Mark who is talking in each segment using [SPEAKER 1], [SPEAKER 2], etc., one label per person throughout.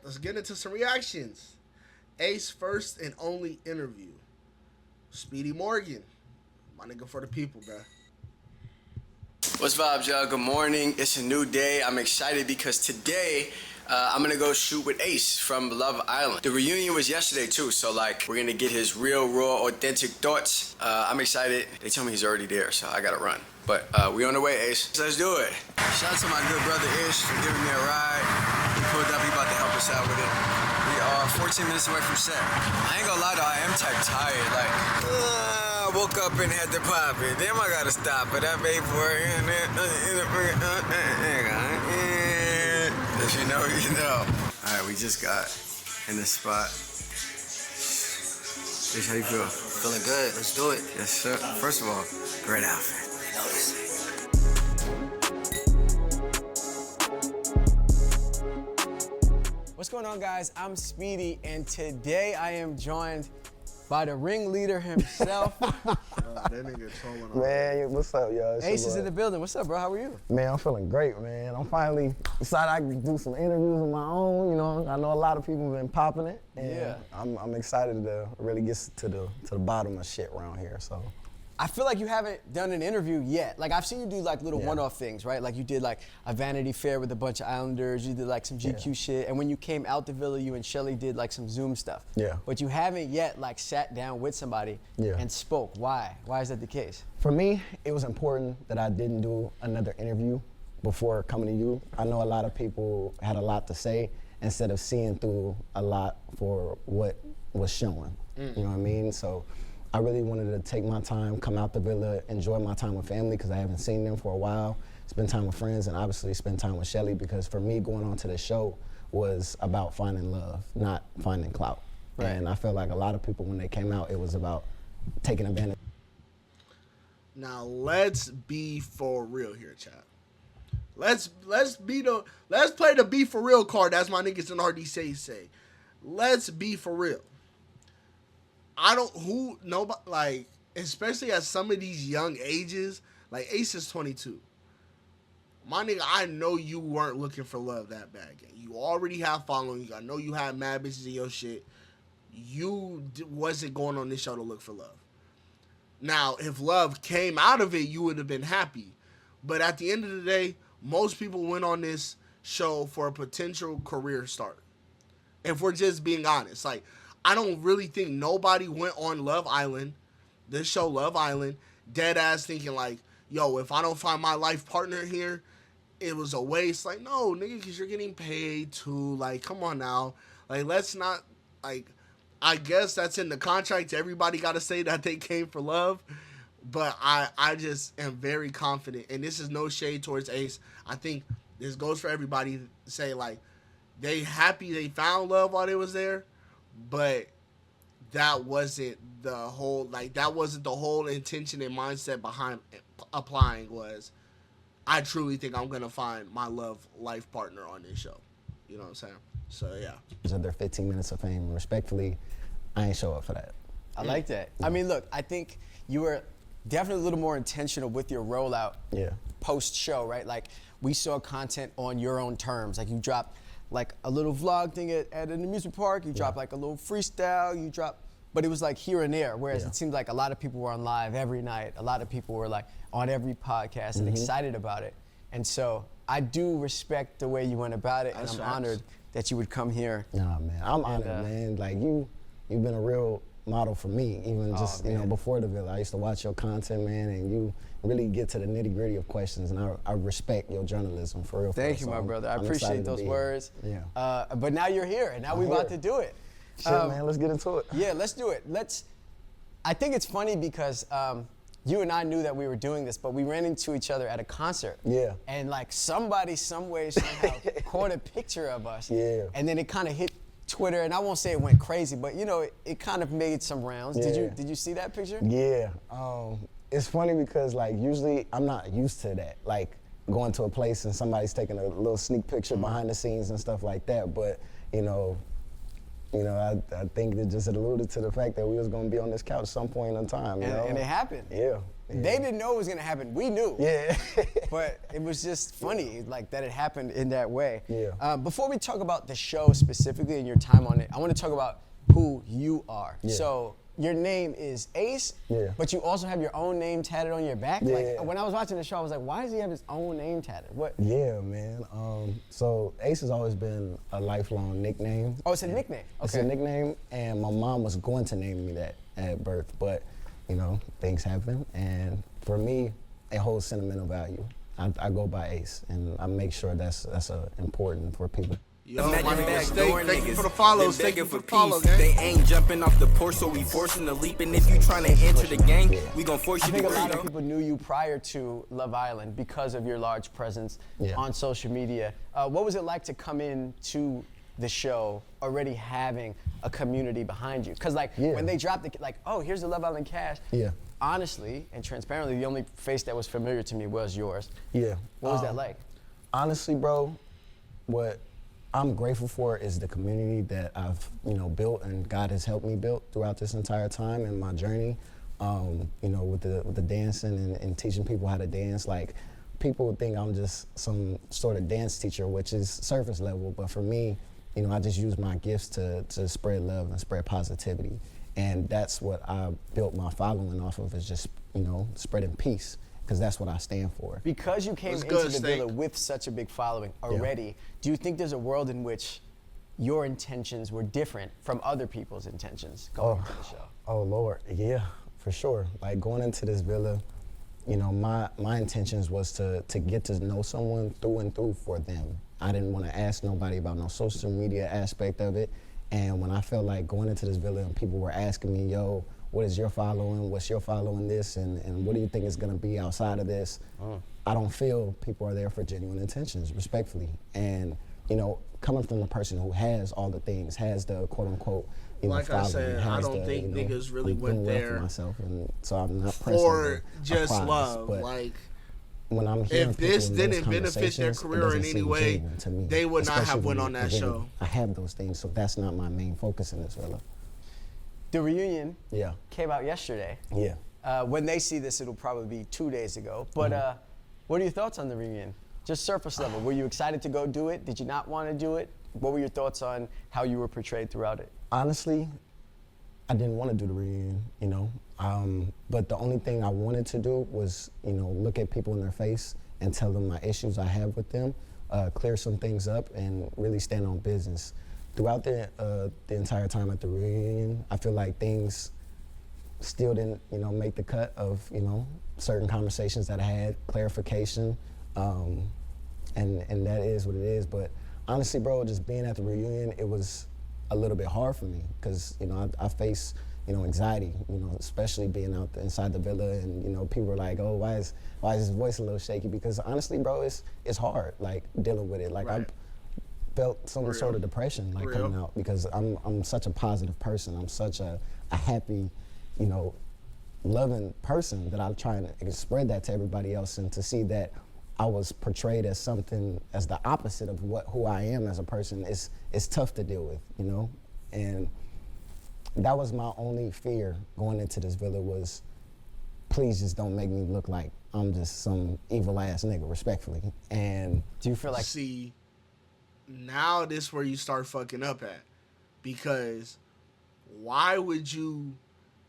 [SPEAKER 1] let's get into some reactions. Ace first and only interview. Speedy Morgan. My nigga for the people, bruh.
[SPEAKER 2] What's vibes, y'all? Good morning. It's a new day. I'm excited because today I'm gonna go shoot with Ace from Love Island. The reunion was yesterday too, so like we're gonna get his real, raw, authentic thoughts. I'm excited. They told me he's already there, so I gotta run. But we on the way, Ace. So let's do it. Shout out to my good brother Ish for giving me a ride. He pulled up. He about to help us out with it. We are 14 minutes away from set. I ain't gonna lie though, I am type tired. Like, I woke up and had to pop it. Damn, I gotta stop it. I paid for it. If you know, you know. All right, we just got in the spot. Ish, how you feel?
[SPEAKER 3] Feeling good. Let's do it.
[SPEAKER 2] Yes, sir. First of all, great outfit.
[SPEAKER 3] I noticed.
[SPEAKER 4] What's going on, guys? I'm Speedy, and today I am joined by the ringleader himself.
[SPEAKER 1] That nigga trolling on.
[SPEAKER 5] Man, what's up, y'all?
[SPEAKER 4] Ace is in the building. What's up, bro? How are you?
[SPEAKER 5] Man, I'm feeling great, man. I'm finally decided I can do some interviews of my own. You know, I know a lot of people have been popping it, and
[SPEAKER 4] Yeah.
[SPEAKER 5] I'm excited to really get to the bottom of shit around here. So.
[SPEAKER 4] I feel like you haven't done an interview yet. Like, I've seen you do like little one-off things, right? Like you did like a Vanity Fair with a bunch of Islanders. You did like some GQ shit. And when you came out the Villa, you and Shelly did like some Zoom stuff.
[SPEAKER 5] Yeah.
[SPEAKER 4] But you haven't yet like sat down with somebody and spoke. Why? Why is that the case?
[SPEAKER 5] For me, it was important that I didn't do another interview before coming to you. I know a lot of people had a lot to say instead of seeing through a lot for what was showing. You know what I mean? So I really wanted to take my time, come out the Villa, enjoy my time with family because I haven't seen them for a while, spend time with friends, and obviously spend time with Shelly because for me, going on to the show was about finding love, not finding clout.
[SPEAKER 4] Right.
[SPEAKER 5] And I feel like a lot of people, when they came out, it was about taking advantage.
[SPEAKER 1] Now let's be for real here, chat. Let's play the be for real card, as my niggas in RDC say. Let's be for real. Nobody, like, especially at some of these young ages, like Ace is 22. My nigga, I know you weren't looking for love that bad. You already have following. I know you had mad bitches in your shit. You wasn't going on this show to look for love. Now, if love came out of it, you would have been happy. But at the end of the day, most people went on this show for a potential career start. If we're just being honest, like, I don't really think nobody went on Love Island, this show Love Island, dead ass thinking like, yo, if I don't find my life partner here, it was a waste. Like, no, nigga, because you're getting paid too. Like, come on now. Like, let's not, like, I guess that's in the contract. Everybody got to say that they came for love. But I just am very confident. And this is no shade towards Ace. I think this goes for everybody to say, like, they happy they found love while they was there. But that wasn't the whole, like, that wasn't the whole intention and mindset behind applying was, I truly think I'm going to find my love life partner on this show. You know what I'm saying? So, yeah.
[SPEAKER 5] Of their 15 minutes of fame. Respectfully, I ain't show up for that.
[SPEAKER 4] I like that. I mean, look, I think you were definitely a little more intentional with your rollout post-show, right? Like, we saw content on your own terms. Like, you dropped like a little vlog thing at an amusement park, you drop like a little freestyle, you drop, but it was like here and there, whereas it seems like a lot of people were on live every night, a lot of people were like on every podcast and excited about it. And so I do respect the way you went about it, and I'm honored that you would come here.
[SPEAKER 5] Nah, man, I'm honored, man. Like, you've been a real model for me, even just, you know, before the Villa. I used to watch your content, man, and you really get to the nitty gritty of questions, and I respect your journalism for real.
[SPEAKER 4] Thank you, my brother. I appreciate those words.
[SPEAKER 5] Yeah.
[SPEAKER 4] But now you're here, and now we're about to do it.
[SPEAKER 5] Shit, man, let's get into it.
[SPEAKER 4] Yeah, let's do it. I think it's funny because you and I knew that we were doing this, but we ran into each other at a concert.
[SPEAKER 5] Yeah.
[SPEAKER 4] And like somebody, some way, somehow caught a picture of us.
[SPEAKER 5] Yeah.
[SPEAKER 4] And then it kind of hit Twitter, and I won't say it went crazy, but you know, it kind of made some rounds.
[SPEAKER 5] Yeah.
[SPEAKER 4] Did you see that picture?
[SPEAKER 5] Yeah. It's funny because like usually I'm not used to that. Like going to a place and somebody's taking a little sneak picture behind the scenes and stuff like that. But you know, You know, I think it just alluded to the fact that we was gonna be on this couch some point in time. You know?
[SPEAKER 4] And it happened.
[SPEAKER 5] Yeah.
[SPEAKER 4] They didn't know it was gonna happen. We knew.
[SPEAKER 5] Yeah.
[SPEAKER 4] But it was just funny, like that it happened in that way.
[SPEAKER 5] Yeah.
[SPEAKER 4] Before we talk about the show specifically and your time on it, I want to talk about who you are.
[SPEAKER 5] Yeah.
[SPEAKER 4] So your name is Ace,
[SPEAKER 5] Yeah.
[SPEAKER 4] but you also have your own name tatted on your back. Like
[SPEAKER 5] Yeah.
[SPEAKER 4] when I was watching the show, I was like, why does he have his own name tatted? What?
[SPEAKER 5] Yeah, man. So Ace has always been a lifelong nickname.
[SPEAKER 4] Oh, it's a nickname.
[SPEAKER 5] It's
[SPEAKER 4] Okay.
[SPEAKER 5] a nickname, and my mom was going to name me that at birth, but you know, things happen, and for me, it holds sentimental value. I go by Ace, and I make sure that's important for people.
[SPEAKER 1] Yo, my nigga, thank you for the follows. Thank you for the follow,
[SPEAKER 6] They
[SPEAKER 1] gang.
[SPEAKER 6] ain't jumping off the porch, so we forcing the leap. And if you trying to enter the gang, we gon' force
[SPEAKER 4] I
[SPEAKER 6] you
[SPEAKER 4] think
[SPEAKER 6] to
[SPEAKER 4] a lot
[SPEAKER 6] go.
[SPEAKER 4] of people knew you prior to Love Island because of your large presence
[SPEAKER 5] Yeah.
[SPEAKER 4] on social media. What was it like to come in to the show already having a community behind you? Because like
[SPEAKER 5] Yeah.
[SPEAKER 4] when they dropped it, like, oh, here's the Love Island cast.
[SPEAKER 5] Yeah.
[SPEAKER 4] Honestly and transparently, the only face that was familiar to me was yours.
[SPEAKER 5] Yeah.
[SPEAKER 4] What was that like?
[SPEAKER 5] Honestly, bro, what I'm grateful for is the community that I've, built and God has helped me build throughout this entire time in my journey. With the dancing and teaching people how to dance. Like, people would think I'm just some sort of dance teacher, which is surface level. But for me, I just use my gifts to spread love and spread positivity. And that's what I built my following off of, is just, spreading peace. Because that's what I stand for.
[SPEAKER 4] Because you came
[SPEAKER 1] What's
[SPEAKER 4] into
[SPEAKER 1] good,
[SPEAKER 4] the villa
[SPEAKER 1] Steak?
[SPEAKER 4] with such a big following already, do you think there's a world in which your intentions were different from other people's intentions going into the show?
[SPEAKER 5] Oh Lord, yeah, for sure. Like, going into this villa, my intentions was to get to know someone through and through for them. I didn't want to ask nobody about no social media aspect of it. And when I felt like going into this villa and people were asking me, yo, what is your following? What's your following this? And what do you think is gonna be outside of this? I don't feel people are there for genuine intentions, respectfully. And, coming from the person who has all the things, has the quote unquote,
[SPEAKER 1] Like I
[SPEAKER 5] following,
[SPEAKER 1] said, I
[SPEAKER 5] has
[SPEAKER 1] don't
[SPEAKER 5] the,
[SPEAKER 1] think niggas really
[SPEAKER 5] I'm
[SPEAKER 1] went
[SPEAKER 5] doing well
[SPEAKER 1] there
[SPEAKER 5] for myself, and so I'm not pressing
[SPEAKER 1] For
[SPEAKER 5] a
[SPEAKER 1] just
[SPEAKER 5] prize,
[SPEAKER 1] love.
[SPEAKER 5] but
[SPEAKER 1] Like,
[SPEAKER 5] when I'm hearing
[SPEAKER 1] if this
[SPEAKER 5] people in those
[SPEAKER 1] didn't benefit their
[SPEAKER 5] conversations, it
[SPEAKER 1] career
[SPEAKER 5] doesn't
[SPEAKER 1] in any
[SPEAKER 5] seem
[SPEAKER 1] way,
[SPEAKER 5] genuine to me,
[SPEAKER 1] they would not have
[SPEAKER 5] especially
[SPEAKER 1] went
[SPEAKER 5] when,
[SPEAKER 1] on that
[SPEAKER 5] again,
[SPEAKER 1] show.
[SPEAKER 5] I have those things, so that's not my main focus in this villa.
[SPEAKER 4] The reunion
[SPEAKER 5] Yeah.
[SPEAKER 4] came out yesterday.
[SPEAKER 5] Yeah.
[SPEAKER 4] When they see this, it'll probably be 2 days ago. But what are your thoughts on the reunion? Just surface level. Were you excited to go do it? Did you not want to do it? What were your thoughts on how you were portrayed throughout it?
[SPEAKER 5] Honestly, I didn't want to do the reunion, but the only thing I wanted to do was, look at people in their face and tell them my issues I have with them, clear some things up, and really stand on business. Throughout the entire time at the reunion, I feel like things still didn't, make the cut of, certain conversations that I had, clarification, and that is what it is. But honestly, bro, just being at the reunion, it was a little bit hard for me because, I face, anxiety, especially being out inside the villa, and, people were like, oh, why is his voice a little shaky? Because honestly, bro, it's hard, like, dealing with it. Like,
[SPEAKER 1] Right.
[SPEAKER 5] I felt some sort of depression, like, coming out, because I'm such a positive person. I'm such a happy, loving person that I'm trying to spread that to everybody else, and to see that I was portrayed as something, as the opposite of who I am as a person, is tough to deal with, and that was my only fear going into this villa, was please just don't make me look like I'm just some evil ass nigga, respectfully. And
[SPEAKER 4] Do you feel like
[SPEAKER 1] See, now this where you start fucking up at, because why would you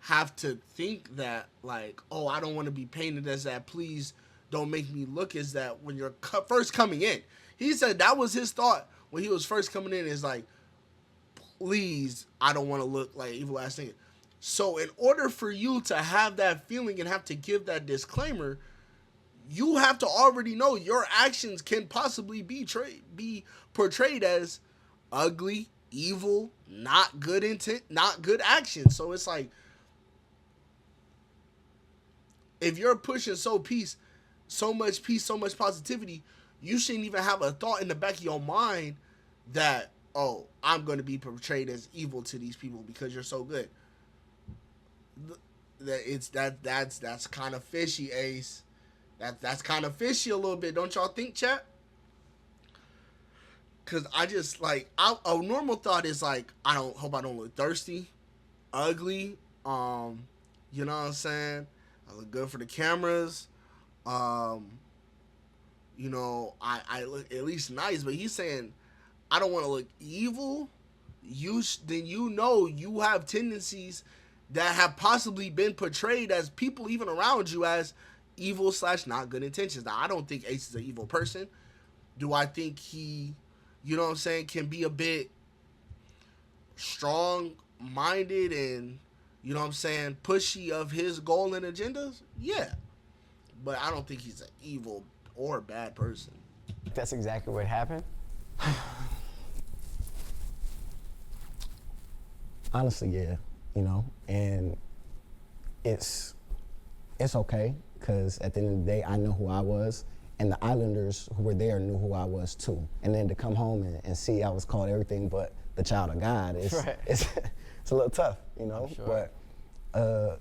[SPEAKER 1] have to think that, like, oh, I don't want to be painted as that, please don't make me look as that, when you're first coming in? He said that was his thought when he was first coming in, is like, please, I don't want to look like evil ass nigga. So in order for you to have that feeling and have to give that disclaimer, you have to already know your actions can possibly be portrayed as ugly, evil, not good intent, not good action. So it's like, if you're pushing so much peace, so much positivity, you shouldn't even have a thought in the back of your mind that, oh, I'm going to be portrayed as evil to these people because you're so good. That's kind of fishy, Ace. That's kind of fishy a little bit, don't y'all think, chat? Cause I just like a normal thought is like I don't hope I don't look thirsty, ugly. You know what I'm saying? I look good for the cameras. You know, I look at least nice. But he's saying I don't want to look evil. Then you know you have tendencies that have possibly been portrayed as people even around you as evil / not good intentions. Now I don't think Ace is an evil person. Do I think he, you know what I'm saying, can be a bit strong-minded and, you know what I'm saying, pushy of his goal and agendas? Yeah. But I don't think he's an evil or bad person.
[SPEAKER 4] That's exactly what happened?
[SPEAKER 5] Honestly, yeah, you know, and it's okay, because at the end of the day, I know who I was, and the Islanders who were there knew who I was too. And then to come home and see I was called everything but the child of God, it's a little tough, you know.
[SPEAKER 4] Sure.
[SPEAKER 5] But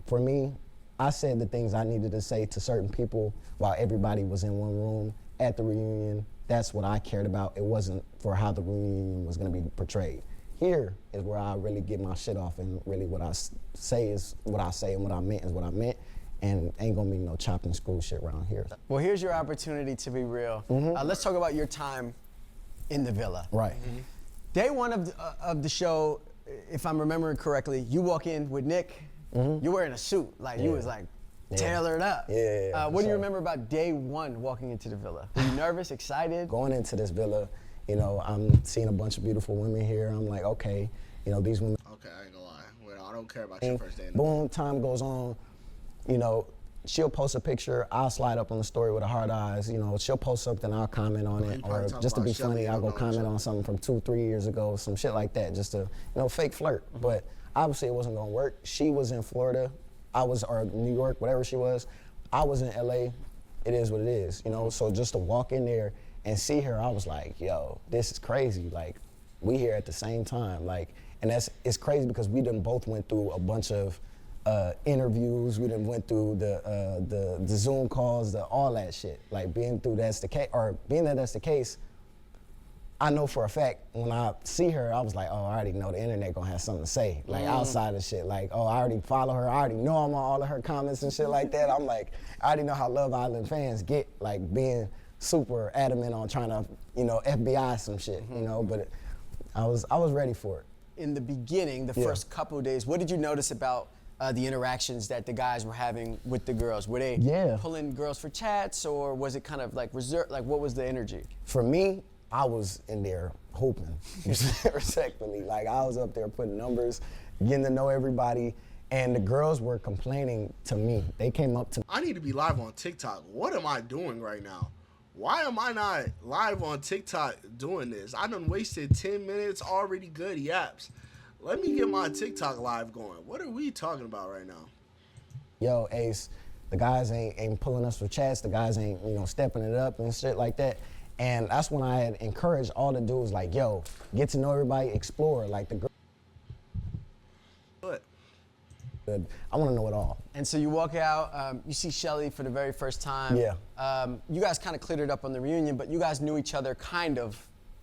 [SPEAKER 5] for me, I said the things I needed to say to certain people while everybody was in one room at the reunion. That's what I cared about. It wasn't for how the reunion was going to be portrayed. Here is where I really get my shit off, and really what I say is what I say, and what I meant is what I meant, and ain't gonna be no chopped and screw shit around here.
[SPEAKER 4] Well, here's your opportunity to be real. Let's talk about your time in the villa.
[SPEAKER 5] Right.
[SPEAKER 4] Day one of the show, if I'm remembering correctly, you walk in with Nick. You're wearing a suit, like you was like tailored up.
[SPEAKER 5] Yeah.
[SPEAKER 4] What do you remember about day one walking into the villa? Were you nervous, excited?
[SPEAKER 5] Going into this villa, you know, I'm seeing a bunch of beautiful women here. I'm like, okay, you know, these women.
[SPEAKER 1] Okay, I ain't gonna lie. Well, I don't care about your first day.
[SPEAKER 5] Boom, time goes on. You know, she'll post a picture. I'll slide up on the story with the hard eyes. You know, she'll post something. I'll comment on it, or just to be funny, I'll go comment on something from 2-3 years ago, some shit like that, just to, you know, fake flirt. But obviously, it wasn't gonna work. She was in Florida. Or New York, whatever she was. I was in LA. It is what it is, you know. So just to walk in there and see her, I was like, yo, this is crazy. Like, we here at the same time. Like, and it's crazy because we done both went through a bunch of interviews. We done went through the Zoom calls, all that shit. Like, being that that's the case, I know for a fact when I see her, I was like, oh, I already know the internet gonna have something to say. Like, outside of shit. Like, oh, I already follow her. I already know I'm on all of her comments and shit like that. I'm like, I already know how Love Island fans get, like, being super adamant on trying to, you know, FBI some shit, you know, but I was ready for it.
[SPEAKER 4] In the beginning, the first couple of days, what did you notice about the interactions that the guys were having with the girls? Were they pulling girls for chats, or was it kind of like reserved? Like, what was the energy?
[SPEAKER 5] For me, I was in there hooping, respectfully. Like, I was up there putting numbers, getting to know everybody, and the girls were complaining to me. They came up to me.
[SPEAKER 1] I need to be live on TikTok. What am I doing right now? Why am I not live on TikTok doing this? I done wasted 10 minutes, already good yaps. Let me get my TikTok live going. What are we talking about right now?
[SPEAKER 5] Yo, Ace, the guys ain't pulling us for chats. The guys ain't, you know, stepping it up and shit like that. And that's when I had encouraged all the dudes, like, yo, get to know everybody, explore. Like, the girl.
[SPEAKER 1] What?
[SPEAKER 5] I want to know it all.
[SPEAKER 4] And so you walk out, you see Shelly for the very first time.
[SPEAKER 5] Yeah.
[SPEAKER 4] You guys kind of cleared it up on the reunion, but you guys knew each other kind of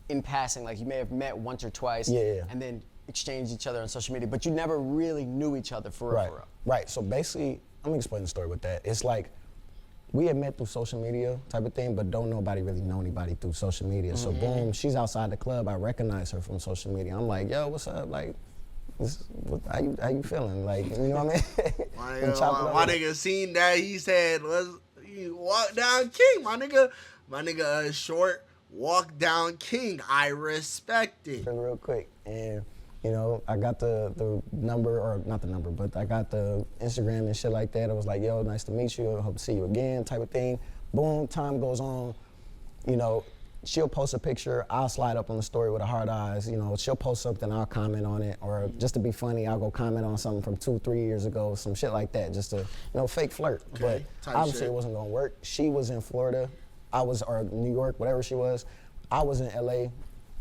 [SPEAKER 4] in passing. Like, you may have met once or twice.
[SPEAKER 5] Yeah.
[SPEAKER 4] And then exchanged each other on social media, but you never really knew each other for real.
[SPEAKER 5] Right. So basically, let me explain the story with that. It's like, we had met through social media type of thing, but don't nobody really know anybody through social media. So boom, she's outside the club. I recognize her from social media. I'm like, yo, what's up? Like, how you feeling? Like, you know what I mean?
[SPEAKER 1] My nigga seen that. He said, let's walk down King. My nigga short, walk down King. I respect it.
[SPEAKER 5] Real quick. And, you know, I got the number, or not the number, but I got the Instagram and shit like that. I was like, yo, nice to meet you. I hope to see you again, type of thing. Boom, time goes on. You know, she'll post a picture. I'll slide up on the story with the hard eyes. You know, she'll post something. I'll comment on it. Or just to be funny, I'll go comment on something from 2-3 years ago, some shit like that, just to, you know, fake flirt.
[SPEAKER 1] Okay,
[SPEAKER 5] but obviously it wasn't gonna work. She was in Florida. or New York, whatever she was. I was in LA.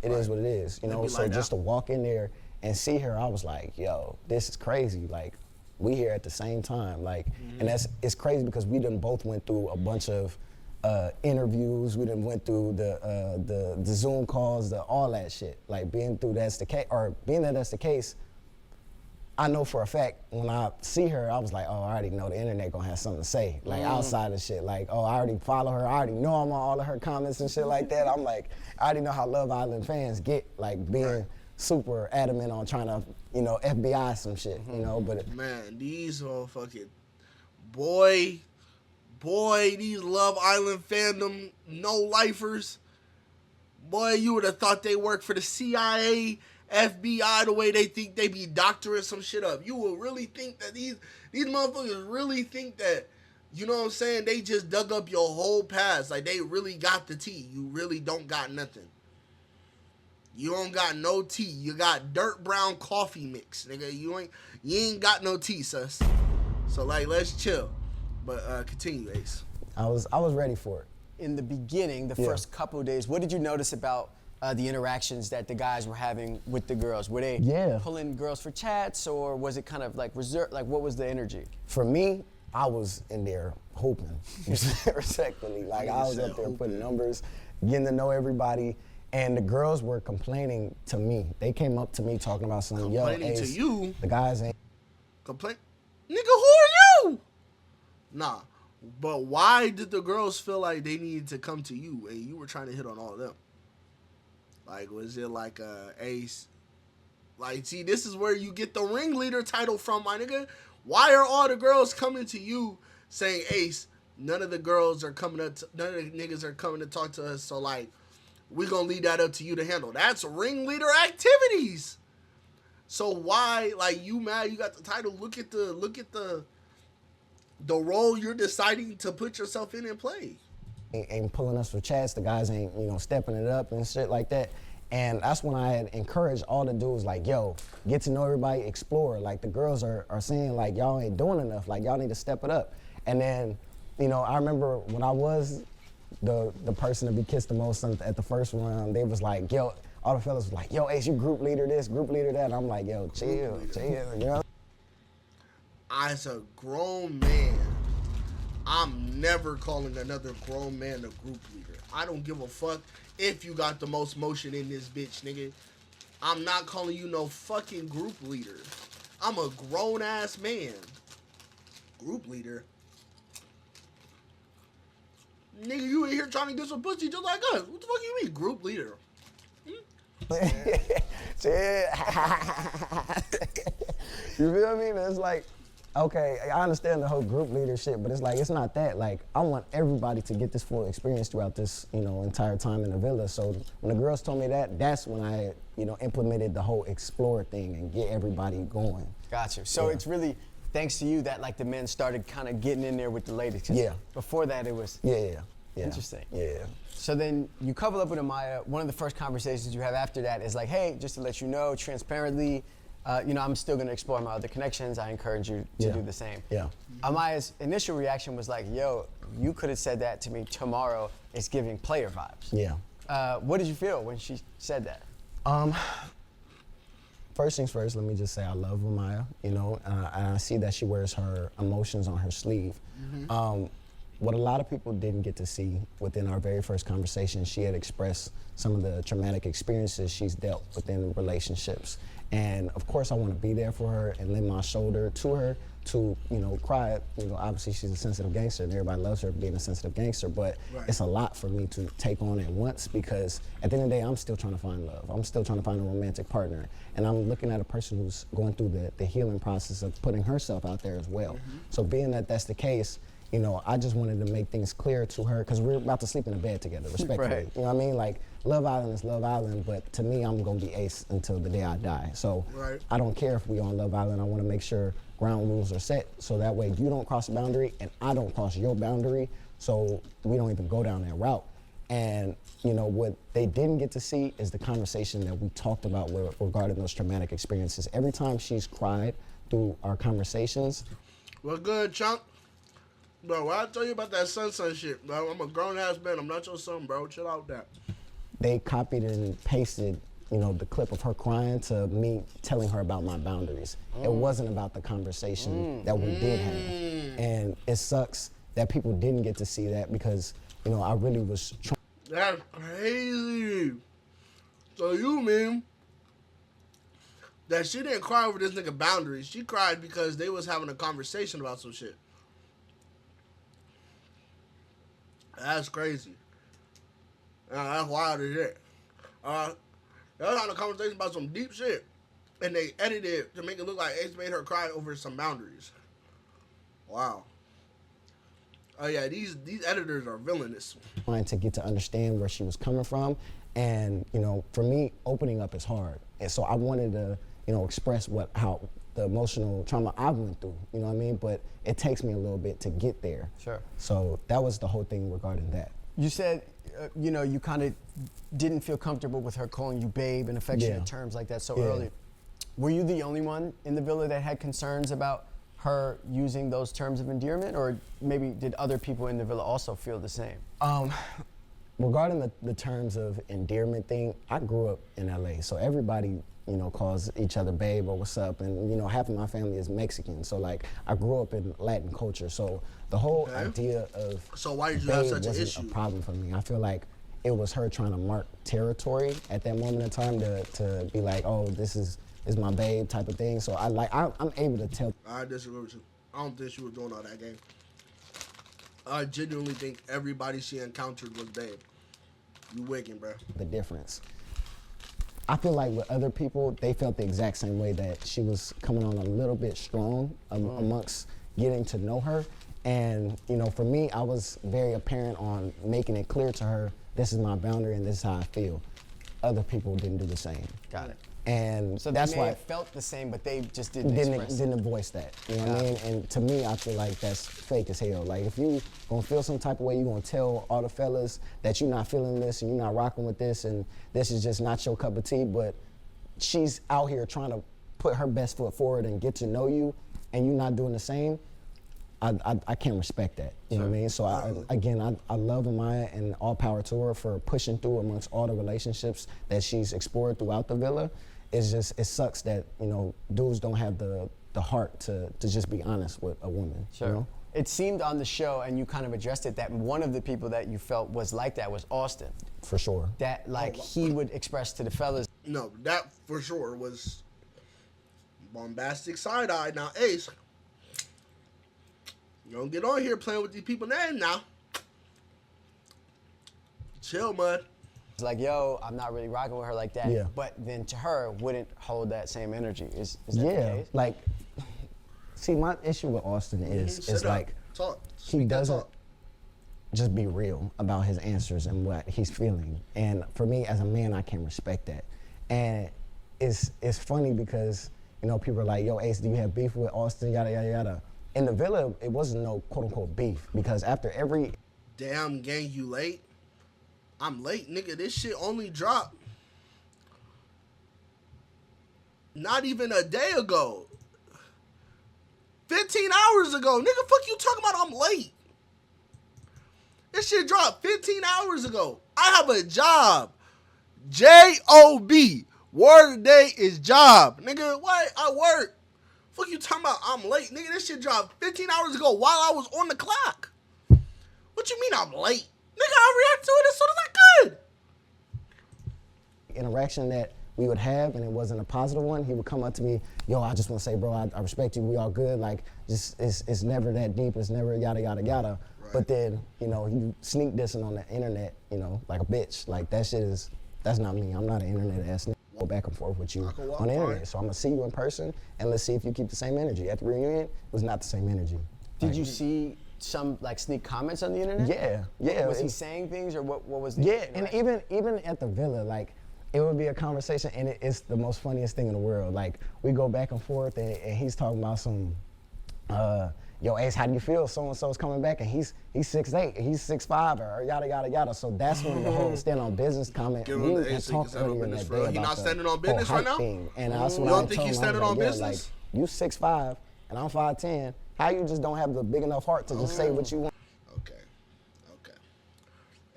[SPEAKER 5] It is what it is, you know? So just to walk in there and see her, I was like, yo, this is crazy. Like, we here at the same time. Like, and it's crazy because we done both went through a bunch of interviews. We done went through the Zoom calls, all that shit. Like being that that's the case, I know for a fact when I see her, I was like, oh, I already know the internet gonna have something to say. Like outside of shit, like, oh, I already follow her. I already know I'm on all of her comments and shit like that. I'm like, I already know how Love Island fans get, like being super adamant on trying to, FBI some shit, but.
[SPEAKER 1] Man, these motherfucking, boy, these Love Island fandom no-lifers. Boy, you would have thought they worked for the CIA, FBI, the way they think they be doctoring some shit up. You would really think that these motherfuckers really think that, you know what I'm saying, they just dug up your whole past. Like, they really got the tea. You really don't got nothing. You don't got no tea. You got dirt brown coffee mix, nigga. You ain't got no tea, sus. So, like, let's chill. But continue, Ace.
[SPEAKER 5] I was ready for it.
[SPEAKER 4] In the beginning, the first couple of days, what did you notice about the interactions that the guys were having with the girls? Were they pulling girls for chats, or was it kind of like reserved? Like, what was the energy?
[SPEAKER 5] For me, I was in there hoping, respectfully. Like, I was up there putting numbers, getting to know everybody, and the girls were complaining to me. They came up to me talking about something.
[SPEAKER 1] Complaining
[SPEAKER 5] Ace,
[SPEAKER 1] to you?
[SPEAKER 5] The guys ain't.
[SPEAKER 1] Nigga, who are you? Nah. But why did the girls feel like they needed to come to you and you were trying to hit on all of them? Like, was it like Ace? Like, see, this is where you get the ringleader title from, my nigga. Why are all the girls coming to you saying, Ace, none of the niggas are coming to talk to us, so, like, we gonna leave that up to you to handle. That's ringleader activities. So why, like, you mad you got the title? Look at the role you're deciding to put yourself in and play.
[SPEAKER 5] Ain't pulling us for chats. The guys ain't, stepping it up and shit like that. And that's when I had encouraged all the dudes, like, yo, get to know everybody, explore. Like, the girls are saying, like, y'all ain't doing enough. Like, y'all need to step it up. And then, I remember when I was the person to be kissed the most at the first round, they was like, yo, all the fellas was like, yo, Ace, you group leader this, group leader that. And I'm like, yo, chill,
[SPEAKER 1] As a grown man, I'm never calling another grown man a group leader. I don't give a fuck if you got the most motion in this bitch, nigga. I'm not calling you no fucking group leader. I'm a grown-ass man. Group leader? Nigga, you in here trying to get some pussy just like us. What the fuck you mean, group leader?
[SPEAKER 5] You feel me? It's like, okay, I understand the whole group leadership, but it's like, it's not that. Like, I want everybody to get this full experience throughout this, entire time in the villa. So when the girls told me that, that's when I, implemented the whole explore thing and get everybody going.
[SPEAKER 4] Gotcha. So it's really thanks to you that, like, the men started kind of getting in there with the ladies.
[SPEAKER 5] Yeah.
[SPEAKER 4] Before that, it was interesting. Yeah. So then you couple up with Amaya. One of the first conversations you have after that is like, hey, just to let you know, transparently, I'm still going to explore my other connections. I encourage you to do the same.
[SPEAKER 5] Yeah.
[SPEAKER 4] Amaya's initial reaction was like, yo, you could have said that to me tomorrow. It's giving player vibes.
[SPEAKER 5] Yeah.
[SPEAKER 4] What did you feel when she said that?
[SPEAKER 5] First things first, let me just say I love Amaya, and I see that she wears her emotions on her sleeve. Mm-hmm. What a lot of people didn't get to see within our very first conversation, she had expressed some of the traumatic experiences she's dealt within relationships. And of course I want to be there for her and lend my shoulder to her to, cry. Obviously she's a sensitive gangster and everybody loves her being a sensitive gangster, but it's a lot for me to take on at once because at the end of the day, I'm still trying to find love. I'm still trying to find a romantic partner. And I'm looking at a person who's going through the healing process of putting herself out there as well. Mm-hmm. So being that that's the case, I just wanted to make things clear to her because we're about to sleep in a bed together, respectfully.
[SPEAKER 4] Right.
[SPEAKER 5] You know what I mean? Like, Love Island is Love Island, but to me, I'm gonna be Ace until the day I die. So I don't care if we on Love Island. I wanna make sure ground rules are set so that way you don't cross the boundary and I don't cross your boundary, so we don't even go down that route. And what they didn't get to see is the conversation that we talked about regarding those traumatic experiences. Every time she's cried through our conversations.
[SPEAKER 1] Well, good, Chunk. Bro, what I tell you about that son shit, bro? I'm a grown-ass man. I'm not your son, bro. Chill out with that.
[SPEAKER 5] They copied and pasted, the clip of her crying to me telling her about my boundaries. It wasn't about the conversation that we did have. And it sucks that people didn't get to see that because you know, I really was trying.
[SPEAKER 1] That's crazy. So you mean that she didn't cry over this nigga boundaries? She cried because they was having a conversation about some shit. That's crazy. That's wild as shit. They was having a conversation about some deep shit, and they edited it to make it look like Ace made her cry over some boundaries. Wow. Oh yeah, these editors are villainous.
[SPEAKER 5] Trying to get to understand where she was coming from, and you know, for me, opening up is hard, and so I wanted to, you know, express how the emotional trauma I went through. You know what I mean? But it takes me a little bit to get there.
[SPEAKER 4] Sure.
[SPEAKER 5] So that was the whole thing regarding that.
[SPEAKER 4] You said, you know, you kind of didn't feel comfortable with her calling you babe in affectionate terms like that so early. Were you the only one in the villa that had concerns about her using those terms of endearment, or maybe did other people in the villa also feel the same?
[SPEAKER 5] Regarding the terms of endearment thing, I grew up in LA, so everybody, you know, calls each other babe or what's up, and you know, half of my family is Mexican, so like I grew up in Latin culture, so the whole idea of
[SPEAKER 1] so why did you
[SPEAKER 5] babe
[SPEAKER 1] have such an
[SPEAKER 5] wasn't
[SPEAKER 1] issue?
[SPEAKER 5] a problem for me. I feel like it was her trying to mark territory at that moment in time to be like, oh, this is my babe type of thing. So I'm able to tell.
[SPEAKER 1] I disagree with you. I don't think she was doing all that game. I genuinely think everybody she encountered was babe. You wigging, bro.
[SPEAKER 5] The difference. I feel like with other people, they felt the exact same way, that she was coming on a little bit strong amongst getting to know her. And, you know, for me, I was very apparent on making it clear to her, this is my boundary and this is how I feel. Other people didn't do the same.
[SPEAKER 4] Got it.
[SPEAKER 5] And
[SPEAKER 4] So
[SPEAKER 5] that's
[SPEAKER 4] they may
[SPEAKER 5] why
[SPEAKER 4] have felt the same, but they just didn't express it.
[SPEAKER 5] didn't voice that. You know what I mean? And to me, I feel like that's fake as hell. Like if you gonna feel some type of way, you gonna tell all the fellas that you're not feeling this and you're not rocking with this and this is just not your cup of tea. But she's out here trying to put her best foot forward and get to know you, and you're not doing the same. I can't respect that. You know what I mean? So I love Amaya and all power to her for pushing through amongst all the relationships that she's explored throughout the villa. It's just, it sucks that, you know, dudes don't have the heart to just be honest with a woman.
[SPEAKER 4] Sure.
[SPEAKER 5] You know?
[SPEAKER 4] It seemed on the show, and you kind of addressed it, that one of the people that you felt was like that was Austin.
[SPEAKER 5] For sure.
[SPEAKER 4] That like he would express to the fellas.
[SPEAKER 1] No, that for sure was bombastic side-eye. Now, Ace, you don't get on here playing with these people's names now. Chill, mud.
[SPEAKER 4] It's like, yo, I'm not really rocking with her like that.
[SPEAKER 5] Yeah.
[SPEAKER 4] But then to her, wouldn't hold that same energy. Is that the case?
[SPEAKER 5] Like, see, my issue with Austin is like, he doesn't just be real about his answers and what he's feeling. And for me, as a man, I can respect that. And it's funny because, you know, people are like, yo, Ace, do you have beef with Austin, yada, yada, yada. In the villa, it wasn't no quote-unquote beef, because after every...
[SPEAKER 1] Damn, gang, you late? I'm late, nigga. This shit only dropped not even a day ago. 15 hours ago. Nigga, fuck you talking about I'm late. This shit dropped 15 hours ago. I have a job. J-O-B. Word of the day is job. Nigga, what? I work. Fuck you talking about I'm late. Nigga, this shit dropped 15 hours ago while I was on the clock. What you mean I'm late? Nigga, I react to it as soon as I could.
[SPEAKER 5] Interaction that we would have, and it wasn't a positive one, he would come up to me, yo, I just want to say, bro, I respect you, we all good, like, just it's never that deep, it's never yada, yada, yada. Right. But then, you know, you sneak dissing on the internet, you know, like a bitch. Like, that shit is, that's not me. I'm not an internet ass nigga. Go back and forth with you on the internet. So I'm gonna see you in person, and let's see if you keep the same energy. At the reunion, it was not the same energy.
[SPEAKER 4] Did you see some like sneak comments on the internet?
[SPEAKER 5] Yeah.
[SPEAKER 4] Was he saying things, or what was the
[SPEAKER 5] and even at the villa, like, it would be a conversation, and it's the most funniest thing in the world. Like, we go back and forth, and he's talking about some, yo, Ace, how do you feel? So-and-so's coming back, and he's 6'8", he's 6'5", or yada, yada, yada. So that's when the whole stand on business comment, we had talked earlier in that day about
[SPEAKER 1] he not standing on business right now?
[SPEAKER 5] Thing. And that's what
[SPEAKER 1] you
[SPEAKER 5] I
[SPEAKER 1] don't think he's standing on business?
[SPEAKER 5] Like, you 6'5", and I'm 5'10", how you just don't have the big enough heart to just say what you want?
[SPEAKER 1] Okay.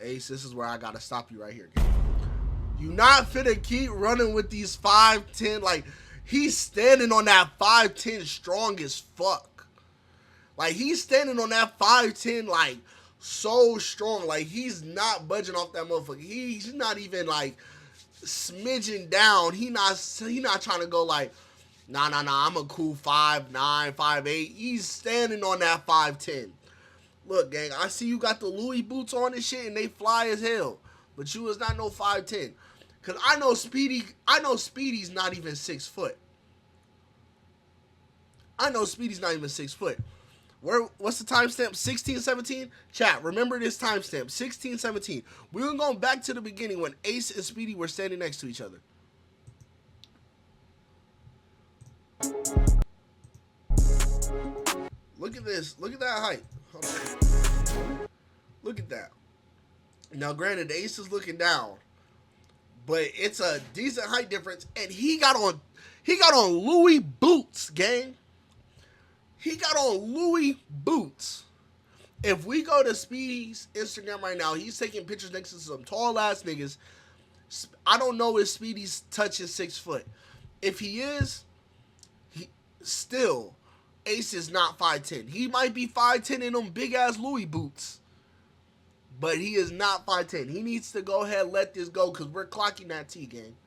[SPEAKER 1] Ace, this is where I gotta stop you right here, gang. You not finna keep running with these 5'10", like, he's standing on that 5'10" strong as fuck. Like, he's standing on that 5'10", like, so strong. Like, he's not budging off that motherfucker. He's not even like smidging down. He not trying to go like, nah, I'm a cool 5'9", 5'8". He's standing on that 5'10". Look, gang, I see you got the Louis boots on and shit, and they fly as hell. But you is not no 5'10". Cause I know Speedy's not even 6 foot. I know Speedy's not even 6 foot. What's the timestamp? 1617? Chat, remember this timestamp. 1617. We're going back to the beginning when Ace and Speedy were standing next to each other. Look at this. Look at that height. Hold on. Look at that. Now, granted, Ace is looking down, but it's a decent height difference, and he got on Louis boots, gang. He got on Louis boots. If we go to Speedy's Instagram right now, he's taking pictures next to some tall ass niggas. I don't know if Speedy's touching 6 foot. If he is, still, Ace is not 5'10". He might be 5'10" in them big ass Louis boots, but he is not 5'10". He needs to go ahead and let this go, because we're clocking that T, gang.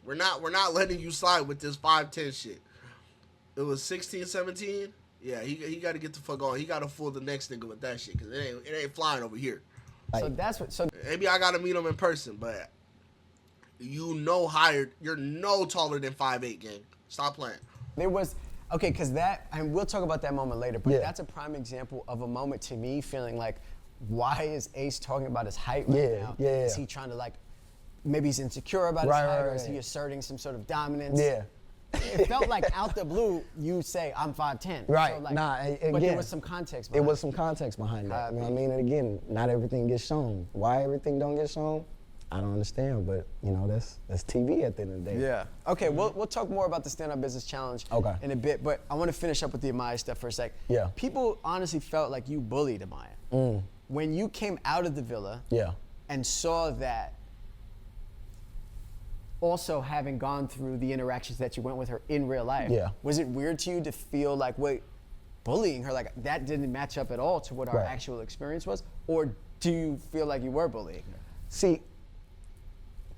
[SPEAKER 1] We're not letting you slide with this 5'10" shit. It was 16, 17. Yeah, he got to get the fuck on. He got to fool the next nigga with that shit, because it ain't flying over here.
[SPEAKER 4] So that's what. So
[SPEAKER 1] maybe I got to meet him in person, but you're no taller than 5'8", gang. Stop playing.
[SPEAKER 4] There was, okay, because that, and we'll talk about that moment later, but that's a prime example of a moment to me feeling like, why is Ace talking about his height right now?
[SPEAKER 5] Yeah.
[SPEAKER 4] Is he trying to like, maybe he's insecure about his height, or is he asserting some sort of dominance?
[SPEAKER 5] Yeah.
[SPEAKER 4] It felt like out the blue, you say, I'm 5'10".
[SPEAKER 5] Right,
[SPEAKER 4] So like,
[SPEAKER 5] again,
[SPEAKER 4] but there was some context behind it.
[SPEAKER 5] It was some context behind that, you know what I mean? And again, not everything gets shown. Why everything don't get shown, I don't understand, but you know, that's TV at the end of the day.
[SPEAKER 4] Yeah. Okay, we'll talk more about the Stand Up Business Challenge in a bit, but I want to finish up with the Amaya stuff for a sec.
[SPEAKER 5] Yeah.
[SPEAKER 4] People honestly felt like you bullied Amaya. When you came out of the villa and saw that, also having gone through the interactions that you went with her in real life, was it weird to you to feel like, wait, bullying her, like that didn't match up at all to what our actual experience was? Or do you feel like you were bullying her?
[SPEAKER 5] See,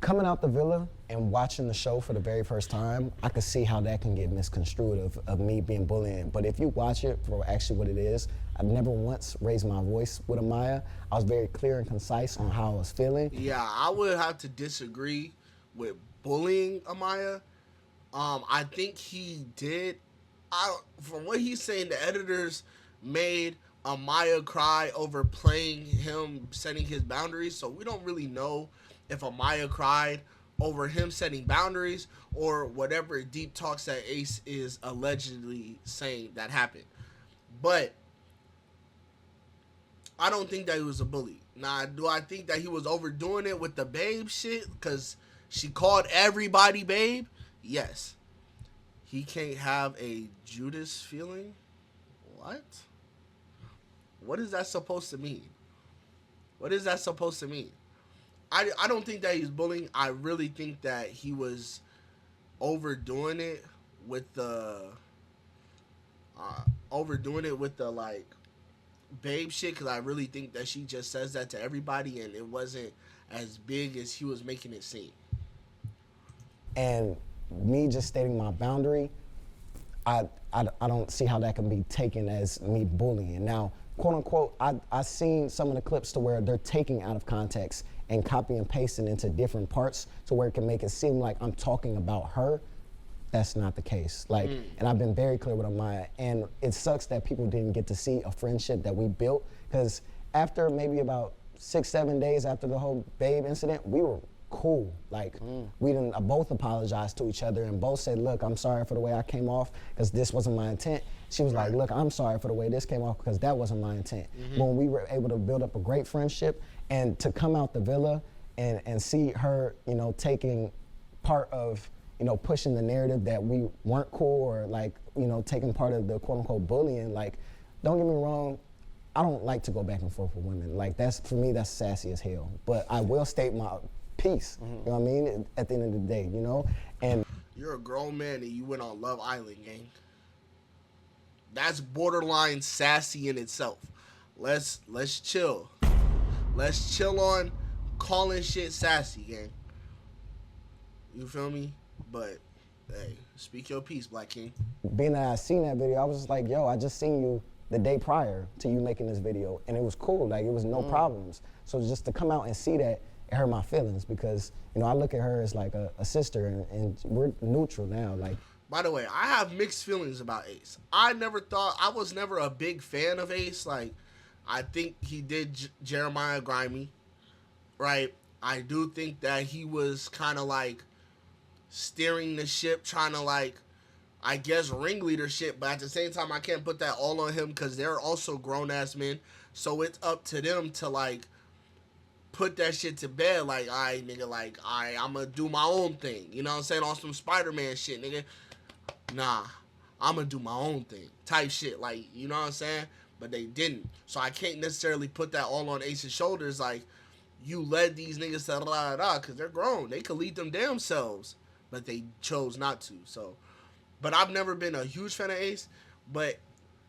[SPEAKER 5] coming out the villa and watching the show for the very first time, I could see how that can get misconstrued of me being bullying. But if you watch it for actually what it is, I've never once raised my voice with Amaya. I was very clear and concise on how I was feeling.
[SPEAKER 1] Yeah, I would have to disagree with bullying Amaya. I think he did. From what he's saying, the editors made Amaya cry over playing him setting his boundaries. So we don't really know if Amaya cried over him setting boundaries or whatever deep talks that Ace is allegedly saying that happened. But I don't think that he was a bully. Now, do I think that he was overdoing it with the babe shit? Because she called everybody babe? Yes. He can't have a Judas feeling? What? What is that supposed to mean? What is that supposed to mean? I don't think that he's bullying. I really think that he was overdoing it with the like babe shit, because I really think that she just says that to everybody and it wasn't as big as he was making it seem.
[SPEAKER 5] And me just stating my boundary, I don't see how that can be taken as me bullying. Now, quote unquote, I seen some of the clips to where they're taking out of context and copy and pasting into different parts to where it can make it seem like I'm talking about her. That's not the case. Like, and I've been very clear with Amaya, and it sucks that people didn't get to see a friendship that we built, because after maybe about 6-7 days after the whole babe incident, we were cool. Like, we didn't both apologized to each other and both said, look, I'm sorry for the way I came off because this wasn't my intent. She was like, look, I'm sorry for the way this came off because that wasn't my intent. When we were able to build up a great friendship and to come out the villa and see her, you know, taking part of, you know, pushing the narrative that we weren't cool, or like, you know, taking part of the quote unquote bullying, like, don't get me wrong, I don't like to go back and forth with women. Like, that's, for me, that's sassy as hell. But I will state my piece, you know what I mean, at the end of the day, you know? And
[SPEAKER 1] you're a grown man and you went on Love Island, gang. That's borderline sassy in itself. Let's chill. Let's chill on calling shit sassy, gang. You feel me? But hey, speak your piece, Black King.
[SPEAKER 5] Being that I seen that video, I was just like, yo, I just seen you the day prior to you making this video, and it was cool. Like, it was no problems. So just to come out and see that, it hurt my feelings because, you know, I look at her as like a sister, and we're neutral now. Like,
[SPEAKER 1] by the way, I have mixed feelings about Ace. I was never a big fan of Ace. Like, I think he did Jeremiah grimy, right? I do think that he was kind of like steering the ship, trying to like, I guess, ringleadership, but at the same time, I can't put that all on him because they're also grown-ass men, so it's up to them to, like, put that shit to bed, like, all right, nigga, like, all right, I'm gonna do my own thing, you know what I'm saying, on some Spider-Man shit, nigga. Nah, I'm gonna do my own thing, type shit, like, you know what I'm saying, but they didn't, so I can't necessarily put that all on Ace's shoulders, like, you led these niggas to da-da-da, because they're grown, they could lead them damn selves, but they chose not to, so... But I've never been a huge fan of Ace. But,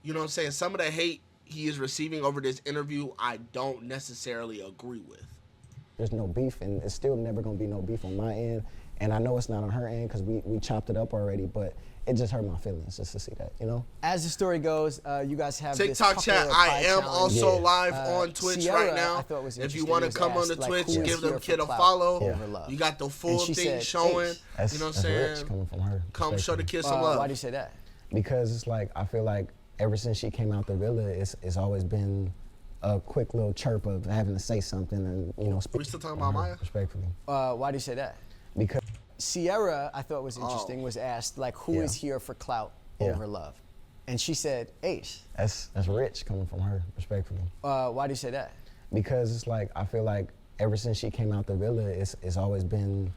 [SPEAKER 1] you know what I'm saying, some of the hate he is receiving over this interview, I don't necessarily agree with.
[SPEAKER 5] There's no beef, and it's still never going to be no beef on my end. And I know it's not on her end because we chopped it up already, but it just hurt my feelings just to see that, you know?
[SPEAKER 4] As the story goes, you guys have
[SPEAKER 1] TikTok
[SPEAKER 4] this
[SPEAKER 1] chat, I am also live on Twitch
[SPEAKER 4] Sierra,
[SPEAKER 1] right now.
[SPEAKER 4] I thought was
[SPEAKER 1] if you
[SPEAKER 4] interesting,
[SPEAKER 1] want to
[SPEAKER 4] was
[SPEAKER 1] come on
[SPEAKER 4] asked,
[SPEAKER 1] the
[SPEAKER 4] like,
[SPEAKER 1] Twitch,
[SPEAKER 4] who is
[SPEAKER 1] give them
[SPEAKER 4] here
[SPEAKER 1] kid
[SPEAKER 4] for
[SPEAKER 1] a
[SPEAKER 4] clout
[SPEAKER 1] follow.
[SPEAKER 4] over love?
[SPEAKER 1] You got the full
[SPEAKER 4] she
[SPEAKER 1] thing
[SPEAKER 4] said,
[SPEAKER 1] showing.
[SPEAKER 5] That's,
[SPEAKER 1] you know what I'm
[SPEAKER 5] that's
[SPEAKER 1] saying?
[SPEAKER 5] rich coming from her.
[SPEAKER 1] Come show the
[SPEAKER 5] perspective.
[SPEAKER 1] kid some love.
[SPEAKER 4] Why do you say that?
[SPEAKER 5] Because it's like, I feel like ever since she came out the villa, it's always been a quick little chirp of having to say something and, you know, speak.
[SPEAKER 1] We still talking about Maya?
[SPEAKER 5] Respectfully.
[SPEAKER 4] Why do you say that?
[SPEAKER 5] Because
[SPEAKER 4] Sierra, I thought was interesting, was asked, like, who is here for clout over love? And she said, Ace.
[SPEAKER 5] that's rich coming from her, respectfully.
[SPEAKER 4] Why do you say that?
[SPEAKER 5] Because it's like, I feel like ever since she came out the villa, it's always been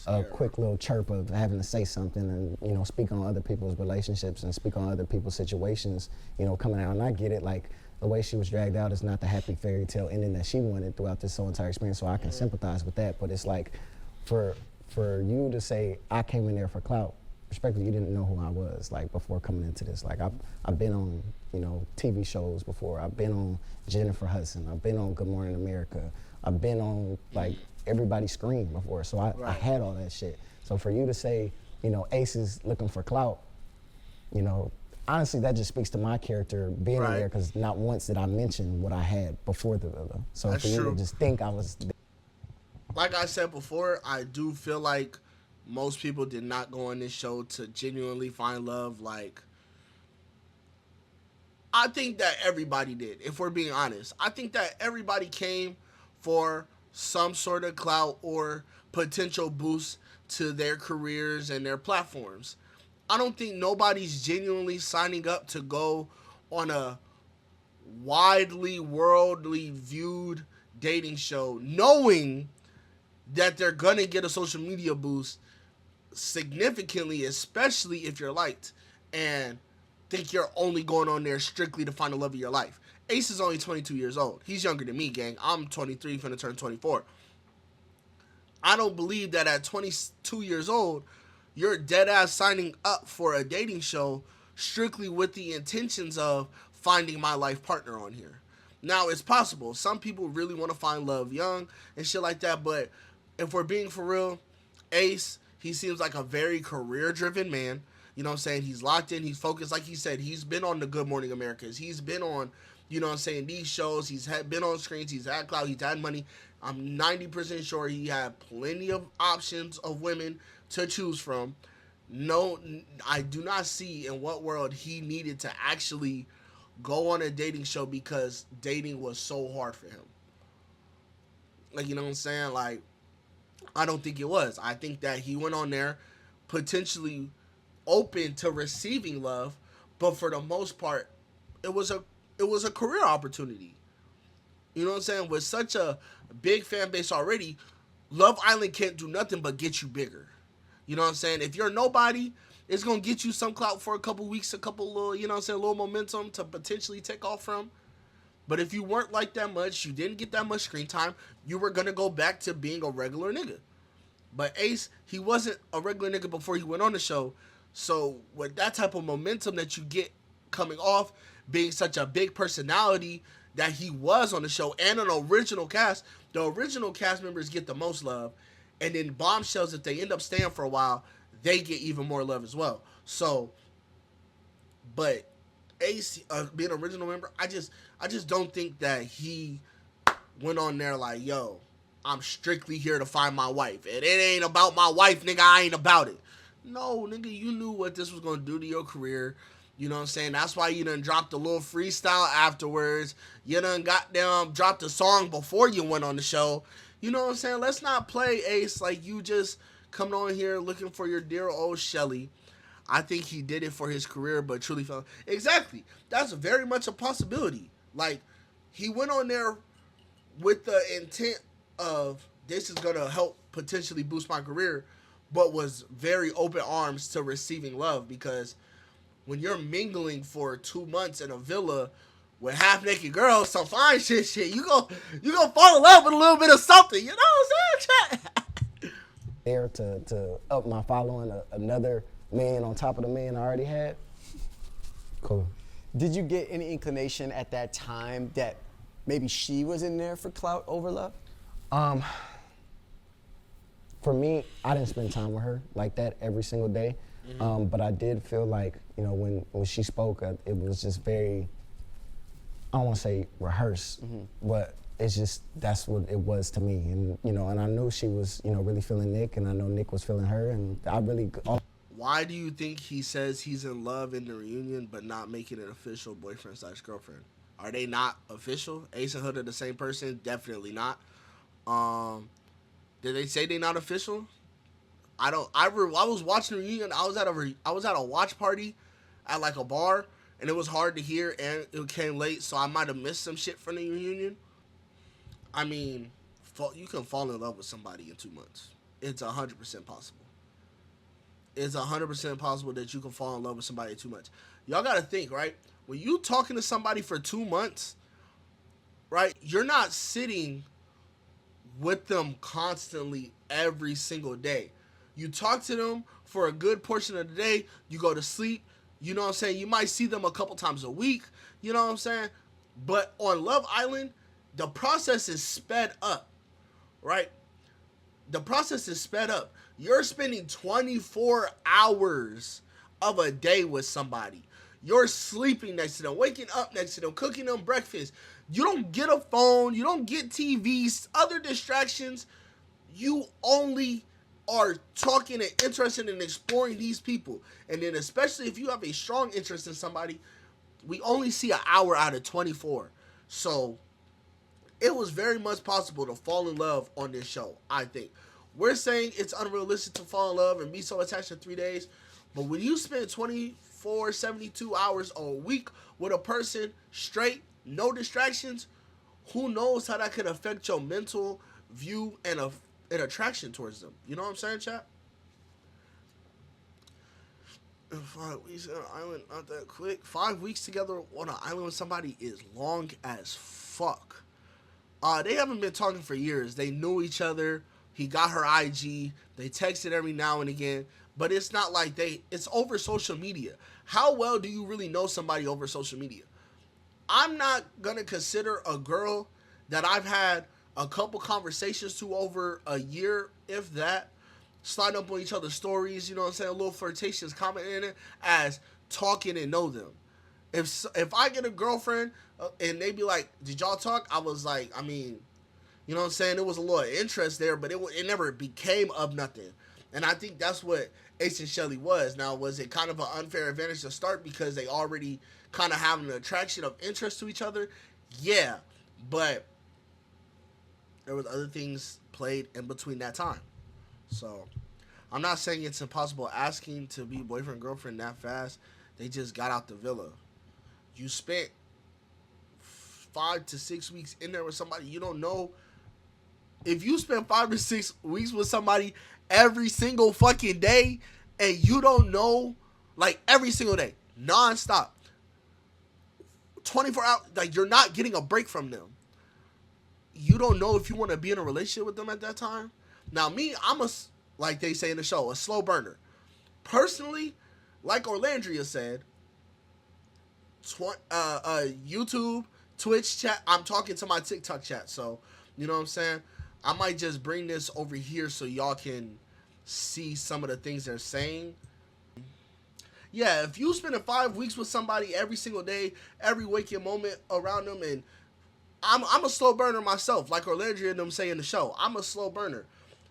[SPEAKER 5] a quick little chirp of having to say something and, you know, speak on other people's relationships and speak on other people's situations, you know, coming out. And I get it, like, the way she was dragged out is not the happy fairy tale ending that she wanted throughout this whole entire experience, so I can sympathize with that. But it's like, for you to say, I came in there for clout, respectfully, you didn't know who I was, like, before coming into this. Like, I've been on, you know, TV shows before. I've been on Jennifer Hudson. I've been on Good Morning America. I've been on, like, Everybody Scream before. So I had all that shit. So for you to say, you know, Ace is looking for clout, you know, honestly, that just speaks to my character being in there, because not once did I mention what I had before the villa. So
[SPEAKER 1] That's
[SPEAKER 5] for you
[SPEAKER 1] true.
[SPEAKER 5] to just think I was...
[SPEAKER 1] Like I said before, I do feel like most people did not go on this show to genuinely find love. Like, I think that everybody did, if we're being honest. I think that everybody came for some sort of clout or potential boost to their careers and their platforms. I don't think nobody's genuinely signing up to go on a widely, worldly viewed dating show knowing that they're gonna get a social media boost significantly, especially if you're liked, and think you're only going on there strictly to find the love of your life. Ace is only 22 years old. He's younger than me, gang. I'm 23, finna turn 24. I don't believe that at 22 years old, you're dead ass signing up for a dating show strictly with the intentions of finding my life partner on here. Now, it's possible. Some people really want to find love young and shit like that, but if we're being for real, Ace, he seems like a very career-driven man. You know what I'm saying? He's locked in. He's focused. Like he said, he's been on the Good Morning Americas. He's been on, you know what I'm saying, these shows. He's been on screens. He's had clout. He's had money. I'm 90% sure he had plenty of options of women to choose from. No, I do not see in what world he needed to actually go on a dating show because dating was so hard for him. Like, you know what I'm saying? Like, I don't think it was. I think that he went on there potentially open to receiving love, but for the most part, it was a career opportunity. You know what I'm saying? With such a big fan base already, Love Island can't do nothing but get you bigger. You know what I'm saying? If you're nobody, it's gonna get you some clout for a couple weeks, a couple little, you know what I'm saying, a little momentum to potentially take off from. But if you weren't like that much, you didn't get that much screen time, you were going to go back to being a regular nigga. But Ace, he wasn't a regular nigga before he went on the show. So with that type of momentum that you get coming off, being such a big personality, that he was on the show and an original cast, the original cast members get the most love, and then bombshells, if they end up staying for a while, they get even more love as well. So, but Ace being an original member, I just don't think that he went on there like, yo, I'm strictly here to find my wife, and it ain't about my wife, nigga. I ain't about it. No, nigga, you knew what this was gonna do to your career. You know what I'm saying? That's why you done dropped a little freestyle afterwards. You done goddamn dropped a song before you went on the show. You know what I'm saying? Let's not play Ace like you just coming on here looking for your dear old Shelly. I think he did it for his career, but truly felt exactly. That's very much a possibility. Like, he went on there with the intent of this is gonna help potentially boost my career, but was very open arms to receiving love, because when you're mingling for 2 months in a villa with half naked girls, some fine shit, you gonna fall in love with a little bit of something. You know what I'm saying?
[SPEAKER 5] There to up my following another man on top of the man I already had. Cool.
[SPEAKER 4] Did you get any inclination at that time that maybe she was in there for clout over love?
[SPEAKER 5] For me, I didn't spend time with her like that every single day. But I did feel like, you know, when she spoke, it was just very, I don't want to say rehearsed, but it's just, that's what it was to me. And, you know, and I knew she was, you know, really feeling Nick, and I know Nick was feeling her, and I really...
[SPEAKER 1] Why do you think he says he's in love in the reunion but not making it official boyfriend/girlfriend? Are they not official? Ace and Hood are the same person? Definitely not. Did they say they not official? I was watching the reunion. I was at a watch party at like a bar, and it was hard to hear, and it came late, so I might have missed some shit from the reunion. I mean, you can fall in love with somebody in 2 months. It's 100% possible. It's 100% possible that you can fall in love with somebody in 2 months. Y'all got to think, right? When you talking to somebody for 2 months, right, you're not sitting with them constantly every single day. You talk to them for a good portion of the day. You go to sleep. You know what I'm saying? You might see them a couple times a week. You know what I'm saying? But on Love Island, the process is sped up, right? The process is sped up. You're spending 24 hours of a day with somebody. You're sleeping next to them, waking up next to them, cooking them breakfast. You don't get a phone. You don't get TVs, other distractions. You only are talking and interested in exploring these people. And then especially if you have a strong interest in somebody, we only see an hour out of 24. So it was very much possible to fall in love on this show, I think. We're saying it's unrealistic to fall in love and be so attached in 3 days. But when you spend 24, 72 hours a week with a person straight, no distractions, who knows how that could affect your mental view and an attraction towards them. You know what I'm saying, chat? 5 weeks on an island, not that quick. 5 weeks together on an island with somebody is long as fuck. They haven't been talking for years. They knew each other. He got her IG. They texted every now and again. But it's not like it's over social media. How well do you really know somebody over social media? I'm not going to consider a girl that I've had a couple conversations to over a year, if that, slide up on each other's stories, you know what I'm saying, a little flirtatious comment in it, as talking and know them. If I get a girlfriend and they be like, did y'all talk? I was like, I mean, you know what I'm saying, there was a little interest there, but it never became of nothing. And I think that's what Ace and Shelly was. Now, was it kind of an unfair advantage to start because they already kind of have an attraction of interest to each other? Yeah, but there was other things played in between that time. So I'm not saying it's impossible asking to be boyfriend, girlfriend that fast. They just got out the villa. You spent 5 to 6 weeks in there with somebody you don't know. If you spend 5 to 6 weeks with somebody every single fucking day and you don't know, like every single day, nonstop, 24 hours, like you're not getting a break from them. You don't know if you want to be in a relationship with them at that time. Now me, I'm like they say in the show, a slow burner. Personally, like Orlandria said, YouTube, Twitch chat. I'm talking to my TikTok chat. So, you know what I'm saying? I might just bring this over here so y'all can see some of the things they're saying. Yeah, if you spending 5 weeks with somebody every single day, every waking moment around them, and I'm a slow burner myself, like Orlandria and them say in the show. I'm a slow burner.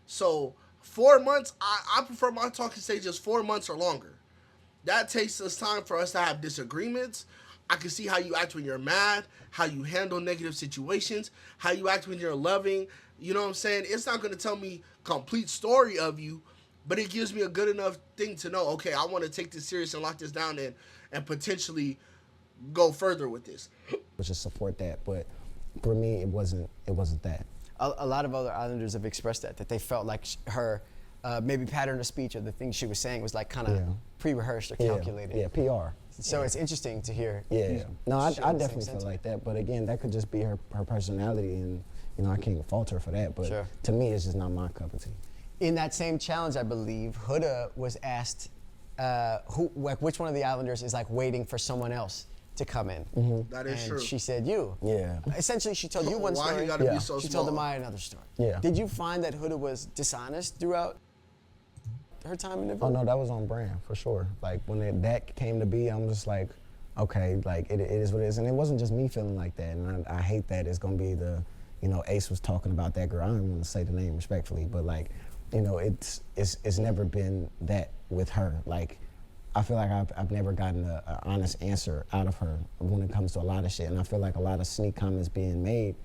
[SPEAKER 1] So 4 months, I prefer my talking stages 4 months or longer. That takes us time for us to have disagreements. I can see how you act when you're mad, how you handle negative situations, how you act when you're loving. You know what I'm saying? It's not going to tell me complete story of you, but it gives me a good enough thing to know, okay, I want to take this serious and lock this down and potentially go further with this.
[SPEAKER 5] Just support that, but for me, it wasn't that.
[SPEAKER 4] A lot of other Islanders have expressed that they felt like her maybe pattern of speech or the things she was saying was like kind of pre-rehearsed or calculated.
[SPEAKER 5] Yeah, PR.
[SPEAKER 4] So it's interesting to hear.
[SPEAKER 5] Yeah. No, I definitely feel like that. But again, that could just be her personality, and you know I can't fault her for that. But to me, it's just not my cup of tea.
[SPEAKER 4] In that same challenge, I believe Huda was asked which one of the Islanders is like waiting for someone else to come in.
[SPEAKER 5] Mm-hmm.
[SPEAKER 1] That is true.
[SPEAKER 4] She said you.
[SPEAKER 5] Yeah.
[SPEAKER 4] Essentially, she told you one story.
[SPEAKER 1] Why you gotta be so
[SPEAKER 4] She
[SPEAKER 1] small?
[SPEAKER 4] told Amaya another story.
[SPEAKER 5] Yeah.
[SPEAKER 4] Did you find that Huda was dishonest throughout her time in the
[SPEAKER 5] Oh no, that was on brand for sure. Like when that came to be, I'm just like, okay, like it is what it is, and it wasn't just me feeling like that. And I hate that it's gonna be the, you know, Ace was talking about that girl. I don't want to say the name respectfully, but like, you know, it's never been that with her. Like, I feel like I've never gotten an honest answer out of her when it comes to a lot of shit, and I feel like a lot of sneak comments being made,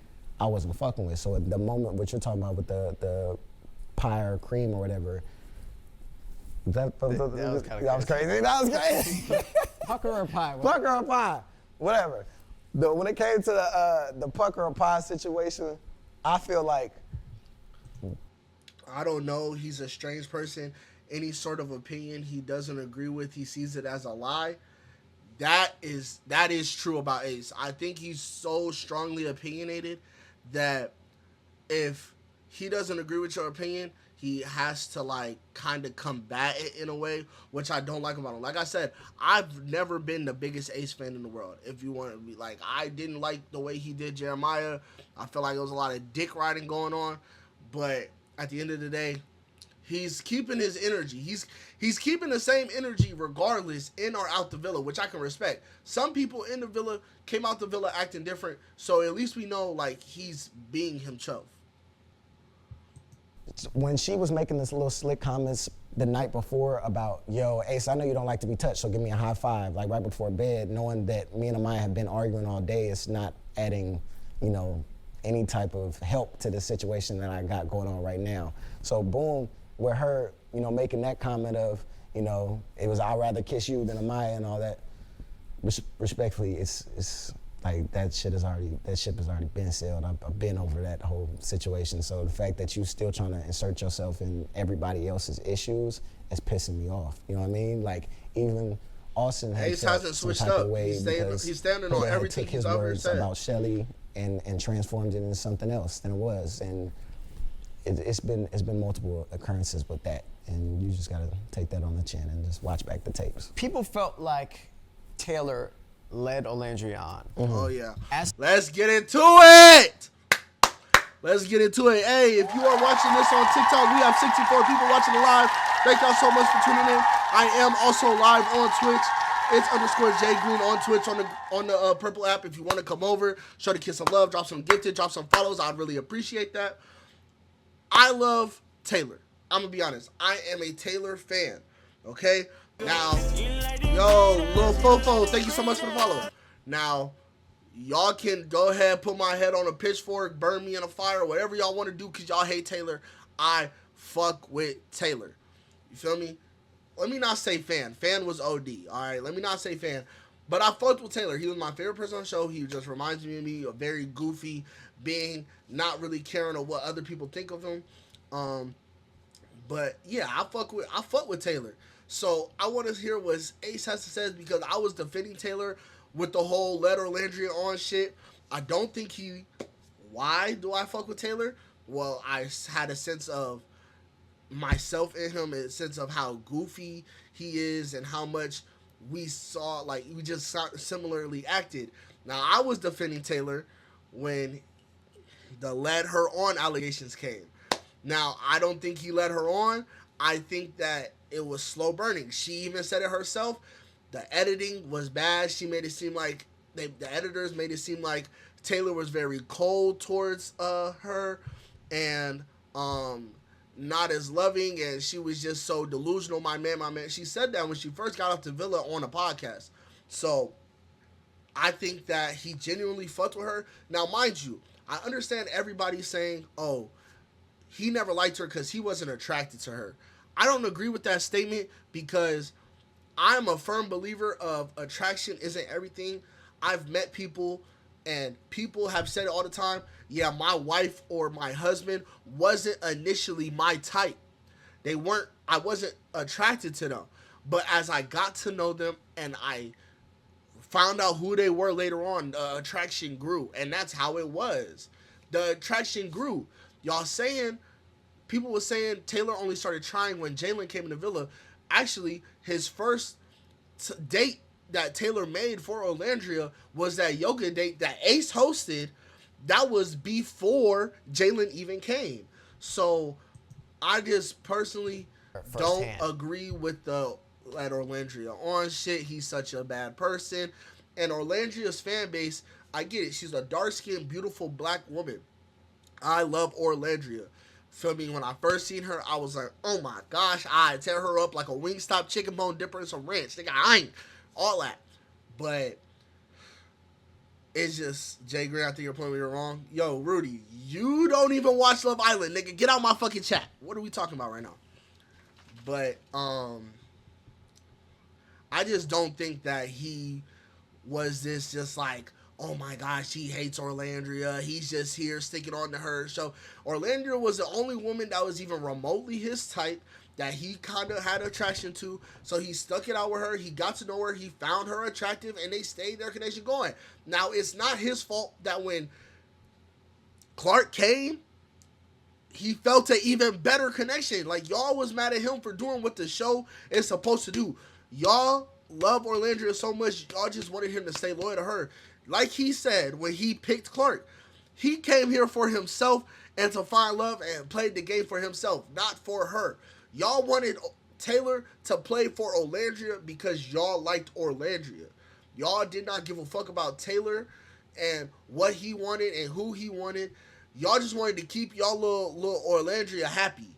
[SPEAKER 5] I wasn't fucking with. So at the moment, what you're talking about with the pie or cream or whatever. That was crazy. That was crazy.
[SPEAKER 4] Pucker or pie?
[SPEAKER 5] Pucker or pie, whatever. When it came to the pucker or pie situation, I feel like
[SPEAKER 1] I don't know. He's a strange person. Any sort of opinion he doesn't agree with, he sees it as a lie. That is true about Ace. I think he's so strongly opinionated that if he doesn't agree with your opinion, he has to like kind of combat it in a way, which I don't like about him. Like I said, I've never been the biggest Ace fan in the world. If you want to be like, I didn't like the way he did Jeremiah. I feel like there was a lot of dick riding going on, but at the end of the day, he's keeping his energy. He's keeping the same energy regardless in or out the villa, which I can respect. Some people in the villa came out the villa acting different, so at least we know like he's being himself.
[SPEAKER 5] when she was making this little slick comments the night before about, yo, Ace, I know you don't like to be touched, so give me a high five, like right before bed, knowing that me and Amaya have been arguing all day, it's not adding, you know, any type of help to the situation that I got going on right now. So boom, with her, you know, making that comment of, you know, it was I'd rather kiss you than Amaya and all that, respectfully, it's like that ship has already been sailed. I've been over that whole situation. So the fact that you still trying to insert yourself in everybody else's issues is pissing me off. You know what I mean? Like even Austin
[SPEAKER 1] Ace hasn't switched up. He's standing on everything he's ever said
[SPEAKER 5] about Shelly and transformed it into something else than it was. And it's been multiple occurrences with that. And you just gotta take that on the chin and just watch back the tapes.
[SPEAKER 4] People felt like Taylor led Olandria on.
[SPEAKER 1] Mm-hmm. Oh yeah. Let's get into it. Let's get into it. Hey, if you are watching this on TikTok, we have 64 people watching it live. Thank y'all so much for tuning in. I am also live on Twitch. It's _JGreen on Twitch on the Purple app. If you want to come over, show the kids some love, drop some gifted, drop some follows. I'd really appreciate that. I love Taylor. I'm gonna be honest. I am a Taylor fan. Okay. Now, yo, Lil Fofo, thank you so much for the follow. Now, y'all can go ahead, put my head on a pitchfork, burn me in a fire, whatever y'all want to do, because y'all hate Taylor. I fuck with Taylor. You feel me? Let me not say fan. Fan was OD, all right? Let me not say fan. But I fucked with Taylor. He was my favorite person on the show. He just reminds me of me, a very goofy being, not really caring of what other people think of him. But yeah, I fuck with Taylor. So I want to hear what Ace has to say because I was defending Taylor with the whole let Orlandria on shit. I don't think why do I fuck with Taylor? Well, I had a sense of myself in him, a sense of how goofy he is and how much we saw, like, we just similarly acted. Now, I was defending Taylor when the led her on allegations came. Now, I don't think he led her on. I think that it was slow burning. She even said it herself. The editing was bad. She made it seem like the editors made it seem like Taylor was very cold towards her and not as loving, and she was just so delusional. My man. She said that when she first got off the villa on a podcast. So I think that he genuinely fucked with her. Now, mind you, I understand everybody saying, oh, he never liked her because he wasn't attracted to her. I don't agree with that statement because I'm a firm believer of attraction isn't everything. I've met people and people have said it all the time. Yeah, my wife or my husband wasn't initially my type. I wasn't attracted to them. But as I got to know them and I found out who they were later on, the attraction grew. And that's how it was. The attraction grew. People were saying Taylor only started trying when Jalen came in the villa. Actually, his first date that Taylor made for Nicolandria was that yoga date that Ace hosted. That was before Jalen even came. So I just personally don't agree with the at Nicolandria on shit. He's such a bad person. And Nicolandria's fan base, I get it. She's a dark-skinned, beautiful black woman. I love Nicolandria. Feel me? When I first seen her, I was like, oh my gosh, I'd tear her up like a Wingstop chicken bone dipper in some ranch. Nigga, I ain't all that. But it's just, Jay Green, I think you're pointing me wrong. Yo, Rudy, you don't even watch Love Island, nigga. Get out my fucking chat. What are we talking about right now? But, I just don't think that he was this just like, oh my gosh, he hates Nicolandria. He's just here sticking on to her. So Nicolandria was the only woman that was even remotely his type that he kind of had attraction to. So he stuck it out with her. He got to know her. He found her attractive, and they stayed their connection going. Now, it's not his fault that when Clark came, he felt an even better connection. Like, y'all was mad at him for doing what the show is supposed to do. Y'all love Nicolandria so much, y'all just wanted him to stay loyal to her. Like he said when he picked Clark, he came here for himself and to find love and played the game for himself, not for her. Y'all wanted Taylor to play for Nicolandria because y'all liked Nicolandria. Y'all did not give a fuck about Taylor and what he wanted and who he wanted. Y'all just wanted to keep y'all little Nicolandria happy.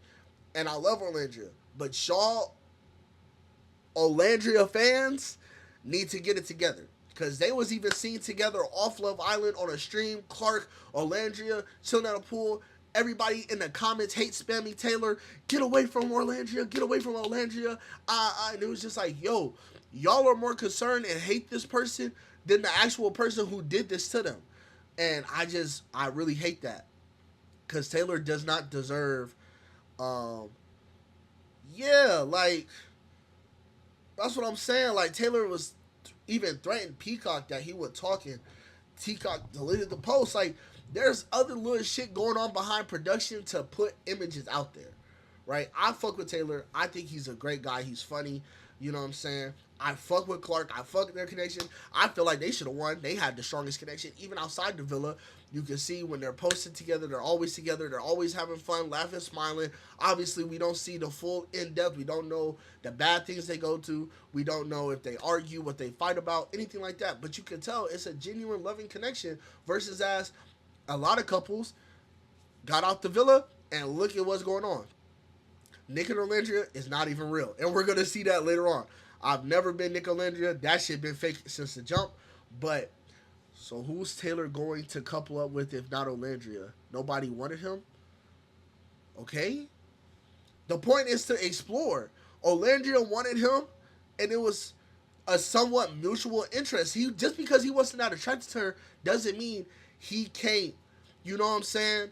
[SPEAKER 1] And I love Nicolandria. But y'all Nicolandria fans need to get it together. Because they was even seen together off Love Island on a stream. Clark, Nicolandria, chilling at a pool. Everybody in the comments hate spamming Taylor. Get away from Nicolandria. Get away from Nicolandria. And it was just like, yo, y'all are more concerned and hate this person than the actual person who did this to them. And I really hate that. Because Taylor does not deserve, that's what I'm saying. Like, Taylor was even threatened Peacock that he would talk, and Peacock deleted the post. Like, there's other little shit going on behind production to put images out there, right? I fuck with Taylor. I think he's a great guy. He's funny. You know what I'm saying? I fuck with Clark. I fuck with their connection. I feel like they should have won. They had the strongest connection. Even outside the villa, you can see when they're posted together, they're always together. They're always having fun, laughing, smiling. Obviously, we don't see the full in-depth. We don't know the bad things they go to. We don't know if they argue, what they fight about, anything like that. But you can tell it's a genuine, loving connection versus as a lot of couples got out the villa and look at what's going on. Nick and Nicolandria is not even real. And we're going to see that later on. I've never been Nicolandria. That shit been fake since the jump. But, so who's Taylor going to couple up with if not Nicolandria? Nobody wanted him? Okay? The point is to explore. Nicolandria wanted him, and it was a somewhat mutual interest. Just because he wasn't that attracted to her doesn't mean he can't, you know what I'm saying,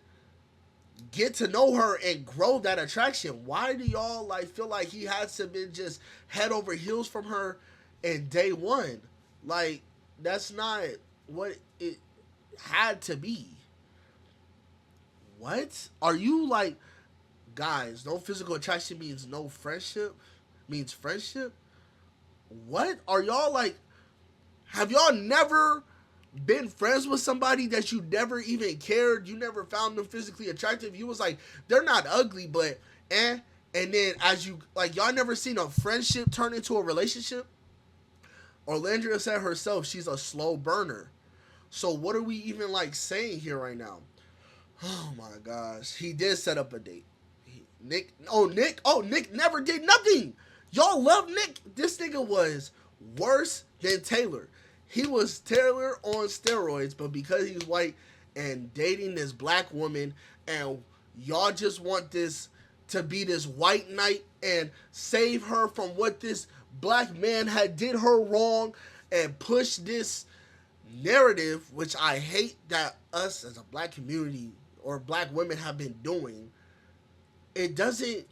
[SPEAKER 1] get to know her and grow that attraction. Why do y'all feel like he has to be just head over heels from her in day one? Like, that's not what it had to be. What? Are you guys, no physical attraction means no friendship? Means friendship? what are y'all like? Have y'all never been friends with somebody that you never even cared? You never found them physically attractive. You was like, they're not ugly, but and then as you like, y'all never seen a friendship turn into a relationship? Orlandria said herself, she's a slow burner. So what are we even like saying here right now? Oh my gosh, he did set up a date. Nick never did nothing. Y'all love Nick. This nigga was worse than Taylor. He was Taylor on steroids, but because he's white and dating this black woman, and y'all just want this to be this white knight and save her from what this black man had did her wrong and push this narrative, which I hate that us as a black community or black women have been doing. It doesn't.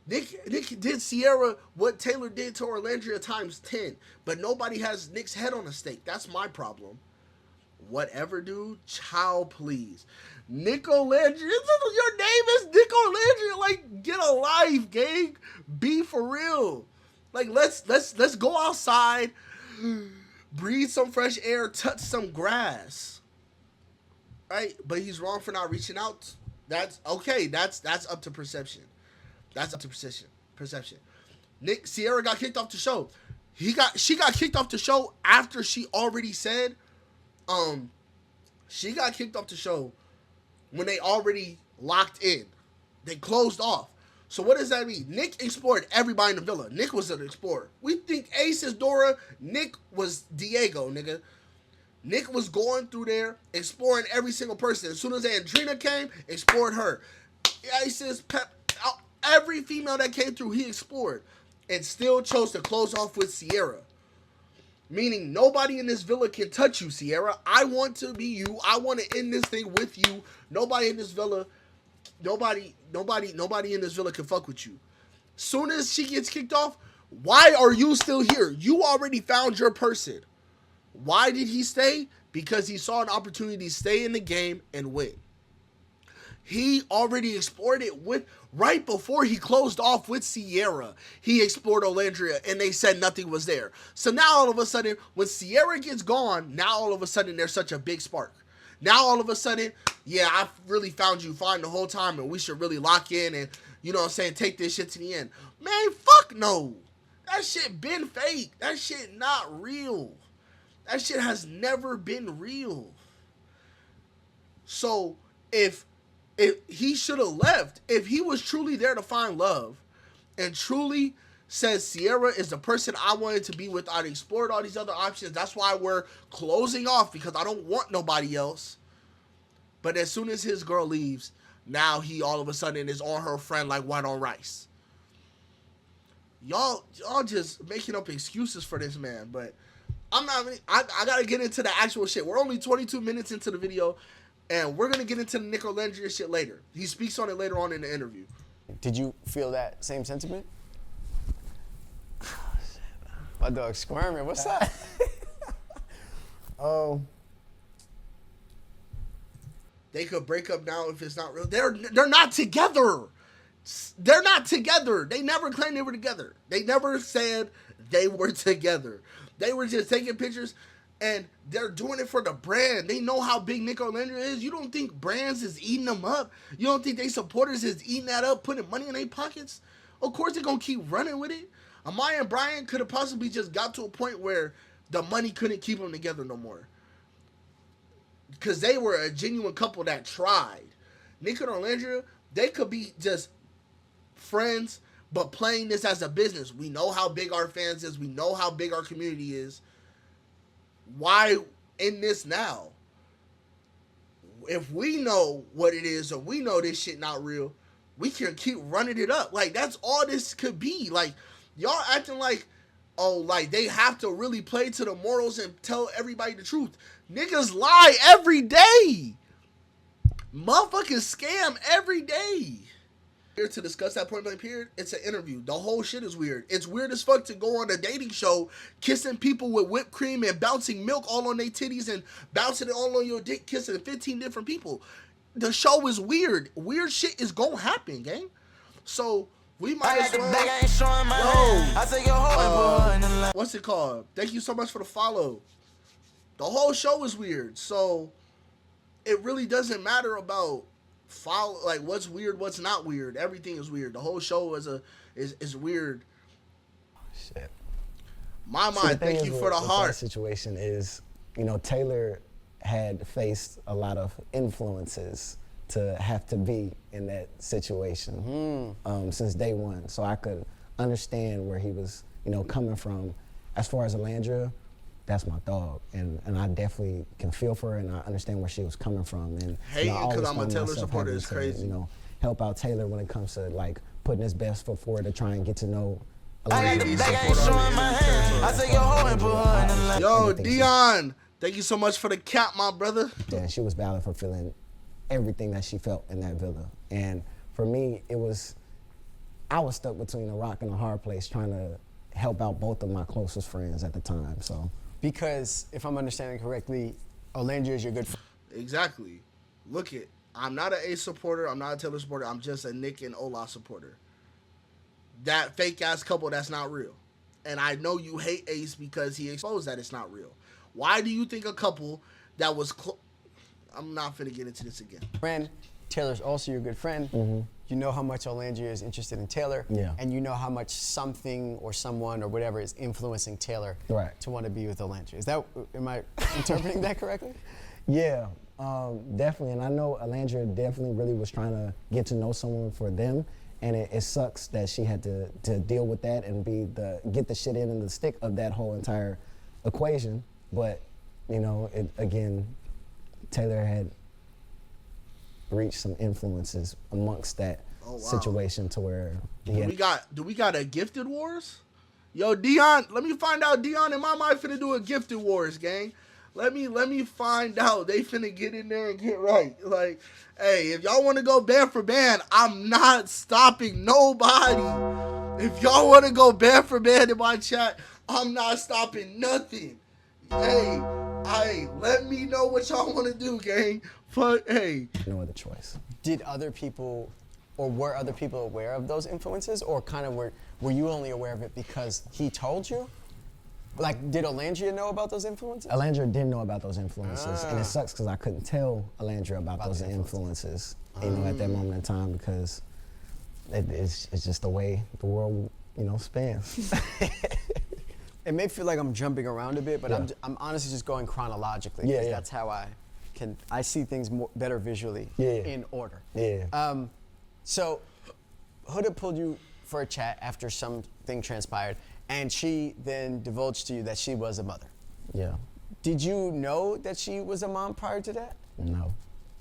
[SPEAKER 1] Nick did Sierra what Taylor did to Orlandria times 10, but nobody has Nick's head on a stake. That's my problem. Whatever, dude. Child, please. Nicolandria. Your name is Nicolandria. Like, get a life, gang. Be for real. Like, let's go outside, breathe some fresh air, touch some grass. Right? But he's wrong for not reaching out. That's okay. That's up to perception. That's up to perception. Sierra got kicked off the show. She got kicked off the show after she already said, she got kicked off the show when they already locked in. They closed off. So what does that mean? Nick explored everybody in the villa. Nick was an explorer. We think Ace is Dora. Nick was Diego, nigga. Nick was going through there, exploring every single person. As soon as Andrina came, explored her. Ace's Pep, every female that came through, he explored. And still chose to close off with Sierra. Meaning nobody in this villa can touch you, Sierra. I want to be you. I want to end this thing with you. Nobody in this villa, nobody in this villa can fuck with you. Soon as she gets kicked off, why are you still here? You already found your person. Why did he stay? Because he saw an opportunity to stay in the game and win. He already explored it right before he closed off with Sierra. He explored Orlandria and they said nothing was there. So now all of a sudden, when Sierra gets gone, now all of a sudden there's such a big spark. Now all of a sudden, yeah, I really found you fine the whole time and we should really lock in and, you know what I'm saying, take this shit to the end. Man, fuck no. That shit been fake. That shit not real. That shit has never been real. So if he should have left, if he was truly there to find love and truly says Sierra is the person I wanted to be with, I'd explored all these other options. That's why we're closing off, because I don't want nobody else. But as soon as his girl leaves, now he all of a sudden is on her friend like white on rice. Y'all just making up excuses for this man, but I gotta get into the actual shit. We're only 22 minutes into the video, and we're gonna get into the Nicolandria shit later. He speaks on it later on in the interview.
[SPEAKER 4] Did you feel that same sentiment? My dog's squirming. What's up?
[SPEAKER 1] They could break up now if it's not real. They're not together. They're not together. They never claimed they were together. They never said they were together. They were just taking pictures, and they're doing it for the brand. They know how big Nicolandria is. You don't think brands is eating them up? You don't think they supporters is eating that up, putting money in their pockets? Of course they're going to keep running with it. Amaya and Brian could have possibly just got to a point where the money couldn't keep them together no more. Because they were a genuine couple that tried. Nick and Orlandria, they could be just friends, but playing this as a business. We know how big our fans is. We know how big our community is. Why end this now? If we know what it is, or we know this shit not real, we can keep running it up. Like, that's all this could be. Like, y'all acting like, oh, like they have to really play to the morals and tell everybody the truth. Niggas lie every day. Motherfuckers scam every day. Here to discuss that point blank period, it's an interview. The whole shit is weird. It's weird as fuck to go on a dating show, kissing people with whipped cream and bouncing milk all on their titties and bouncing it all on your dick, kissing 15 different people. The show is weird. Weird shit is gonna happen, gang. So We might as well. What's it called? Thank you so much for the follow. The whole show is weird, so it really doesn't matter about follow, like what's weird, what's not weird. Everything is weird. The whole show is weird.
[SPEAKER 5] Shit.
[SPEAKER 1] My mind. Thank you for the heart.
[SPEAKER 5] That situation is, Taylor had faced a lot of influences to have to be in that situation since day one. So I could understand where he was, coming from. As far as Nicolandria, that's my dog, and I definitely can feel for her, and I understand where she was coming from. And
[SPEAKER 1] hating because I'm a Taylor supporter is crazy.
[SPEAKER 5] Help out Taylor when it comes to like putting his best foot forward to try and get to know.
[SPEAKER 1] Yo, Dion, thank you so much for the cap, my brother.
[SPEAKER 5] Yeah, and she was valid for feeling everything that she felt in that villa. And for me, I was stuck between a rock and a hard place trying to help out both of my closest friends at the time. So,
[SPEAKER 4] because if I'm understanding correctly, Nicolandria is your good friend.
[SPEAKER 1] Exactly. Look it, I'm not an Ace supporter, I'm not a Taylor supporter, I'm just a Nick and Ola supporter. That fake ass couple, that's not real. And I know you hate Ace because he exposed that it's not real. Why do you think a couple that was I'm not finna get into this again.
[SPEAKER 4] Friend, Taylor's also your good friend.
[SPEAKER 5] Mm-hmm.
[SPEAKER 4] You know how much Nicolandria is interested in Taylor.
[SPEAKER 5] Yeah.
[SPEAKER 4] And you know how much something or someone or whatever is influencing Taylor to want to be with Nicolandria. Am I interpreting that correctly?
[SPEAKER 5] Yeah, definitely. And I know Nicolandria definitely really was trying to get to know someone for them. And it sucks that she had to deal with that and get the shit in the stick of that whole entire equation. But, again, Taylor had reached some influences amongst that situation to where
[SPEAKER 1] do we got a gifted wars? Yo, Dion, let me find out. Dion and my mind finna do a gifted wars, gang. Let me find out. They finna get in there and get right. Like, hey, if y'all want to go band for band, I'm not stopping nobody. If y'all want to go band for band in my chat, I'm not stopping nothing. Hey, let me know what y'all want to do, gang. But hey,
[SPEAKER 5] no other choice.
[SPEAKER 4] Did other people, or were other people aware of those influences, or kind of were you only aware of it because he told you? Like, did Nicolandria know about those influences?
[SPEAKER 5] Nicolandria didn't know about those influences, and it sucks because I couldn't tell Nicolandria about those influences, at that moment in time, because it's just the way the world, spans.
[SPEAKER 4] It may feel like I'm jumping around a bit, but I'm honestly just going chronologically.
[SPEAKER 5] Yeah.
[SPEAKER 4] That's how I see things better visually in order.
[SPEAKER 5] Yeah.
[SPEAKER 4] So, Huda pulled you for a chat after something transpired. And she then divulged to you that she was a mother.
[SPEAKER 5] Yeah.
[SPEAKER 4] Did you know that she was a mom prior to that?
[SPEAKER 5] No.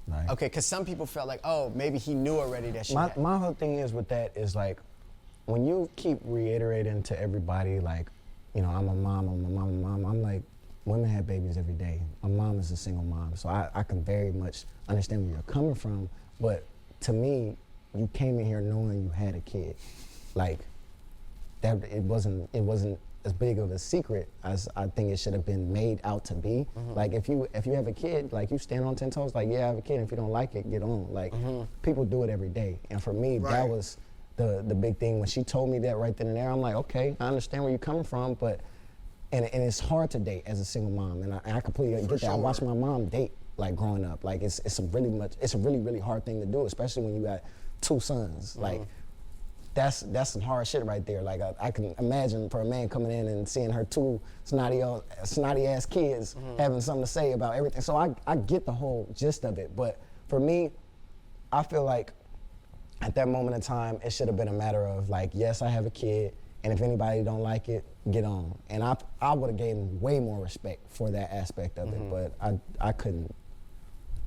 [SPEAKER 5] Right.
[SPEAKER 4] Okay, because some people felt like, oh, maybe he knew already that she had.
[SPEAKER 5] My whole thing is with that is like, when you keep reiterating to everybody like, I'm a mom, I'm like, women have babies every day. My mom is a single mom, so I can very much understand where you're coming from. But to me, you came in here knowing you had a kid. Like, that it wasn't as big of a secret as I think it should have been made out to be. Mm-hmm. Like, if you have a kid, like, you stand on 10 toes, like, yeah, I have a kid. If you don't like it, get on. Like, people do it every day. And for me, that was the big thing. When she told me that right then and there, I'm like, okay, I understand where you're coming from, but and it's hard to date as a single mom, and I completely get that. Sure. I watched my mom date, like, growing up. Like, it's a really, really hard thing to do, especially when you got 2 sons. Like, that's some hard shit right there. Like, I can imagine for a man coming in and seeing her 2 snotty ass kids having something to say about everything. So I get the whole gist of it. But for me, I feel like at that moment in time, it should have been a matter of like, yes, I have a kid, and if anybody don't like it, get on. And I would have gave him way more respect for that aspect of it, but I couldn't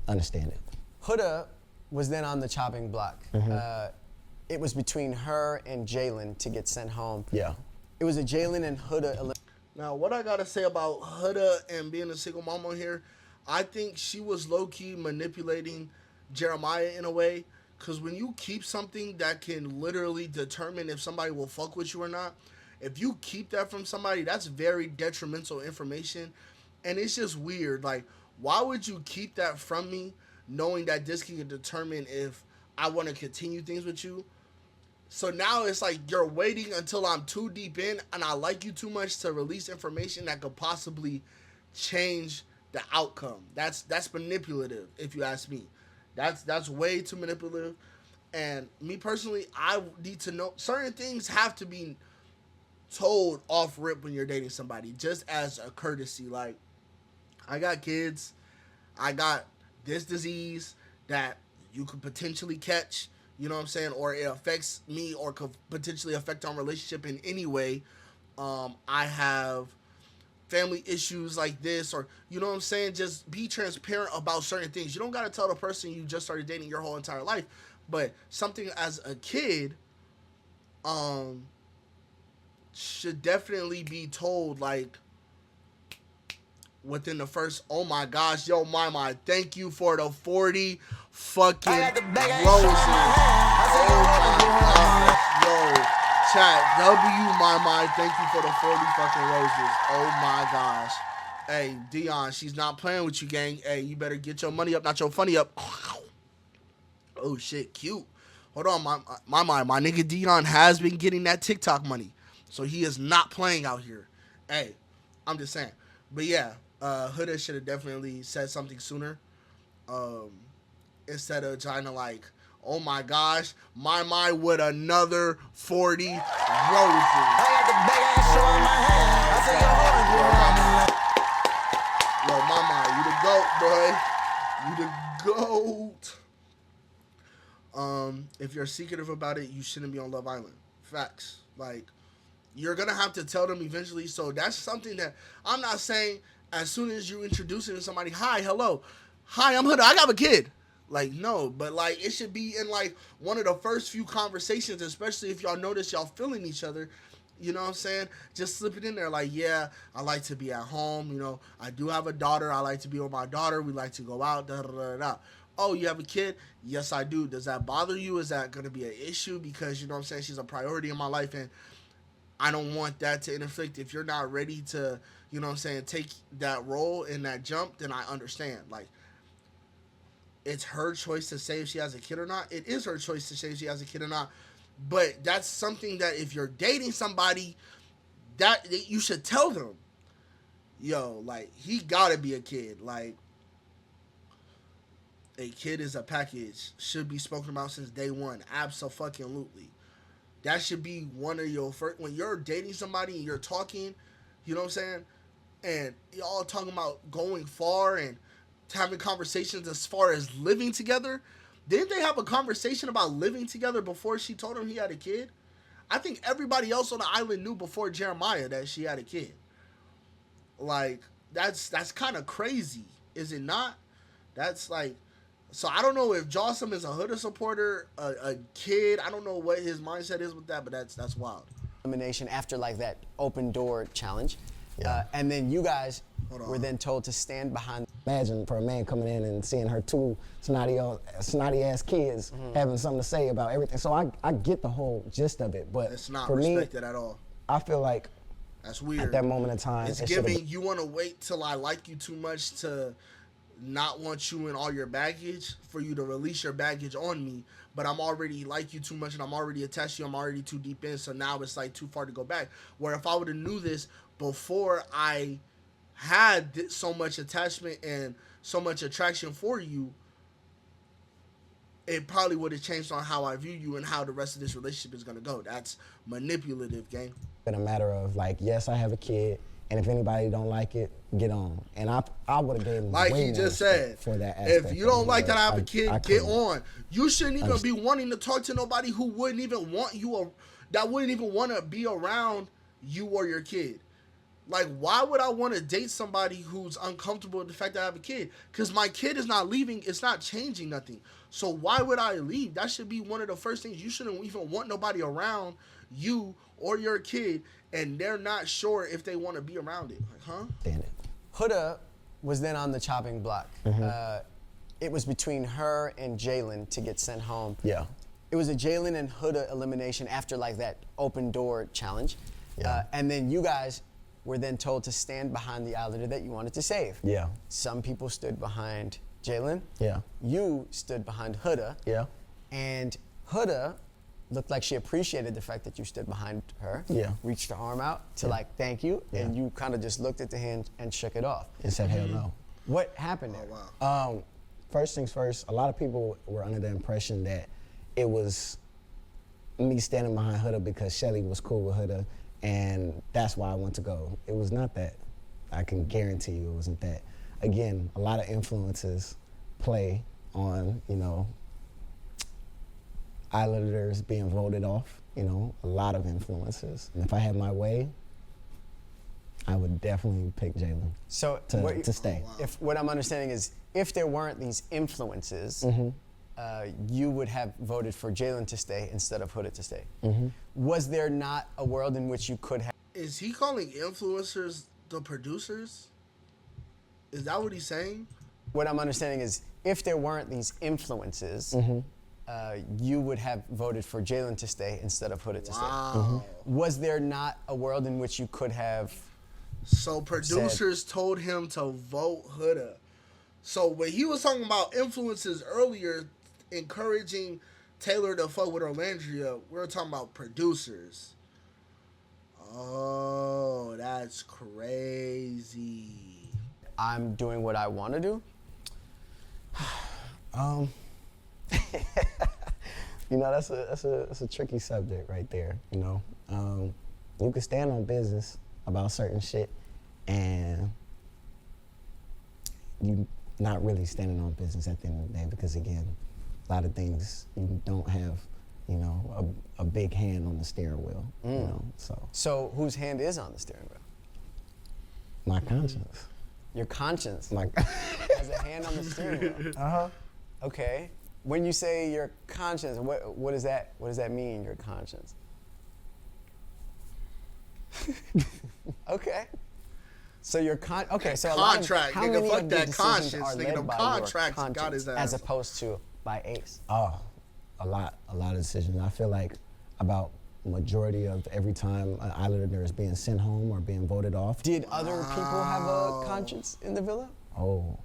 [SPEAKER 5] understand it.
[SPEAKER 4] Huda was then on the chopping block. It was between her and Jalen to get sent home.
[SPEAKER 5] Yeah.
[SPEAKER 4] It was a Jalen and Huda.
[SPEAKER 1] Now, what I gotta say about Huda and being a single mom on here, I think she was low-key manipulating Jeremiah in a way, because when you keep something that can literally determine if somebody will fuck with you or not, if you keep that from somebody, that's very detrimental information, and it's just weird. Like, why would you keep that from me, knowing that this can determine if I want to continue things with you? So now it's like you're waiting until I'm too deep in and I like you too much to release information that could possibly change the outcome. That's manipulative, if you ask me. That's way too manipulative. And me personally, I need to know certain things have to be told off rip when you're dating somebody, just as a courtesy. Like, I got kids, I got this disease that you could potentially catch, you know what I'm saying, or it affects me or could potentially affect our relationship in any way. I have family issues like this, or you know what I'm saying, just be transparent about certain things. You don't got to tell the person you just started dating your whole entire life, but something as a kid should definitely be told, like, within the first, oh my gosh, yo, my, thank you for the 40 fucking roses. Oh my gosh, yo, chat, my, thank you for the 40 fucking roses. Oh my gosh. Hey, Dion, she's not playing with you, gang. Hey, you better get your money up, not your funny up. Oh shit, cute. Hold on, my nigga Dion has been getting that TikTok money, so he is not playing out here. Hey, I'm just saying. But yeah, Huda should have definitely said something sooner, instead of trying to like, oh my gosh, my with another 40 roses. I got the big ass show in my hand. I say, yo, you the goat, boy. You the goat. If you're secretive about it, you shouldn't be on Love Island. Facts. Like, you're gonna have to tell them eventually. So that's something that I'm not saying as soon as you introduce it to somebody, hi, hello, hi, I'm Huda, I got a kid. Like, no, but like it should be in like one of the first few conversations, especially if y'all notice y'all feeling each other. You know what I'm saying? Just slip it in there like, yeah, I like to be at home. You know, I do have a daughter. I like to be with my daughter. We like to go out. Da da da da. Oh, you have a kid? Yes, I do. Does that bother you? Is that going to be an issue? Because, you know what I'm saying, she's a priority in my life, and I don't want that to inflict. If you're not ready to, you know what I'm saying, take that role in that jump, then I understand. Like, it's her choice to say if she has a kid or not. It is her choice to say if she has a kid or not. But that's something that if you're dating somebody, that you should tell them, yo, like, he got to be a kid. Like, a kid is a package. Should be spoken about since day one. Abso-fucking-lutely. That should be one of your first, when you're dating somebody and you're talking, you know what I'm saying, and y'all talking about going far and having conversations as far as living together. Didn't they have a conversation about living together before she told him he had a kid? I think everybody else on the island knew before Jeremiah that she had a kid. Like, that's kind of crazy, is it not? That's like, so I don't know if Jossam is a Huda supporter, a kid. I don't know what his mindset is with that, but that's wild. Elimination
[SPEAKER 4] after like that open door challenge.
[SPEAKER 5] Yeah.
[SPEAKER 4] And then you guys were then told to stand behind.
[SPEAKER 5] Imagine for a man coming in and seeing her two snotty ass kids having something to say about everything. So I get the whole gist of it, but
[SPEAKER 1] it's not
[SPEAKER 5] for
[SPEAKER 1] respected
[SPEAKER 5] me,
[SPEAKER 1] at all.
[SPEAKER 5] I feel like
[SPEAKER 1] that's weird.
[SPEAKER 5] At that moment in time,
[SPEAKER 1] it's giving you want to wait till I like you too much to not want you in all your baggage for you to release your baggage on me, but I'm already like you too much and I'm already attached to you, I'm already too deep in, so now it's like too far to go back. Where if I would have knew this before I had so much attachment and so much attraction for you, it probably would have changed on how I view you and how the rest of this relationship is going to go. That's manipulative, gang.
[SPEAKER 5] Been a matter of like, yes, I have a kid, and if anybody don't like it, get on. And I would have gave him
[SPEAKER 1] like
[SPEAKER 5] way
[SPEAKER 1] he
[SPEAKER 5] more
[SPEAKER 1] just said,
[SPEAKER 5] for that aspect.
[SPEAKER 1] If you don't like that I have a kid, get on. You shouldn't even be wanting to talk to nobody who wouldn't even want you, or that wouldn't even want to be around you or your kid. Like, why would I want to date somebody who's uncomfortable with the fact that I have a kid? Because my kid is not leaving. It's not changing nothing. So why would I leave? That should be one of the first things. You shouldn't even want nobody around you or your kid, and they're not sure if they want to be around it. Like, huh?
[SPEAKER 5] Damn it.
[SPEAKER 4] Huda was then on the chopping block. It was between her and Jalen to get sent home.
[SPEAKER 5] Yeah.
[SPEAKER 4] It was a Jalen and Huda elimination after like that open door challenge.
[SPEAKER 5] Yeah.
[SPEAKER 4] And then you guys were then told to stand behind the islander that you wanted to save.
[SPEAKER 5] Yeah.
[SPEAKER 4] Some people stood behind Jalen.
[SPEAKER 5] Yeah.
[SPEAKER 4] You stood behind Huda.
[SPEAKER 5] Yeah.
[SPEAKER 4] And Huda looked like she appreciated the fact that you stood behind her.
[SPEAKER 5] Yeah.
[SPEAKER 4] Reached her arm out to like thank you, and you kind of just looked at the hand and shook it off.
[SPEAKER 5] And said, hell no.
[SPEAKER 4] What happened there?
[SPEAKER 1] Wow.
[SPEAKER 5] First things first, a lot of people were under the impression that it was me standing behind Huda because Shelly was cool with Huda, and that's why I want to go. It was not that. I can guarantee you it wasn't that. Again, a lot of influences play on, you know, Islanders being voted off, you know, a lot of influences. And if I had my way, I would definitely pick Jalen
[SPEAKER 4] So
[SPEAKER 5] to stay.
[SPEAKER 4] If what I'm understanding is, if there weren't these influences, you would have voted for Jalen to stay instead of Huda to stay. Was there not a world in which you could have?
[SPEAKER 1] Is he calling influencers the producers? Is that what he's saying?
[SPEAKER 4] What I'm understanding is, if there weren't these influences, you would have voted for Jalen to stay instead of Huda to stay. Was there not a world in which you could have?
[SPEAKER 1] So producers told him to vote Huda. So when he was talking about influences earlier, encouraging Taylor to fuck with Nicolandria, we were talking about producers. Oh, that's crazy.
[SPEAKER 4] I'm doing what I want to do.
[SPEAKER 5] You know, that's a tricky subject right there, you know. You can stand on business about certain shit and you not really standing on business at the end of the day because, again, a lot of things you don't have, you know, a big hand on the steering wheel, you know, so.
[SPEAKER 4] So whose hand is on the steering wheel?
[SPEAKER 5] My conscience.
[SPEAKER 4] Your conscience
[SPEAKER 5] My
[SPEAKER 4] has a hand on the steering wheel. Okay. When you say your conscience, what does that mean? Your conscience. Okay. So your okay. So
[SPEAKER 1] contract,
[SPEAKER 4] how
[SPEAKER 1] nigga,
[SPEAKER 4] many
[SPEAKER 1] fuck
[SPEAKER 4] of
[SPEAKER 1] that
[SPEAKER 4] the
[SPEAKER 1] conscience,
[SPEAKER 4] decisions are
[SPEAKER 1] nigga,
[SPEAKER 4] led
[SPEAKER 1] them
[SPEAKER 4] by
[SPEAKER 1] contracts
[SPEAKER 4] your
[SPEAKER 1] got
[SPEAKER 4] conscience
[SPEAKER 1] his ass.
[SPEAKER 4] as opposed to by Ace?
[SPEAKER 5] Oh, a lot of decisions. I feel like about majority of every time an Islander is being sent home or being voted off.
[SPEAKER 4] Did other people have a conscience in the villa?
[SPEAKER 5] Oh,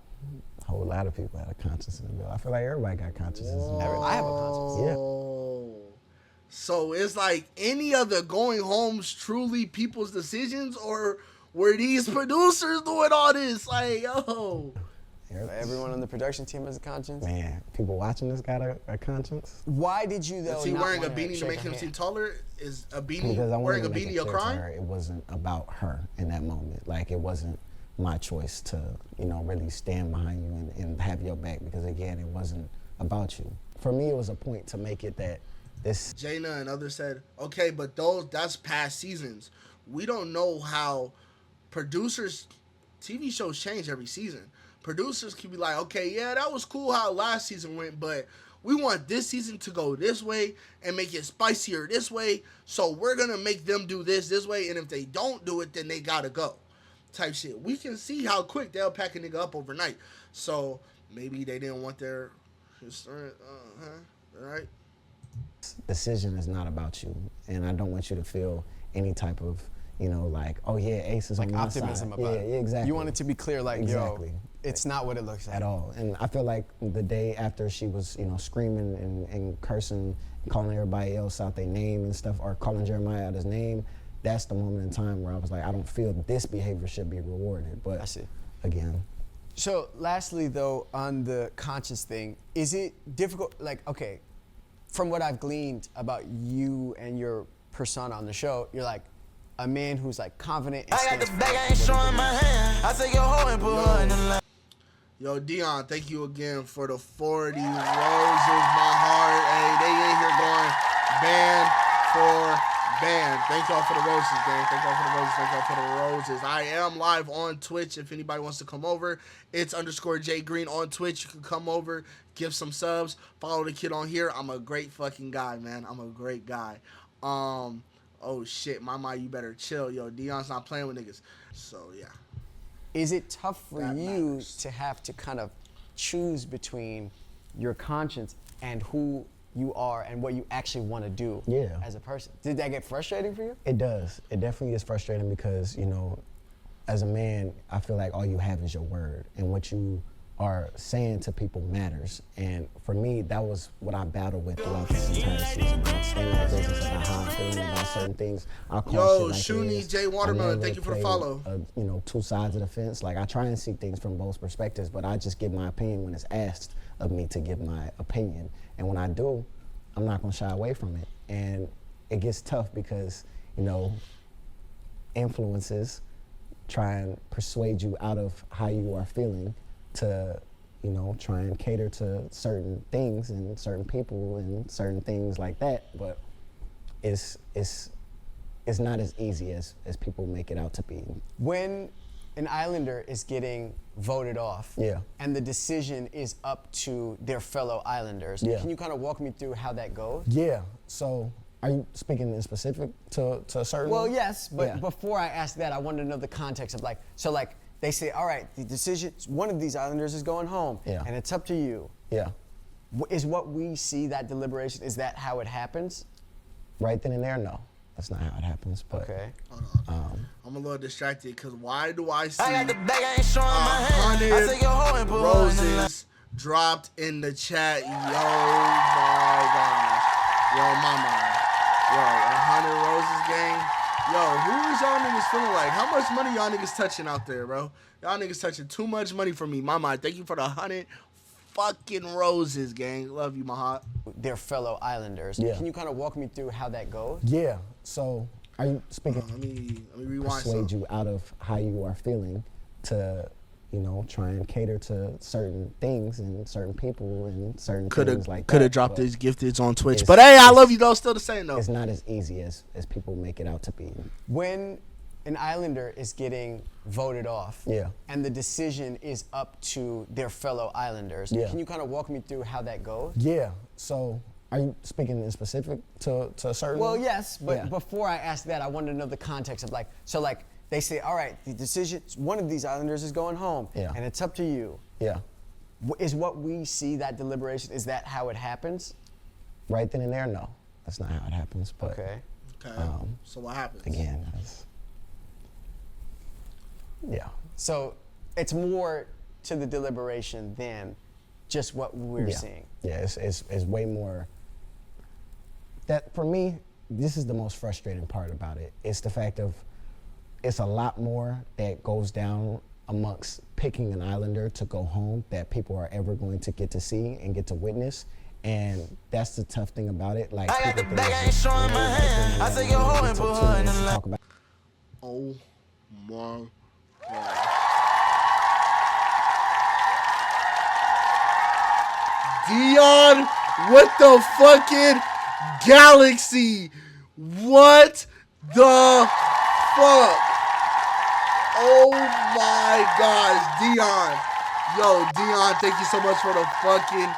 [SPEAKER 5] a whole lot of people had a conscience in the villa. I feel like everybody got consciences in the villa.
[SPEAKER 4] I have a conscience.
[SPEAKER 5] Yeah.
[SPEAKER 1] Oh. So it's like any of the going homes truly people's decisions, or were these producers doing all this? Like, yo.
[SPEAKER 4] Everyone on the production team has a conscience.
[SPEAKER 5] Man, people watching this got a conscience.
[SPEAKER 4] Why did you though?
[SPEAKER 1] Is he
[SPEAKER 4] not
[SPEAKER 1] wearing a
[SPEAKER 4] wanna
[SPEAKER 1] beanie to
[SPEAKER 4] shake
[SPEAKER 1] make
[SPEAKER 4] her
[SPEAKER 1] him seem
[SPEAKER 4] hand?
[SPEAKER 1] taller? Is a beanie
[SPEAKER 5] Because I
[SPEAKER 1] wearing a
[SPEAKER 5] wanted to make
[SPEAKER 1] beanie
[SPEAKER 5] it
[SPEAKER 1] a
[SPEAKER 5] clear to
[SPEAKER 1] crime?
[SPEAKER 5] her it wasn't about her in that moment. Like, it wasn't my choice to, you know, really stand behind you and have your back, because again, it wasn't about you. For me, it was a point to make it that this.
[SPEAKER 1] Jaina and others said, okay, but that's past seasons. We don't know how producers, TV shows change every season. Producers can be like, okay, yeah, that was cool how last season went, but we want this season to go this way and make it spicier this way, so we're going to make them do this way, and if they don't do it, then they got to go type shit. We can see how quick they'll pack a nigga up overnight. So maybe they didn't want their right?
[SPEAKER 5] Decision is not about you, and I don't want you to feel any type of, you know, like, oh yeah, Ace is
[SPEAKER 4] Like
[SPEAKER 5] on my
[SPEAKER 4] optimism
[SPEAKER 5] side.
[SPEAKER 4] about it.
[SPEAKER 5] Yeah, exactly.
[SPEAKER 4] You want it to be clear, like,
[SPEAKER 5] Exactly.
[SPEAKER 4] yo, it's not what it looks like.
[SPEAKER 5] At all. And I feel like the day after she was, you know, screaming and cursing, calling everybody else out their name and stuff, or calling Jeremiah out his name, that's the moment in time where I was like, I don't feel this behavior should be rewarded. But
[SPEAKER 4] I see.
[SPEAKER 5] Again.
[SPEAKER 4] So lastly though, on the conscious thing, is it difficult, like, okay, from what I've gleaned about you and your persona on the show, you're like a man who's like confident and
[SPEAKER 6] I got the
[SPEAKER 4] stands
[SPEAKER 6] bag,
[SPEAKER 4] for
[SPEAKER 6] I ain't
[SPEAKER 4] what he
[SPEAKER 6] showing my
[SPEAKER 4] believes.
[SPEAKER 6] hand. I take your hoe and put her in the line.
[SPEAKER 1] Yo, Dion, thank you again for the 40 roses, my heart. Hey, they in here going band for band. Thank y'all for the roses, gang. Thank y'all for the roses. Thank y'all for the roses. I am live on Twitch. If anybody wants to come over, it's _J Green on Twitch. You can come over, give some subs, follow the kid on here. I'm a great fucking guy, man. I'm a great guy. Oh shit, mama, you better chill. Yo, Dion's not playing with niggas. So yeah.
[SPEAKER 4] Is it tough for
[SPEAKER 1] That
[SPEAKER 4] you
[SPEAKER 1] matters.
[SPEAKER 4] to have to kind of choose between your conscience and who you are and what you actually want to do as a person? Did that get frustrating for you?
[SPEAKER 5] It does. It definitely is frustrating because, you know, as a man, I feel like all you have is your word. And what you are saying to people matters. And for me, that was what I battled with throughout this entire season. About standing on business, about how I'm feeling about certain things. I'll call
[SPEAKER 1] Yo,
[SPEAKER 5] shit like
[SPEAKER 1] Shuni
[SPEAKER 5] it is.
[SPEAKER 1] J. Watermelon, thank you for the
[SPEAKER 5] play,
[SPEAKER 1] follow.
[SPEAKER 5] Two sides of the fence. Like, I try and see things from both perspectives, but I just give my opinion when it's asked of me to give my opinion. And when I do, I'm not gonna shy away from it. And it gets tough because, influences try and persuade you out of how you are feeling to, try and cater to certain things and certain people and certain things like that. But it's not as easy as people make it out to be.
[SPEAKER 4] When an Islander is getting voted off, and the decision is up to their fellow Islanders, can you kind of walk me through how that goes?
[SPEAKER 5] Yeah. So, are you speaking in specific to a certain?
[SPEAKER 4] Well, yes, but before I ask that, I wanted to know the context of they say, all right, the decision, one of these Islanders is going home, and it's up to you.
[SPEAKER 5] Yeah.
[SPEAKER 4] Is what we see that deliberation, is that how it happens?
[SPEAKER 5] Right then and there, no. That's not how it happens, but.
[SPEAKER 4] Okay.
[SPEAKER 1] I'm a little distracted because why do I see
[SPEAKER 7] I got the bag, I ain't showing my hand. I take your hoe and put her in the
[SPEAKER 1] roses dropped in the chat? Yo, my gosh. Yo, mama. Yo, 100 roses gang. Yo, who is y'all niggas feeling like? How much money y'all niggas touching out there, bro? Y'all niggas touching too much money for me. Mama, thank you for the 100 fucking roses, gang. Love you, my heart.
[SPEAKER 4] Their fellow Islanders.
[SPEAKER 5] Yeah.
[SPEAKER 4] Can you kind of walk me through how that goes?
[SPEAKER 5] Yeah. So, are you speaking?
[SPEAKER 1] Let me rewind.
[SPEAKER 5] Persuade you out of how you are feeling to, try and cater to certain things and certain people and certain things like that.
[SPEAKER 1] Could have dropped his gifteds on Twitch, but hey, I love you though. Still the same though.
[SPEAKER 5] It's not as easy as people make it out to be.
[SPEAKER 4] When an Islander is getting voted off, and the decision is up to their fellow Islanders, can you kind of walk me through how that goes?
[SPEAKER 5] Yeah. So, are you speaking in specific to a certain?
[SPEAKER 4] Well, yes, but before I ask that, I wanted to know the context of they say, all right, the decision, one of these Islanders is going home, and it's up to you.
[SPEAKER 5] Yeah.
[SPEAKER 4] Is what we see that deliberation, is that how it happens?
[SPEAKER 5] Right then and there, no. That's not how it happens, but.
[SPEAKER 1] Okay. So what happens?
[SPEAKER 5] Again,
[SPEAKER 4] So it's more to the deliberation than just what we're seeing.
[SPEAKER 5] Yeah, it's way more. That, for me, this is the most frustrating part about it. It's the fact of, it's a lot more that goes down amongst picking an Islander to go home that people are ever going to get to see and get to witness. And that's the tough thing about it. Like,
[SPEAKER 7] I got the bag, I ain't showing my hand. I take your hoe and put her in the
[SPEAKER 5] talk about.
[SPEAKER 1] Oh my God. Dion with the fucking galaxy. What the fuck? Oh my gosh, Dion. Yo, Dion, thank you so much for the fucking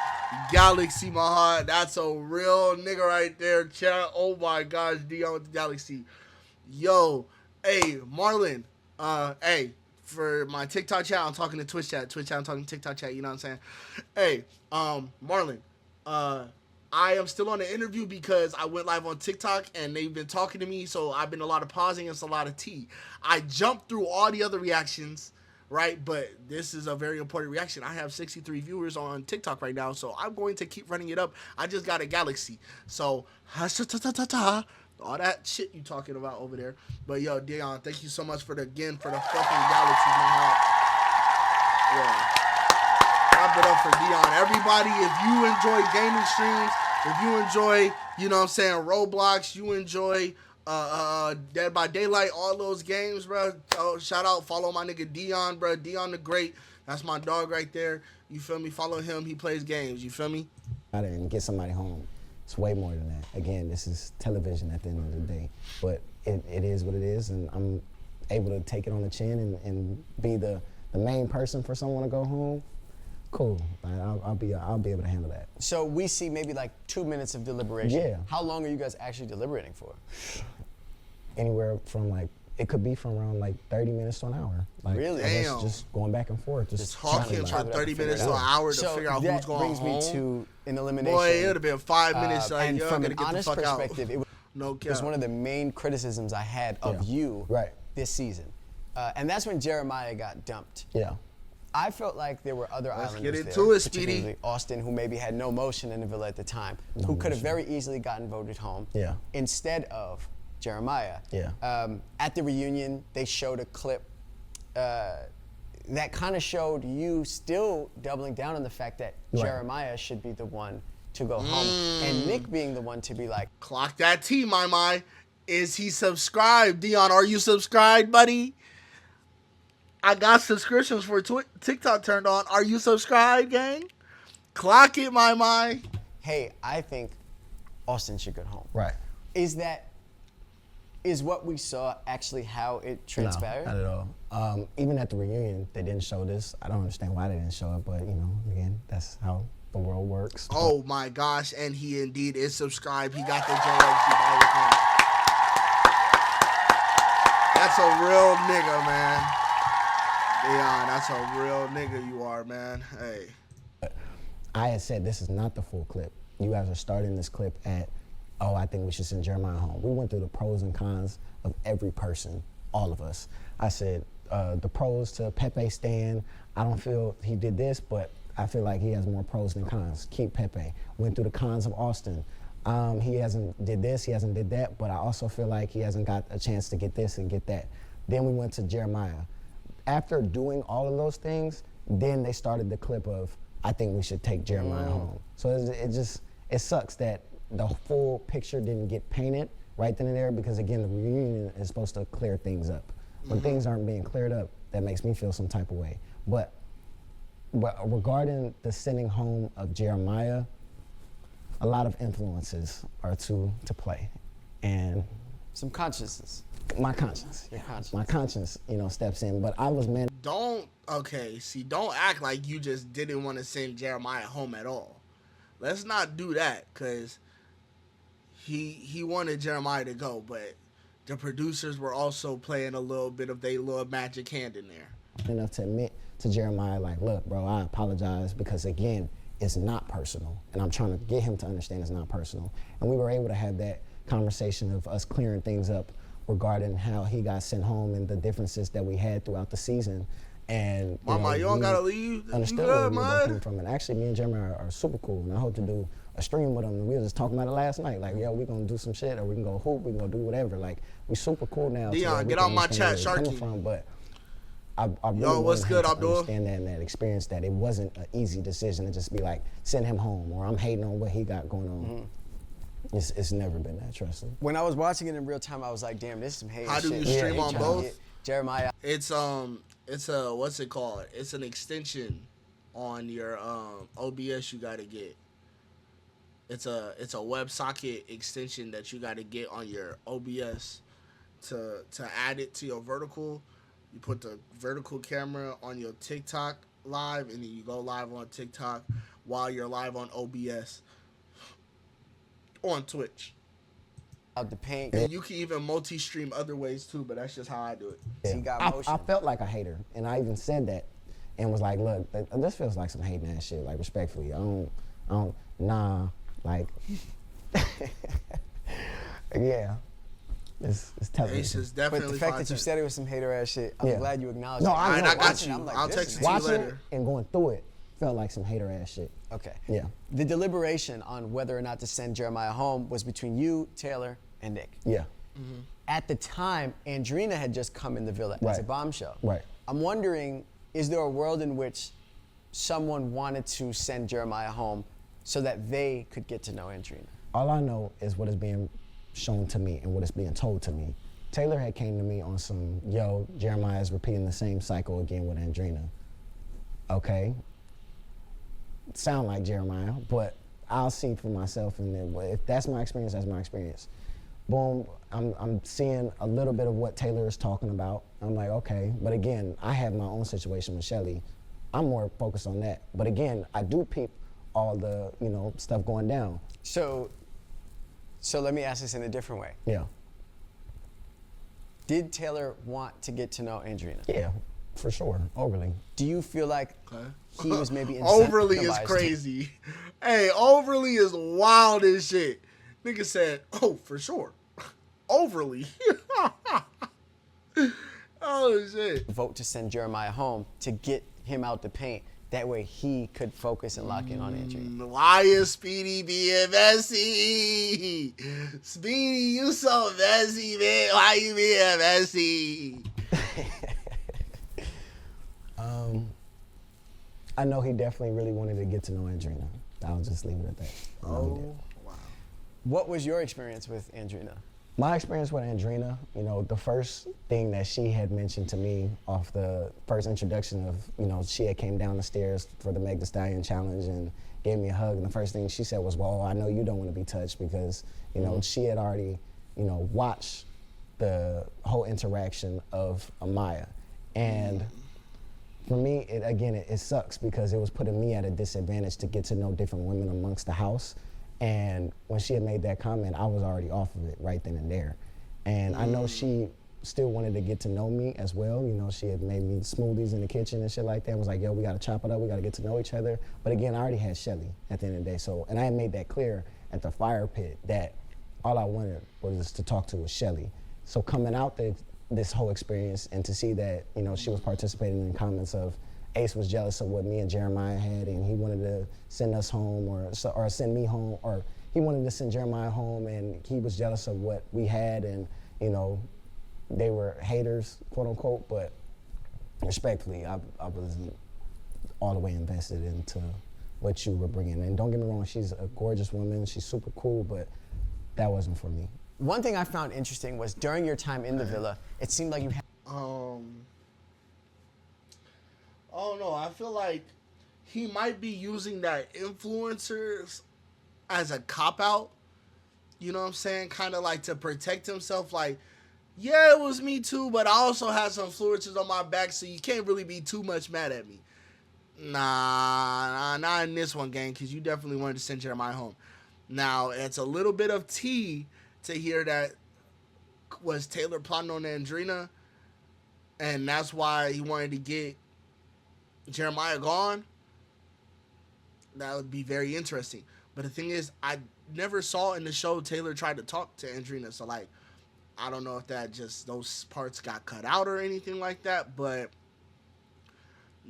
[SPEAKER 1] galaxy, my heart. That's a real nigga right there, chat. Oh my gosh, Dion with the galaxy. Yo, hey, Marlon. Hey, for my TikTok chat, I'm talking to Twitch chat. Twitch chat, I'm talking to TikTok chat, you know what I'm saying? Hey, Marlon, I am still on the interview because I went live on TikTok and they've been talking to me, so I've been a lot of pausing. It's a lot of tea. I jumped through all the other reactions, right? But this is a very important reaction. I have 63 viewers on TikTok right now, so I'm going to keep running it up. I just got a galaxy. So, all that shit you talking about over there. But yo, Dion, thank you so much for the fucking galaxy, my heart. Yeah. Clap it up for Dion. Everybody, if you enjoy gaming streams, if you enjoy, you know what I'm saying, Roblox, you enjoy Dead by Daylight, all those games, bro. Shout out, follow my nigga Dion, bro. Dion the Great. That's my dog right there. You feel me? Follow him. He plays games. You feel me?
[SPEAKER 5] And get somebody home. It's way more than that. Again, this is television at the end of the day. But it is what it is, and I'm able to take it on the chin and be the main person for someone to go home. Cool. I'll be able to handle that.
[SPEAKER 4] So we see maybe like 2 minutes of deliberation.
[SPEAKER 5] Yeah.
[SPEAKER 4] How long are you guys actually deliberating for?
[SPEAKER 5] Anywhere from it could be from around 30 minutes to an hour.
[SPEAKER 4] Really?
[SPEAKER 1] Damn.
[SPEAKER 5] Just going back and forth. Just
[SPEAKER 1] talking for 30 minutes to an hour to figure out who's going home.
[SPEAKER 4] So that brings me to an elimination.
[SPEAKER 1] Boy, it would have been 5 minutes.
[SPEAKER 4] And
[SPEAKER 1] yo,
[SPEAKER 4] from
[SPEAKER 1] gotta
[SPEAKER 4] an
[SPEAKER 1] get the
[SPEAKER 4] honest
[SPEAKER 1] fuck out.
[SPEAKER 4] perspective, it was one of the main criticisms I had of you this season. And that's when Jeremiah got dumped.
[SPEAKER 5] Yeah.
[SPEAKER 4] I felt like there were other
[SPEAKER 1] Let's
[SPEAKER 4] Islanders
[SPEAKER 1] get into
[SPEAKER 4] there,
[SPEAKER 1] it, Speedy.
[SPEAKER 4] particularly Austin, who maybe had no motion in the Villa at the time, who could have very easily gotten voted home.
[SPEAKER 5] Yeah.
[SPEAKER 4] Instead of Jeremiah.
[SPEAKER 5] Yeah.
[SPEAKER 4] At the reunion, they showed a clip that kind of showed you still doubling down on the fact that Jeremiah should be the one to go home, and Nick being the one to be like,
[SPEAKER 1] clock that T, my. Is he subscribed? Dion, are you subscribed, buddy? I got subscriptions for TikTok turned on. Are you subscribed, gang? Clock it, my.
[SPEAKER 4] hey, I think Austin should go home.
[SPEAKER 5] Right.
[SPEAKER 4] Is what we saw actually how it transpired?
[SPEAKER 5] No, not at all. Even at the reunion, they didn't show this. I don't understand why they didn't show it, but again, that's how the world works.
[SPEAKER 1] Oh my gosh, and he indeed is subscribed. He got the JLC with him. That's a real nigga, man. Dion, that's a real nigga you are, man. Hey.
[SPEAKER 5] I had said this is not the full clip. You guys are starting this clip at, I think we should send Jeremiah home. We went through the pros and cons of every person, all of us. I said the pros to Pepe Stan. I don't feel he did this, but I feel like he has more pros than cons. Keep Pepe. Went through the cons of Austin. He hasn't did this, he hasn't did that, but I also feel like he hasn't got a chance to get this and get that. Then we went to Jeremiah. After doing all of those things, then they started the clip of, I think we should take Jeremiah home. So it sucks that the full picture didn't get painted right then and there, because again, the reunion is supposed to clear things up. When things aren't being cleared up, that makes me feel some type of way. But regarding the sending home of Jeremiah, a lot of influences are to play. And
[SPEAKER 4] Some consciousness.
[SPEAKER 5] my conscience.
[SPEAKER 4] Your conscience.
[SPEAKER 5] My conscience, steps in. But I was man.
[SPEAKER 1] Don't act like you just didn't want to send Jeremiah home at all. Let's not do that, because he wanted Jeremiah to go, but the producers were also playing a little bit of their little magic hand in there.
[SPEAKER 5] Enough to admit to Jeremiah, like, look, bro, I apologize, because again, it's not personal. And I'm trying to get him to understand it's not personal. And we were able to have that conversation of us clearing things up regarding how he got sent home and the differences that we had throughout the season. And
[SPEAKER 1] Mama, you don't gotta leave.
[SPEAKER 5] Understood
[SPEAKER 1] You
[SPEAKER 5] where
[SPEAKER 1] good,
[SPEAKER 5] we were
[SPEAKER 1] man.
[SPEAKER 5] coming from. And actually, me and Jeremiah are super cool. And I hope to do a stream with him. And we were just talking about it last night. Like, yo, we gonna do some shit, or we can go hoop, we can go do whatever. Like, we super cool now. to
[SPEAKER 1] Dion,
[SPEAKER 5] where we
[SPEAKER 1] get
[SPEAKER 5] can
[SPEAKER 1] on my
[SPEAKER 5] understand
[SPEAKER 1] chat,
[SPEAKER 5] where we're coming
[SPEAKER 1] Sharky.
[SPEAKER 5] from, but I really
[SPEAKER 1] Yo, what's
[SPEAKER 5] wanted
[SPEAKER 1] good,
[SPEAKER 5] him to
[SPEAKER 1] Abdul?
[SPEAKER 5] understand that and that experience, that it wasn't an easy decision to just be like, send him home, or I'm hating on what he got going on. It's never been that, trust me.
[SPEAKER 4] When I was watching it in real time, I was like, damn, this is some hate
[SPEAKER 1] How do
[SPEAKER 4] shit.
[SPEAKER 1] you stream
[SPEAKER 4] They
[SPEAKER 1] on
[SPEAKER 4] trying to
[SPEAKER 1] both?
[SPEAKER 4] get Jeremiah.
[SPEAKER 1] It's a what's it called? It's an extension on your OBS you gotta get. It's a WebSocket extension that you gotta get on your OBS to add it to your vertical. You put the vertical camera on your TikTok live, and then you go live on TikTok while you're live on OBS on Twitch.
[SPEAKER 4] Out the paint.
[SPEAKER 1] And you can even multi-stream other ways too, but that's just how I do it.
[SPEAKER 4] He got
[SPEAKER 5] I
[SPEAKER 4] motion.
[SPEAKER 5] felt like a hater, and I even said that, and was like, look, this feels like some hating ass shit. Like, respectfully, like, yeah, it's tough.
[SPEAKER 1] Ace is
[SPEAKER 4] But
[SPEAKER 1] definitely
[SPEAKER 4] the fact
[SPEAKER 1] fine
[SPEAKER 4] that you
[SPEAKER 1] too.
[SPEAKER 4] said it was some hater ass shit, I'm
[SPEAKER 5] Yeah.
[SPEAKER 4] glad you acknowledged
[SPEAKER 5] No,
[SPEAKER 4] it.
[SPEAKER 5] I
[SPEAKER 1] Alright,
[SPEAKER 5] know.
[SPEAKER 1] I got
[SPEAKER 4] Watching,
[SPEAKER 1] you.
[SPEAKER 4] I'm like,
[SPEAKER 1] I'll
[SPEAKER 4] this
[SPEAKER 1] text
[SPEAKER 4] is
[SPEAKER 1] it to you
[SPEAKER 5] Watching it
[SPEAKER 1] later.
[SPEAKER 5] and going through it felt like some hater ass shit.
[SPEAKER 4] Okay.
[SPEAKER 5] Yeah.
[SPEAKER 4] The deliberation on whether or not to send Jeremiah home was between you, Taylor, and Nick.
[SPEAKER 5] Yeah.
[SPEAKER 4] At the time, Andrina had just come in the villa as a
[SPEAKER 5] Right.
[SPEAKER 4] bombshell.
[SPEAKER 5] Right.
[SPEAKER 4] I'm wondering, is there a world in which someone wanted to send Jeremiah home so that they could get to know Andrina?
[SPEAKER 5] All I know is what is being shown to me and what is being told to me. Taylor had came to me on some, yo, Jeremiah is repeating the same cycle again with Andrina. Okay. Sound like Jeremiah, but I'll see for myself, and then if that's my experience, that's my experience. Boom, I'm seeing a little bit of what Taylor is talking about. I'm like, okay, but again, I have my own situation with Shelly. I'm more focused on that. But again, I do peep all the, stuff going down.
[SPEAKER 4] So let me ask this in a different way.
[SPEAKER 5] Yeah.
[SPEAKER 4] Did Taylor want to get to know Andrina?
[SPEAKER 5] Yeah, for sure, overly.
[SPEAKER 4] Do you feel like he was maybe
[SPEAKER 1] Overly is
[SPEAKER 4] incentivized?
[SPEAKER 1] crazy. Hey, overly is wild as shit. Nigga said, oh, for sure. Overly. Oh, shit.
[SPEAKER 4] Vote to send Jeremiah home to get him out the paint. That way he could focus and lock in on Andrina.
[SPEAKER 1] Why is Speedy being messy? Speedy, you so messy, man. Why you being messy?
[SPEAKER 5] I know he definitely really wanted to get to know Andrina. I'll just leave it at that.
[SPEAKER 1] Oh, wow.
[SPEAKER 4] What was your experience with Andrina?
[SPEAKER 5] My experience with Andrina, you know, the first thing that she had mentioned to me off the first introduction of, you know, she had came down the stairs for the Meg Thee Stallion challenge and gave me a hug. And the first thing she said was, well, I know you don't want to be touched, because, you know, she had already, you know, watched the whole interaction of Amaya. And for me, it sucks, because it was putting me at a disadvantage to get to know different women amongst the house. And when she had made that comment, I was already off of it right then and there. And I know she still wanted to get to know me as well. You know, she had made me smoothies in the kitchen and shit like that. I was like, yo, we gotta chop it up, we gotta get to know each other. But again, I already had Shelly at the end of the day. So, and I had made that clear at the fire pit that all I wanted was to talk to was Shelly. So coming out this whole experience and to see that, you know, she was participating in comments of Ace was jealous of what me and Jeremiah had, and he wanted to send us home or send me home, or he wanted to send Jeremiah home, and he was jealous of what we had, and, you know, they were haters, quote unquote, but respectfully, I wasn't all the way invested into what you were bringing. And don't get me wrong, she's a gorgeous woman, she's super cool, but that wasn't for me.
[SPEAKER 4] One thing I found interesting was during your time in the villa, it seemed like you had.
[SPEAKER 1] Oh no, I feel like he might be using that influencers as a cop-out. You know what I'm saying? Kind of like to protect himself. Like, yeah, it was me too, but I also had some influencers on my back, so you can't really be too much mad at me. Nah, not in this one, gang, because you definitely wanted to send Jeremiah home. Now, it's a little bit of tea to hear that was Taylor plotting on Andrina, and that's why he wanted to get Jeremiah gone. That would be very interesting. But the thing is, I never saw in the show Taylor tried to talk to Andrina, so like, I don't know if that just those parts got cut out or anything like that, but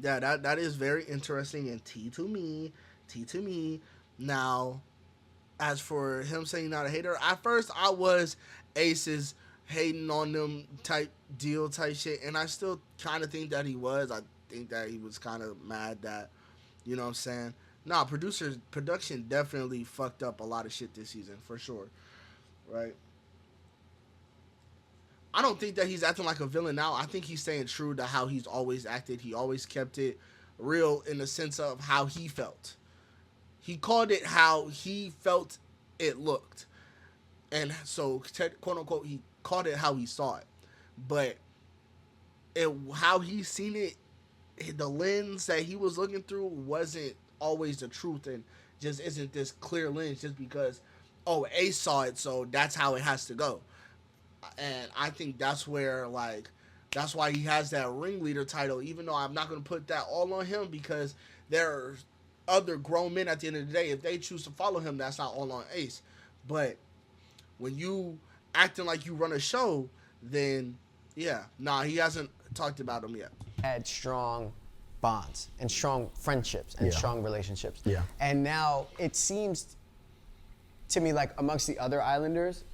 [SPEAKER 1] yeah, that is very interesting and tea to me. Now, as for him saying not a hater, at first I was Ace's hating on them type shit, and I still kind of think that he was. I think that he was kind of mad that, you know what I'm saying? Nah, production definitely fucked up a lot of shit this season, for sure, right? I don't think that he's acting like a villain now. I think he's staying true to how he's always acted. He always kept it real in the sense of how he felt. He called it how he felt it looked. And so, quote unquote, he called it how he saw it. But how he seen it, the lens that he was looking through wasn't always the truth, and just isn't this clear lens just because, oh, Ace saw it, so that's how it has to go. And I think that's where, like, that's why he has that ringleader title, even though I'm not going to put that all on him, because there are other grown men at the end of the day. If they choose to follow him, that's not all on Ace. But when you acting like you run a show, then yeah, nah, he hasn't talked about him yet.
[SPEAKER 4] Had strong bonds and strong friendships and strong relationships.
[SPEAKER 5] Yeah.
[SPEAKER 4] And now it seems to me like amongst the other Islanders,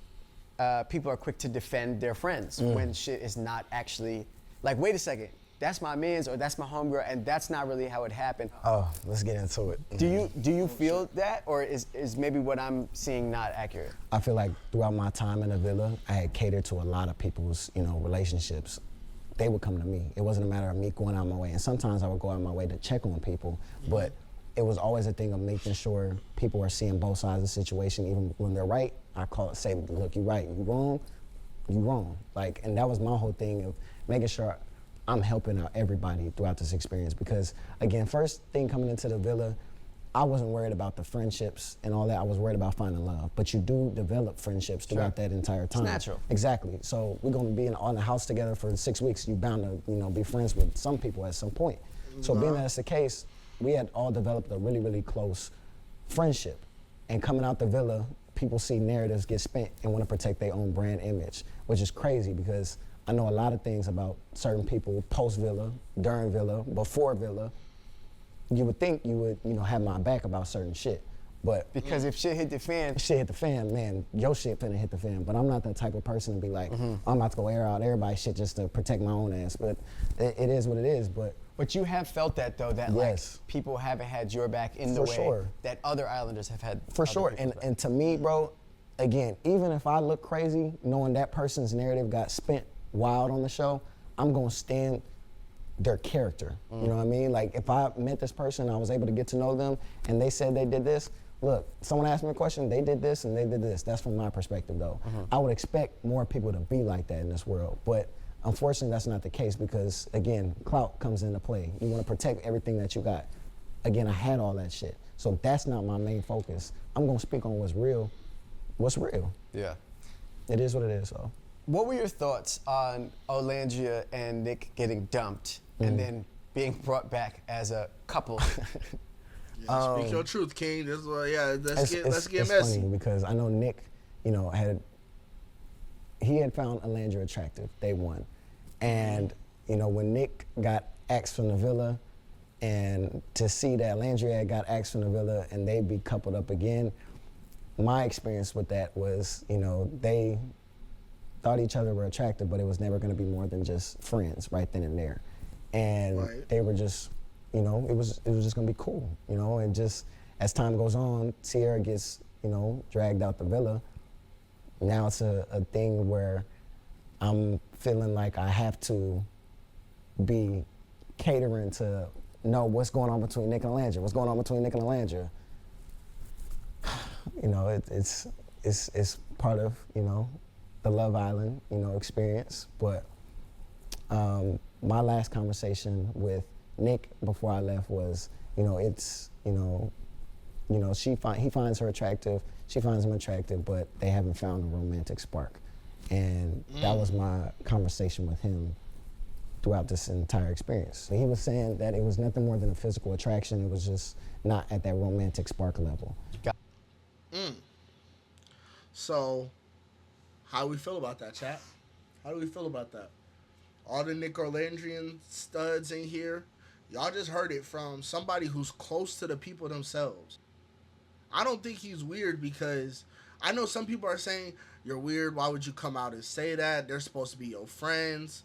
[SPEAKER 4] people are quick to defend their friends when shit is not actually like, wait a second, that's my man's or that's my homegirl, and that's not really how it happened.
[SPEAKER 5] Oh, let's get into it.
[SPEAKER 4] Do you feel that, or is maybe what I'm seeing not accurate?
[SPEAKER 5] I feel like throughout my time in the villa, I had catered to a lot of people's, you know, relationships. They would come to me. It wasn't a matter of me going out my way. And sometimes I would go out my way to check on people, but it was always a thing of making sure people are seeing both sides of the situation. Even when they're right, I say, look, you're right. You wrong, you wrong. Like, and that was my whole thing of making sure I'm helping out everybody throughout this experience. Because again, first thing coming into the villa, I wasn't worried about the friendships and all that. I was worried about finding love. But you do develop friendships throughout that entire time.
[SPEAKER 4] It's natural.
[SPEAKER 5] Exactly. So we're gonna be on the house together for 6 weeks. You're bound to, you know, be friends with some people at some point. So being that's the case, we had all developed a really, really close friendship. And coming out the villa, people see narratives get spent and want to protect their own brand image, which is crazy because I know a lot of things about certain people post-Villa, during Villa, before Villa. You would think you would, have my back about certain shit. But
[SPEAKER 4] because if shit hit the fan,
[SPEAKER 5] man, your shit finna hit the fan. But I'm not that type of person to be like, I'm about to go air out everybody's shit just to protect my own ass. But it is what it is.
[SPEAKER 4] But you have felt that though, that
[SPEAKER 5] yes.
[SPEAKER 4] like people haven't had your back in the
[SPEAKER 5] For
[SPEAKER 4] way
[SPEAKER 5] sure.
[SPEAKER 4] that other Islanders have had.
[SPEAKER 5] For sure. And to me, bro, again, even if I look crazy, knowing that person's narrative got spent wild on the show, I'm gonna stand their character. You know what I mean? Like if I met this person, I was able to get to know them, and they said they did this. Look, someone asked me a question, they did this and they did this. That's from my perspective though. I would expect more people to be like that in this world, but unfortunately that's not the case because again, clout comes into play. You wanna protect everything that you got. Again, I had all that shit. So that's not my main focus. I'm gonna speak on what's real. What's real?
[SPEAKER 4] Yeah.
[SPEAKER 5] It is what it is, so.
[SPEAKER 4] What were your thoughts on Nicolandria and Nick getting dumped and then being brought back as a couple?
[SPEAKER 1] Speak your truth, King. This is let's get
[SPEAKER 5] it's
[SPEAKER 1] messy.
[SPEAKER 5] Funny because I know Nick, had found Nicolandria attractive day one, and when Nick got axed from the Villa, and to see that Nicolandria got axed from the Villa and they be coupled up again, my experience with that was they thought each other were attractive, but it was never going to be more than just friends right then and there, and they were just. It was just gonna be cool, and just as time goes on, Sierra gets, dragged out the Villa. Now it's a thing where I'm feeling like I have to be catering to know what's going on between Nick and Nicolandria. What's going on between Nick and Nicolandria? It's part of, the Love Island, experience. But my last conversation with Nick before I left was, he finds her attractive, she finds him attractive, but they haven't found a romantic spark. And that was my conversation with him throughout this entire experience. He was saying that it was nothing more than a physical attraction, it was just not at that romantic spark level.
[SPEAKER 1] So, how do we feel about that, chat? How do we feel about that? All the Nicolandrian studs in here, y'all just heard it from somebody who's close to the people themselves. I don't think he's weird because I know some people are saying, you're weird, why would you come out and say that? They're supposed to be your friends.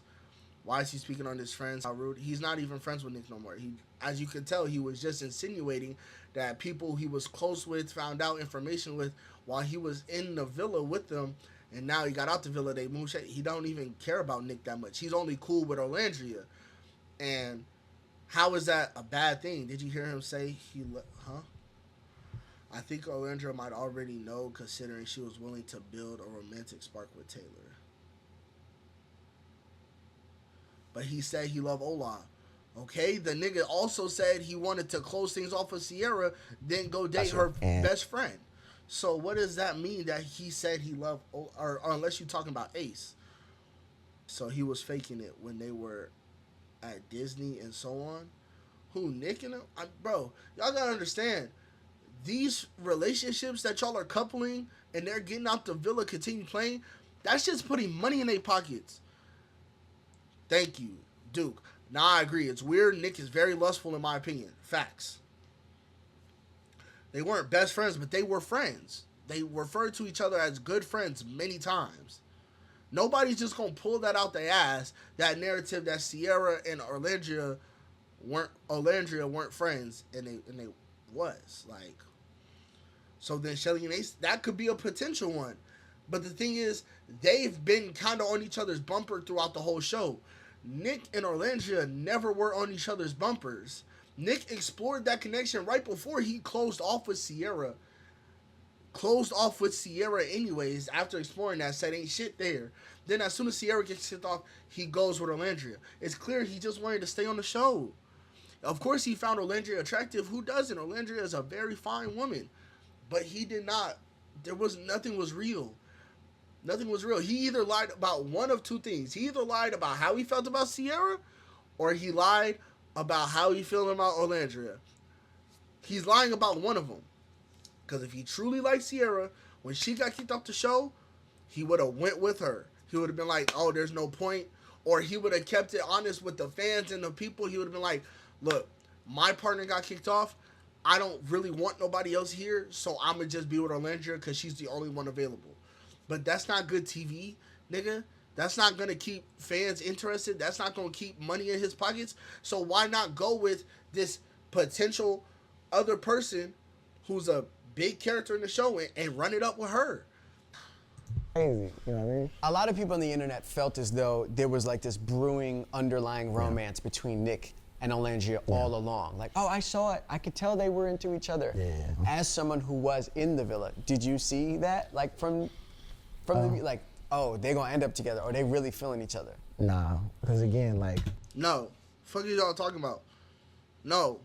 [SPEAKER 1] Why is he speaking on his friends? How rude. He's not even friends with Nick no more. As you can tell, he was just insinuating that people he was close with found out information with while he was in the Villa with them, and now he got out the Villa, they moved. He don't even care about Nick that much. He's only cool with Nicolandria. And how is that a bad thing? Did you hear him say I think Nicolandria might already know, considering she was willing to build a romantic spark with Taylor. But he said he loved Ola. Okay, the nigga also said he wanted to close things off with Sierra, then go date her best friend. So what does that mean that he said he loved, or unless you're talking about Ace. So he was faking it when they were at Disney and so on. Who, Nick and him? Bro, y'all gotta understand, these relationships that y'all are coupling and they're getting out the Villa, continue playing, that's just putting money in their pockets. Thank you, Duke. Now I agree. It's weird. Nick is very lustful in my opinion. Facts. They weren't best friends, but they were friends. They referred to each other as good friends many times. Nobody's just going to pull that out their ass, that narrative that Sierra and Nicolandria weren't friends, and they was. Like, so then Shelly and Ace, that could be a potential one. But the thing is, they've been kind of on each other's bumper throughout the whole show. Nick and Nicolandria never were on each other's bumpers. Nick explored that connection right before he closed off with Sierra. Anyways, after exploring that, said ain't shit there. Then as soon as Sierra gets kicked off, he goes with Nicolandria. It's clear he just wanted to stay on the show. Of course he found Nicolandria attractive. Who doesn't? Nicolandria is a very fine woman. But he did not. Nothing was real. Nothing was real. He either lied about one of two things. He either lied about how he felt about Sierra, or he lied about how he felt about Nicolandria. He's lying about one of them. Because if he truly liked Sierra, when she got kicked off the show, he would have went with her. He would have been like, oh, there's no point. Or he would have kept it honest with the fans and the people. He would have been like, look, my partner got kicked off. I don't really want nobody else here, so I'm going to just be with Nicolandria because she's the only one available. But that's not good TV, nigga. That's not going to keep fans interested. That's not going to keep money in his pockets. So why not go with this potential other person who's a big character in the show and run it up with her?
[SPEAKER 5] Crazy, you know what I mean?
[SPEAKER 4] A lot of people on the internet felt as though there was like this brewing underlying romance between Nick and Nicolandria all along. Like, oh, I saw it. I could tell they were into each other.
[SPEAKER 5] Yeah.
[SPEAKER 4] As someone who was in the villa, did you see that? Like from the like, oh, they're gonna end up together, or they really feeling each other?
[SPEAKER 5] Nah, because again, like.
[SPEAKER 1] No. Fuck is y'all talking about? No.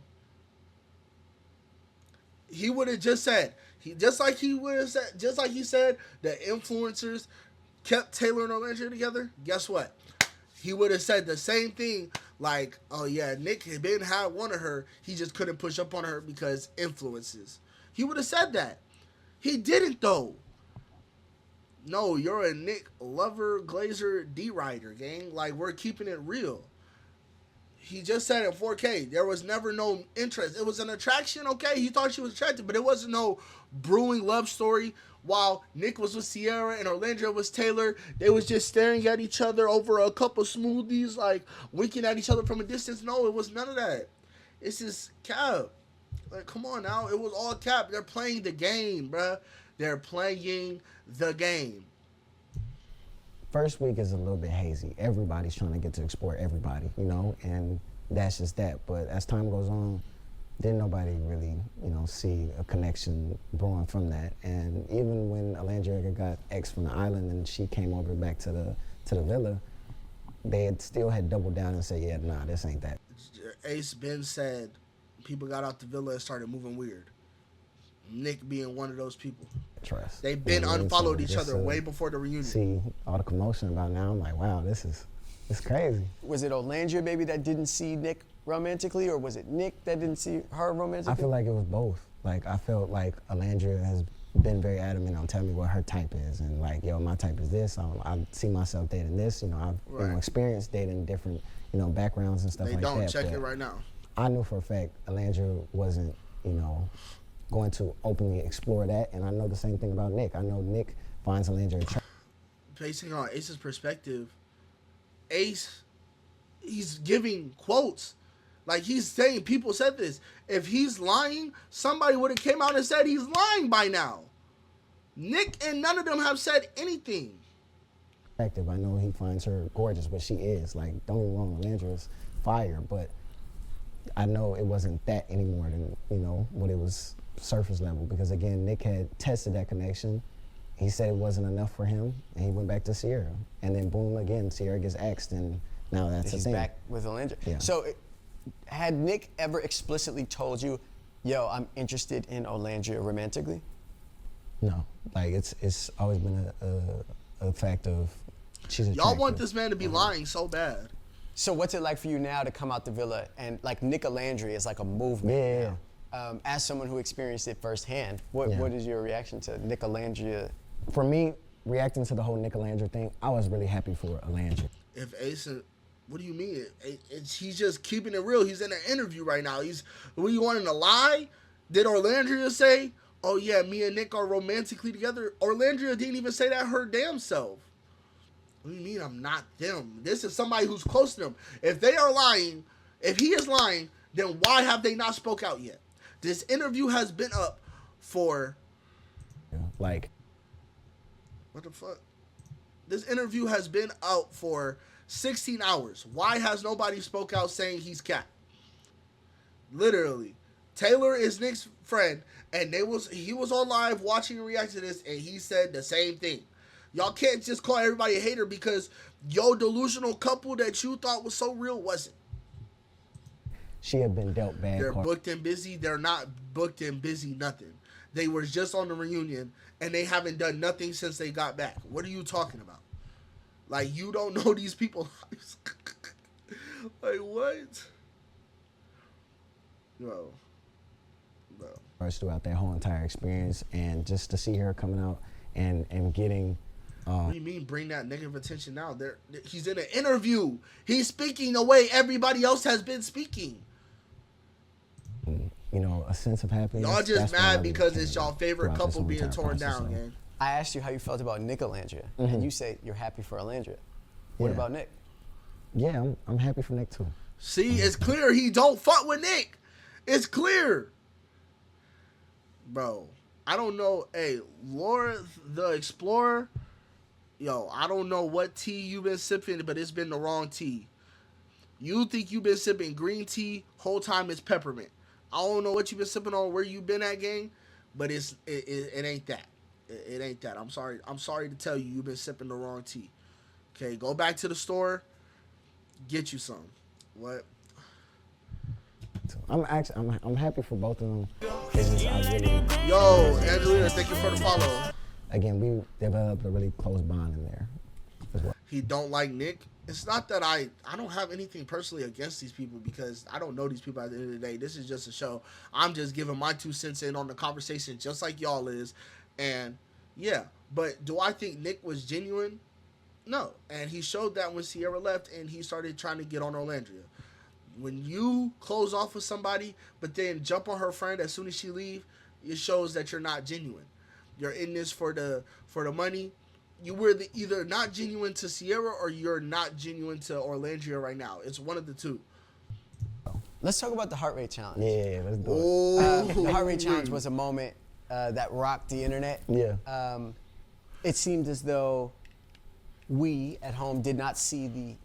[SPEAKER 1] He would have just said, just like he said that influencers kept Taylor and Nicolandria together. Guess what? He would have said the same thing, like, oh yeah, Nick had one of her, he just couldn't push up on her because influences. He would have said that. He didn't though. No, you're a Nick lover, glazer, D-rider, gang. Like, we're keeping it real. He just said in 4K, there was never no interest. It was an attraction, okay? He thought she was attractive, but it wasn't no brewing love story. While Nick was with Sierra and Nicolandria was Taylor, they was just staring at each other over a cup of smoothies, like winking at each other from a distance. No, it was none of that. It's just cap. Like, come on now. It was all cap. They're playing the game, bruh. They're playing the game.
[SPEAKER 5] First week is a little bit hazy. Everybody's trying to get to explore everybody, you know, and that's just that. But as time goes on, didn't nobody really, you know, see a connection brewing from that. And even when Nicolandria got X from the island and she came over back to the villa, they still had doubled down and said, yeah, nah, this ain't that.
[SPEAKER 1] Ace Ben said people got out the villa and started moving weird. Nick being one of those people.
[SPEAKER 5] Trust.
[SPEAKER 1] They've been unfollowed each other way before the reunion.
[SPEAKER 5] See all the commotion about now, I'm like, wow, it's crazy.
[SPEAKER 4] Was it Nicolandria, baby, that didn't see Nick romantically, or was it Nick that didn't see her romantically?
[SPEAKER 5] I feel like it was both. Like, I felt like Nicolandria has been very adamant on telling me what her type is, and like, yo, my type is this. I see myself dating this. You know, I've you know, experienced dating different, you know, backgrounds and stuff like that.
[SPEAKER 1] They don't check it right now.
[SPEAKER 5] I knew for a fact Nicolandria wasn't, you know, going to openly explore that, and I know the same thing about Nick. I know Nick finds Nicolandria attractive.
[SPEAKER 1] Basing on Ace's perspective, Ace, he's giving quotes. Like, he's saying, people said this. If he's lying, somebody would have came out and said he's lying by now. Nick and none of them have said anything.
[SPEAKER 5] I know he finds her gorgeous, but she is. Like, don't get me wrong, Nicolandria's fire, but I know it wasn't that anymore than, you know, what it was surface level. Because again, Nick had tested that connection. He said it wasn't enough for him, and he went back to Sierra. And then boom, again, Sierra gets axed, and now that's a thing.
[SPEAKER 4] He's back with Nicolandria.
[SPEAKER 5] Yeah.
[SPEAKER 4] So, had Nick ever explicitly told you, yo, I'm interested in Nicolandria romantically?
[SPEAKER 5] No. Like, it's always been a fact of she's attractive.
[SPEAKER 1] Y'all want this man to be lying so bad.
[SPEAKER 4] So what's it like for you now to come out the villa and like Nicolandria is like a movement now? As someone who experienced it firsthand, what is your reaction to Nicolandria?
[SPEAKER 5] For me, reacting to the whole Nicolandria thing, I was really happy for Nicolandria.
[SPEAKER 1] If Ace, what do you mean? He's just keeping it real. He's in an interview right now. Were you wanting to lie? Did Nicolandria say, oh yeah, me and Nick are romantically together? Nicolandria didn't even say that her damn self. What do you mean I'm not them? This is somebody who's close to them. If they are lying, if he is lying, then why have they not spoke out yet? This interview has been up for...
[SPEAKER 5] Like...
[SPEAKER 1] What the fuck? This interview has been out for 16 hours. Why has nobody spoke out saying he's cat? Literally. Taylor is Nick's friend, and he was on live watching and reacting to this, and he said the same thing. Y'all can't just call everybody a hater because your delusional couple that you thought was so real wasn't.
[SPEAKER 5] She had been dealt bad.
[SPEAKER 1] They're booked and busy. They're not booked and busy nothing. They were just on the reunion, and they haven't done nothing since they got back. What are you talking about? Like, you don't know these people. Like, what? No.
[SPEAKER 5] Throughout that whole entire experience, and just to see her coming out and getting
[SPEAKER 1] What do you mean bring that negative attention now? He's in an interview. He's speaking the way everybody else has been speaking.
[SPEAKER 5] You know, a sense of happiness.
[SPEAKER 1] Y'all just mad because it's y'all favorite couple being torn down, gang.
[SPEAKER 4] I asked you how you felt about Nicolandria, and you say you're happy for Alandria. What about Nick?
[SPEAKER 5] Yeah, I'm happy for Nick too.
[SPEAKER 1] See, it's clear he don't fuck with Nick. It's clear. Bro, I don't know. Hey, Laura the Explorer, yo, I don't know what tea you've been sipping, but it's been the wrong tea. You think you've been sipping green tea, whole time it's peppermint. I don't know what you've been sipping on, where you been at, gang, but it ain't that. It ain't that. I'm sorry to tell you, you've been sipping the wrong tea. Okay, go back to the store, get you some. What?
[SPEAKER 5] I'm happy for both of them. It's just,
[SPEAKER 1] Yo, Angelina, thank you for the follow.
[SPEAKER 5] Again, we developed a really close bond in there as well.
[SPEAKER 1] He don't like Nick. It's not that I don't have anything personally against these people because I don't know these people at the end of the day. This is just a show. I'm just giving my 2 cents in on the conversation just like y'all is. And yeah, but do I think Nick was genuine? No. And he showed that when Sierra left and he started trying to get on Orlandria. When you close off with somebody but then jump on her friend as soon as she leave, it shows that you're not genuine. You're in this for the money. You were either not genuine to Sierra or you're not genuine to Orlandria right now. It's one of the two.
[SPEAKER 4] Let's talk about the heart rate challenge.
[SPEAKER 5] Yeah, let's do it.
[SPEAKER 4] The heart rate challenge was a moment that rocked the internet.
[SPEAKER 5] Yeah.
[SPEAKER 4] It seemed as though we at home did not see the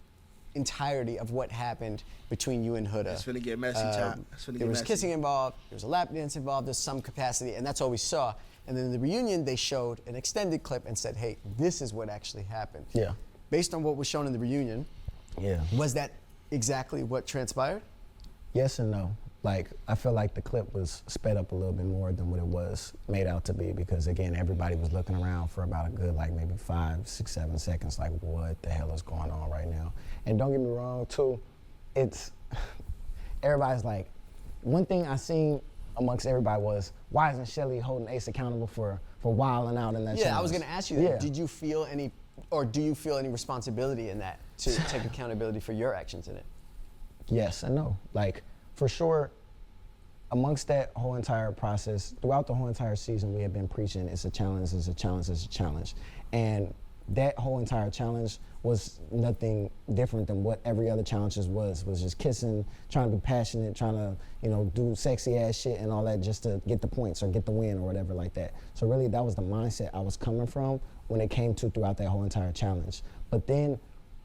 [SPEAKER 4] entirety of what happened between you and Huda.
[SPEAKER 1] It's gonna get messy, chat.
[SPEAKER 4] There was kissing involved, there was a lap dance involved, there's some capacity, and that's all we saw. And then in the reunion, they showed an extended clip and said, hey, this is what actually happened.
[SPEAKER 5] Yeah.
[SPEAKER 4] Based on what was shown in the reunion, was that exactly what transpired?
[SPEAKER 5] Yes and no. Like, I feel like the clip was sped up a little bit more than what it was made out to be because, again, everybody was looking around for about a good, like, maybe 5, 6, 7 seconds, like, what the hell is going on right now? And don't get me wrong, too, it's, everybody's like, one thing I seen amongst everybody was, why isn't Shelly holding Ace accountable for wilding out in that challenge?
[SPEAKER 4] I was going to ask you that. Yeah. Did you feel any, or do you feel any responsibility in that to take accountability for your actions in it?
[SPEAKER 5] Yes and no. Like, for sure, amongst that whole entire process, throughout the whole entire season, we have been preaching it's a challenge, it's a challenge, it's a challenge. And that whole entire challenge was nothing different than what every other challenges was just kissing, trying to be passionate, trying to, you know, do sexy ass shit and all that just to get the points or get the win or whatever like that. So really that was the mindset I was coming from when it came to throughout that whole entire challenge. But then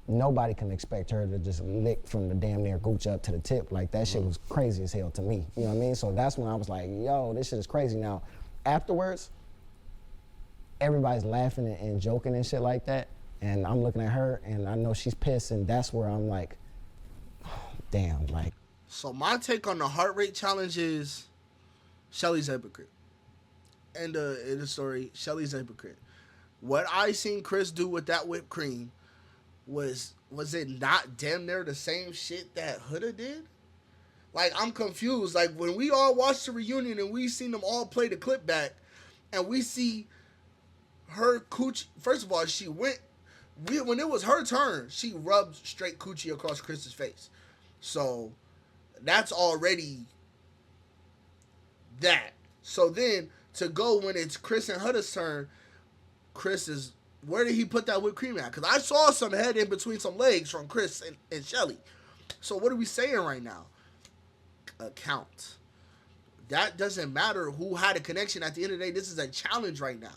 [SPEAKER 5] nobody can expect her to just lick from the damn near gooch up to the tip. Like that shit was crazy as hell to me. You know what I mean? So that's when I was like, yo, this shit is crazy. Now, afterwards, everybody's laughing and joking and shit like that. And I'm looking at her and I know she's pissed and that's where I'm like, oh, damn, like.
[SPEAKER 1] So my take on the heart rate challenge is Shelly's a hypocrite. And in the story, Shelly's a hypocrite. What I seen Chris do with that whipped cream was it not damn near the same shit that Huda did? Like, I'm confused. Like, when we all watched the reunion and we seen them all play the clip back and we see her coochie, first of all, when it was her turn, she rubbed straight coochie across Chris's face. So that's already that. So then to go when it's Chris and Huda's turn, where did he put that whipped cream at? Because I saw some head in between some legs from Chris and Shelly. So what are we saying right now? Account. That doesn't matter who had a connection. At the end of the day, this is a challenge right now.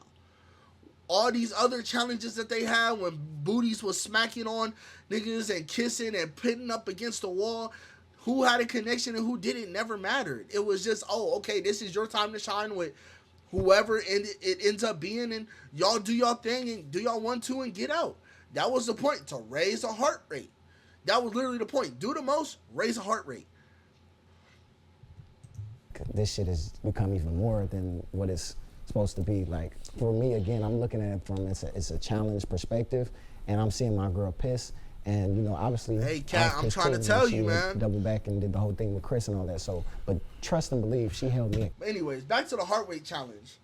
[SPEAKER 1] All these other challenges that they had when booties was smacking on niggas and kissing and pitting up against the wall, who had a connection and who didn't never mattered. It was just, oh, okay, this is your time to shine with whoever it ends up being, and y'all do y'all thing and do y'all want to and get out. That was the point, to raise a heart rate. That was literally the point. Do the most, raise a heart rate.
[SPEAKER 5] This shit has become even more than what it's supposed to be. Like, for me, again, I'm looking at it from it's a challenge perspective, and I'm seeing my girl piss. And, you know, obviously,
[SPEAKER 1] hey, Kat, I'm trying to tell you, man.
[SPEAKER 5] Double back and did the whole thing with Chris and all that. So, but trust and believe, she held me.
[SPEAKER 1] Anyways, back to the heart rate challenge.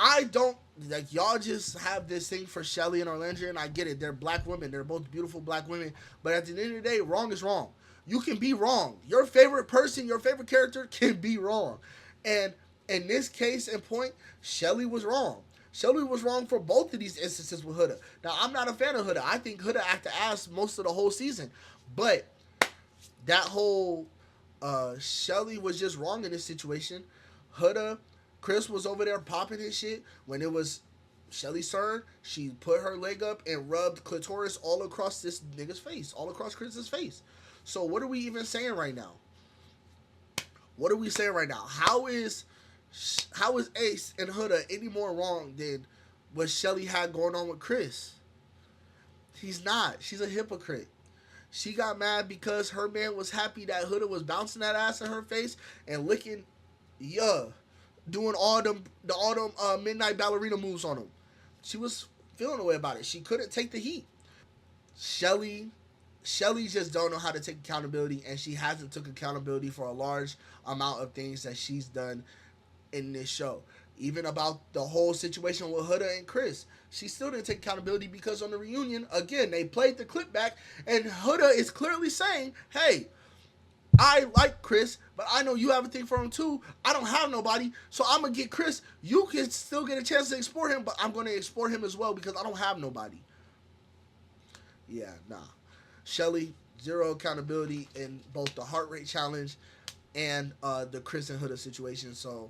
[SPEAKER 1] I don't like y'all just have this thing for Shelly and Orlandria, and I get it. They're black women. They're both beautiful black women. But at the end of the day, wrong is wrong. You can be wrong. Your favorite person, your favorite character can be wrong. And in this case and point, Shelly was wrong. Shelly was wrong for both of these instances with Huda. Now, I'm not a fan of Huda. I think Huda acted ass most of the whole season. But that whole Shelly was just wrong in this situation. Huda, Chris was over there popping his shit. When it was Shelly's turn, she put her leg up and rubbed clitoris all across this nigga's face, all across Chris's face. So what are we even saying right now? What are we saying right now? How is Ace and Huda any more wrong than what Shelly had going on with Chris? He's not. She's a hypocrite. She got mad because her man was happy that Huda was bouncing that ass in her face and licking, doing all them midnight ballerina moves on him. She was feeling the way about it. She couldn't take the heat. Shelly just don't know how to take accountability, and she hasn't took accountability for a large amount of things that she's done in this show. Even about the whole situation with Huda and Chris. She still didn't take accountability because on the reunion, again, they played the clip back, and Huda is clearly saying, hey, I like Chris, but I know you have a thing for him too. I don't have nobody, so I'm going to get Chris. You can still get a chance to explore him, but I'm going to explore him as well because I don't have nobody. Yeah, nah. Shelly, zero accountability in both the heart rate challenge and the Chris and Huda situation. So,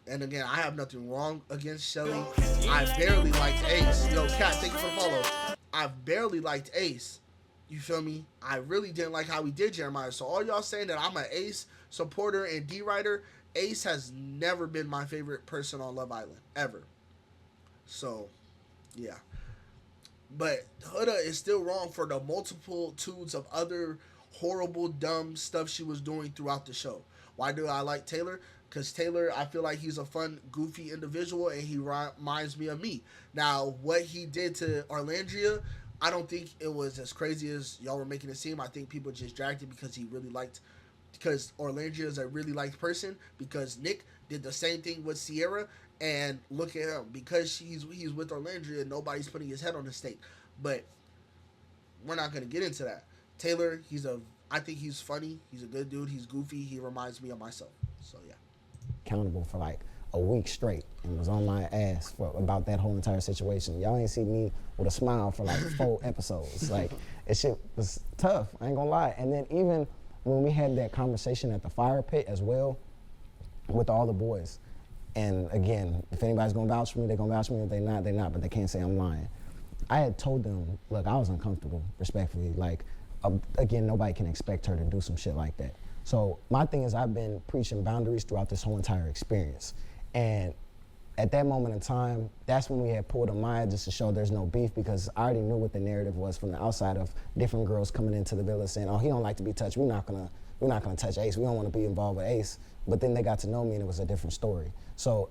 [SPEAKER 1] and again, I have nothing wrong against Shelly. I barely liked Ace. Yo, Kat, thank you for the follow. I barely liked Ace. You feel me? I really didn't like how he did Jeremiah. So all y'all saying that I'm an Ace supporter and D-writer, Ace has never been my favorite person on Love Island, ever. So, yeah. But Huda is still wrong for the multitudes of other horrible, dumb stuff she was doing throughout the show. Why do I like Taylor? Because Taylor, I feel like he's a fun, goofy individual, and he reminds me of me. Now, what he did to Orlandria, I don't think it was as crazy as y'all were making it seem. I think people just dragged it because because Orlandria is a really liked person, because Nick did the same thing with Sierra. And look at him, because he's with Orlandria, nobody's putting his head on the stake. But we're not gonna get into that. Taylor, I think he's funny. He's a good dude. He's goofy. He reminds me of myself. So yeah.
[SPEAKER 5] Accountable for like a week straight and was on my ass about that whole entire situation. Y'all ain't see me with a smile for like 4 episodes. Like, it shit was tough. I ain't gonna lie. And then even when we had that conversation at the fire pit as well with all the boys. And again, if anybody's gonna vouch for me, they're gonna vouch for me. If they're not, but they can't say I'm lying. I had told them, look, I was uncomfortable, respectfully. Like, again, nobody can expect her to do some shit like that. So my thing is, I've been preaching boundaries throughout this whole entire experience. And at that moment in time, that's when we had pulled a Maya just to show there's no beef, because I already knew what the narrative was from the outside of different girls coming into the villa saying, oh, he don't like to be touched. We're not gonna touch Ace. We don't want to be involved with Ace. But then they got to know me, and it was a different story. So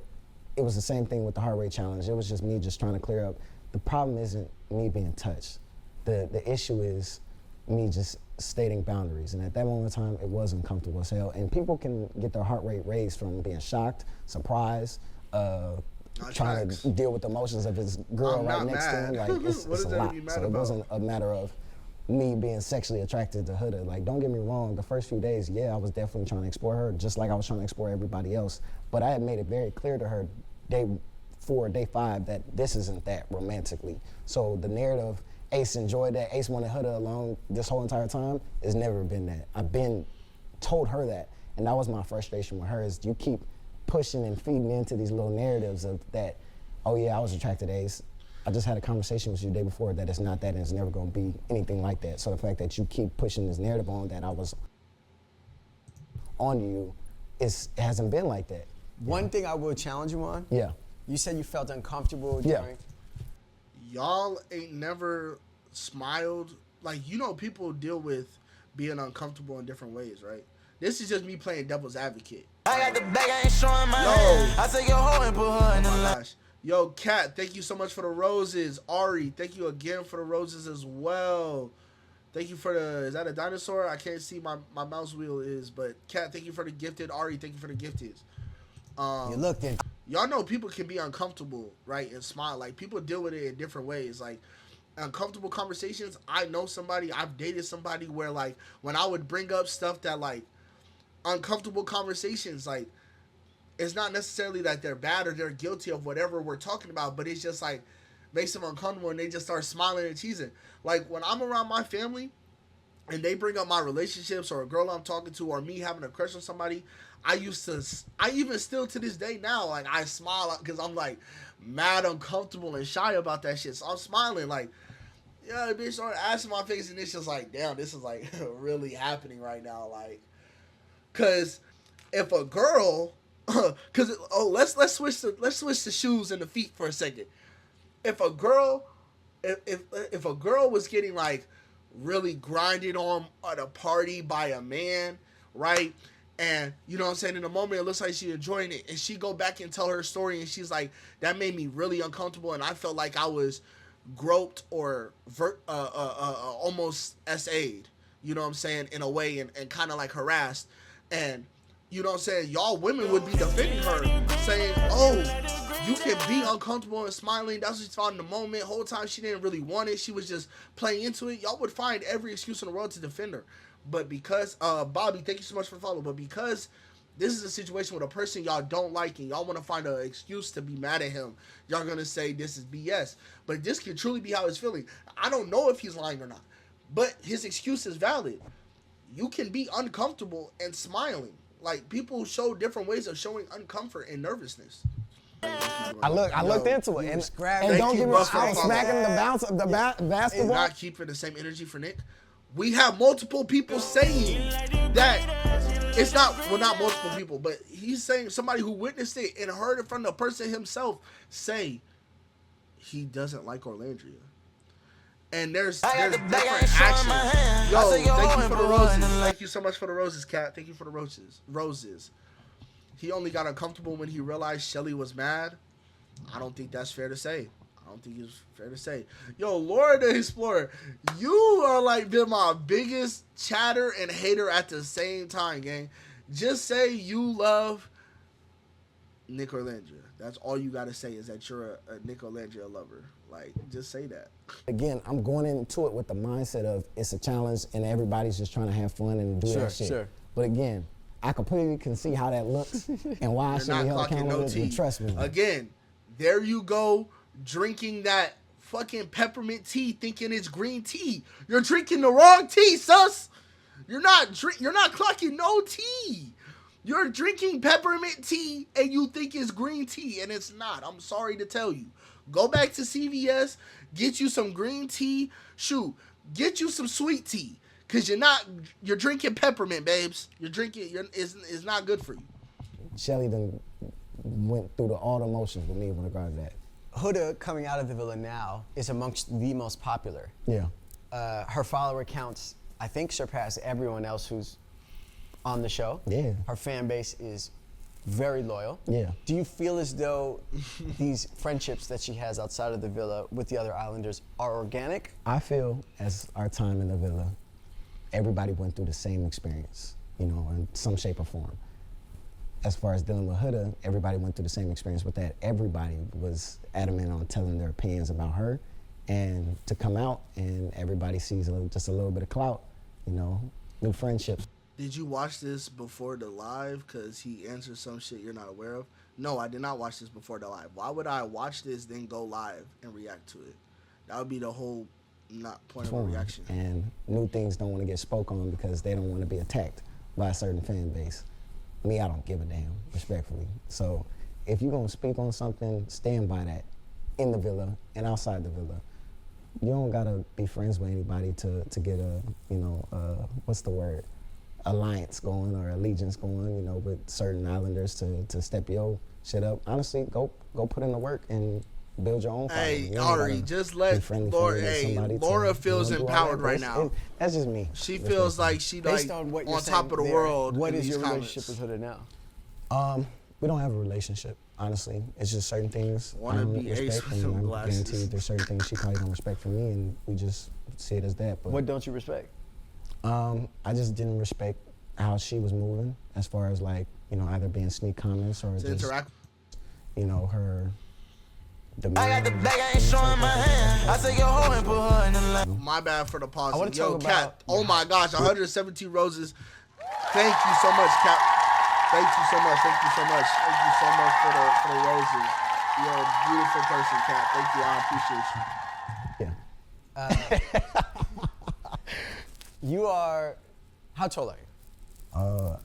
[SPEAKER 5] it was the same thing with the heart rate challenge. It was just me just trying to clear up. The problem isn't me being touched. The issue is me just stating boundaries. And at that moment in time, it was uncomfortable as hell. And people can get their heart rate raised from being shocked, surprised, trying to deal with the emotions of his girl right next to him. Like, it's a lot. So it wasn't a matter of me being sexually attracted to Huda. Like, don't get me wrong, the first few days, yeah, I was definitely trying to explore her, just like I was trying to explore everybody else. But I had made it very clear to her day 4, day 5, that this isn't that romantically. So the narrative, Ace enjoyed that, Ace wanted Huda alone this whole entire time, has never been that. I've been told her that, and that was my frustration with her, is you keep pushing and feeding into these little narratives of that, oh yeah, I was attracted to Ace. I just had a conversation with you the day before that it's not that, and it's never gonna be anything like that. So the fact that you keep pushing this narrative on that I was on you, it hasn't been like that.
[SPEAKER 4] One thing I will challenge you on.
[SPEAKER 5] Yeah.
[SPEAKER 4] You said you felt uncomfortable during.
[SPEAKER 1] Y'all ain't never smiled. Like, you know, people deal with being uncomfortable in different ways, right? This is just me playing devil's advocate.
[SPEAKER 7] I got the bag, I ain't showing my hand. I take your hoe and put her in the line.
[SPEAKER 1] Yo, Kat, thank you so much for the roses. Ari, thank you again for the roses as well. Thank you for is that a dinosaur? I can't see my mouse wheel is, but Kat, thank you for the gifted. Ari, thank you for the gifted.
[SPEAKER 4] You looked in.
[SPEAKER 1] y'all know people can be uncomfortable, right, and smile. Like, people deal with it in different ways. Like, uncomfortable conversations. I know somebody, I've dated somebody where, like, when I would bring up stuff that, like, uncomfortable conversations, like, it's not necessarily that they're bad or they're guilty of whatever we're talking about, but it's just, like, makes them uncomfortable and they just start smiling and cheesing. Like, when I'm around my family and they bring up my relationships or a girl I'm talking to or me having a crush on somebody, I even still to this day now, like, I smile because I'm, like, mad uncomfortable and shy about that shit. So I'm smiling, like, yeah, the bitch started asking my face and it's just like, damn, this is, like, really happening right now. Like, because if a girl, let's switch the shoes and the feet for a second. If a girl was getting, like, really grinded on at a party by a man, right? And, you know what I'm saying, in the moment, it looks like she's enjoying it. And she go back and tell her story, and she's like, that made me really uncomfortable, and I felt like I was groped or almost SA'd, you know what I'm saying, in a way, and kind of, like, harassed. And, you know what I'm saying, y'all women would be defending her, saying, oh, you can be uncomfortable and smiling. That's what she thought in the moment. Whole time she didn't really want it. She was just playing into it. Y'all would find every excuse in the world to defend her. But because, Bobby, thank you so much for the follow. But because this is a situation with a person y'all don't like and y'all want to find an excuse to be mad at him, y'all going to say this is BS. But this could truly be how he's feeling. I don't know if he's lying or not. But his excuse is valid. You can be uncomfortable and smiling. Like, people show different ways of showing uncomfort and nervousness.
[SPEAKER 5] I looked into it, and don't get me wrong, I was smacking the basketball.
[SPEAKER 1] And not keeping the same energy for Nick. We have multiple people saying that it's not, well, not multiple people, but he's saying somebody who witnessed it and heard it from the person himself say he doesn't like Orlandria. And there's different actions. Yo, thank you for the roses. Thank you so much for the roses, Kat. Thank you for the roses. He only got uncomfortable when he realized Shelly was mad. I don't think that's fair to say. Yo, Laura the Explorer, you are, like, been my biggest chatter and hater at the same time, gang. Just say you love Nicolandria. That's all you gotta say, is that you're a Nicolandria lover. Like, just say that.
[SPEAKER 5] Again, I'm going into it with the mindset of it's a challenge and everybody's just trying to have fun and do that shit. Sure. But again, I completely can see how that looks and why I should be held accountable. No, trust me.
[SPEAKER 1] Again, there you go, drinking that fucking peppermint tea, thinking it's green tea. You're drinking the wrong tea, sus. You're not clocking no tea. You're drinking peppermint tea and you think it's green tea, and it's not. I'm sorry to tell you. Go back to CVS, get you some green tea. Shoot, get you some sweet tea. Cause you're drinking peppermint, babes. It's not good for you.
[SPEAKER 5] Shelly done went through all the emotions with me when it comes to that.
[SPEAKER 4] Huda, coming out of the villa now, is amongst the most popular.
[SPEAKER 5] Yeah.
[SPEAKER 4] Her follower counts, I think, surpass everyone else who's on the show.
[SPEAKER 5] Yeah.
[SPEAKER 4] Her fan base is very loyal.
[SPEAKER 5] Yeah.
[SPEAKER 4] Do you feel as though these friendships that she has outside of the villa with the other Islanders are organic?
[SPEAKER 5] I feel, as our time in the villa, everybody went through the same experience, you know, in some shape or form. As far as dealing with Huda, everybody went through the same experience with that. Everybody was adamant on telling their opinions about her, and to come out and everybody sees just a little bit of clout, you know, new friendships.
[SPEAKER 1] Did you watch this before the live? Because he answered some shit you're not aware of. No, I did not watch this before the live. Why would I watch this, then go live and react to it? That would be the whole point of a reaction.
[SPEAKER 5] And new things don't want to get spoke on because they don't want to be attacked by a certain fan base. Me, I don't give a damn, respectfully. So if you're going to speak on something, stand by that in the villa and outside the villa. You don't got to be friends with anybody to get a, you know, what's the word? Alliance going or allegiance going, you know, with certain Islanders to step your shit up. Honestly, go put in the work and build your own following.
[SPEAKER 1] Hey, Ari, just let Laura. Hey, Laura feels empowered right now.
[SPEAKER 5] That's just me.
[SPEAKER 1] She feels like she
[SPEAKER 4] based on what you're
[SPEAKER 1] on top of the
[SPEAKER 4] there,
[SPEAKER 1] world.
[SPEAKER 4] What is your relationship with Huda now?
[SPEAKER 5] We don't have a relationship, honestly. It's just certain things I don't respect, and I'm guaranteed there's certain things she probably don't respect from me, and we just see it as that. But
[SPEAKER 4] what don't you respect?
[SPEAKER 5] I just didn't respect how she was moving, as far as, like, you know, either being sneak comments or
[SPEAKER 1] to
[SPEAKER 5] just
[SPEAKER 1] interact.
[SPEAKER 5] you know, her demeanor.
[SPEAKER 7] I got the bag, I ain't showing my hand. I take your hoe and put her in the line.
[SPEAKER 1] My bad for the pause.
[SPEAKER 4] I wanna
[SPEAKER 1] Yo,
[SPEAKER 4] talk
[SPEAKER 1] Cap.
[SPEAKER 4] about
[SPEAKER 1] Oh my gosh, 117 roses. Thank you so much, Cap. Thank you so much. Thank you so much. Thank you so much for the roses. You're a beautiful person, Cap. Thank you. I appreciate you.
[SPEAKER 5] Yeah.
[SPEAKER 4] You are, how tall are you?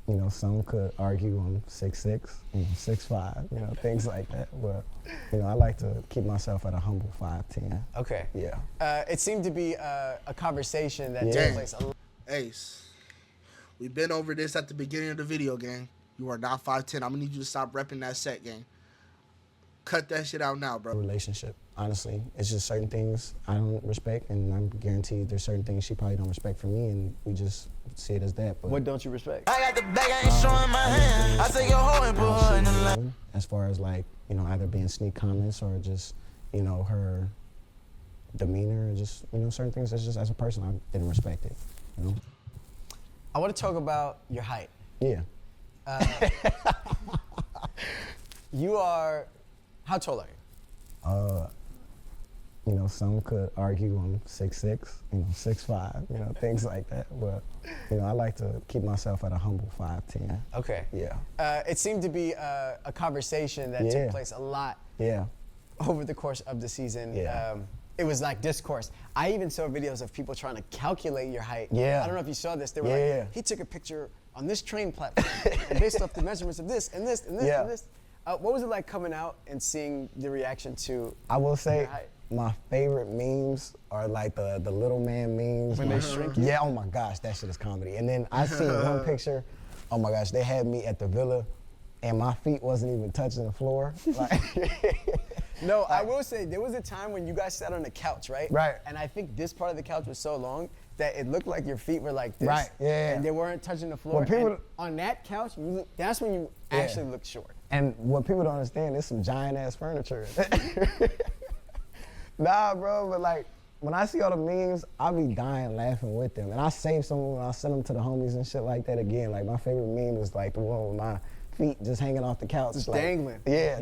[SPEAKER 5] You know, some could argue I'm 6'6", you know, 6'5", you know, things like that. But, you know, I like to keep myself at a humble 5'10".
[SPEAKER 4] Okay.
[SPEAKER 5] Yeah.
[SPEAKER 4] It seemed to be a conversation that
[SPEAKER 5] Yeah.
[SPEAKER 4] took place a lot.
[SPEAKER 1] Ace, we've been over this at the beginning of the video, gang. You are not 5'10". I'm gonna need you to stop repping that set, gang. Cut that shit out now, bro.
[SPEAKER 5] Relationship, honestly. It's just certain things I don't respect, and I'm guaranteed there's certain things she probably don't respect from me, and we just see it as that. But
[SPEAKER 4] What don't you respect?
[SPEAKER 7] I got the bag, I ain't showing my hand. I take your hoe and put her in the line.
[SPEAKER 5] as far as like, you know, either being sneak comments or just, you know, her demeanor, or just, you know, certain things that's just as a person I didn't respect it, you know?
[SPEAKER 4] I want to talk about your height.
[SPEAKER 5] Yeah.
[SPEAKER 4] You are, how tall are you?
[SPEAKER 5] You know, some could argue I'm 6'6", you know, 6'5", you know, things like that. But, you know, I like to keep myself at a humble 5'10".
[SPEAKER 4] Okay.
[SPEAKER 5] Yeah.
[SPEAKER 4] It seemed to be a conversation that
[SPEAKER 5] Yeah.
[SPEAKER 4] took place a lot
[SPEAKER 5] Yeah.
[SPEAKER 4] over the course of the season.
[SPEAKER 5] Yeah.
[SPEAKER 4] It was like discourse. I even saw videos of people trying to calculate your height.
[SPEAKER 5] Yeah.
[SPEAKER 4] I don't know if you saw this. They were
[SPEAKER 5] Yeah.
[SPEAKER 4] like, he took a picture on this train platform and based off the measurements of this and this and this
[SPEAKER 5] Yeah.
[SPEAKER 4] and this. What was it like coming out and seeing the reaction to
[SPEAKER 5] I will say
[SPEAKER 4] your height?
[SPEAKER 5] my favorite memes are like the little man memes.
[SPEAKER 4] When they
[SPEAKER 5] like-
[SPEAKER 4] shrink you?
[SPEAKER 5] Yeah, oh my gosh, that shit is comedy. And then I seen one picture, oh my gosh, they had me at the villa and my feet wasn't even touching the floor. Like,
[SPEAKER 4] No, I will say there was a time when you guys sat on a couch, right?
[SPEAKER 5] Right.
[SPEAKER 4] And I think this part of the couch was so long that it looked like your feet were like this.
[SPEAKER 5] Right, yeah.
[SPEAKER 4] And they weren't touching the floor.
[SPEAKER 5] When people-
[SPEAKER 4] And on that couch, that's when you
[SPEAKER 5] Yeah.
[SPEAKER 4] actually looked short.
[SPEAKER 5] and what people don't understand, there's some giant ass furniture. Nah, bro, but like, when I see all the memes, I be dying laughing with them. And I save some and I send them to the homies and shit like that again. Like, my favorite meme is like the one with my feet just hanging off the couch.
[SPEAKER 4] Just
[SPEAKER 5] like,
[SPEAKER 4] dangling.
[SPEAKER 5] Yeah.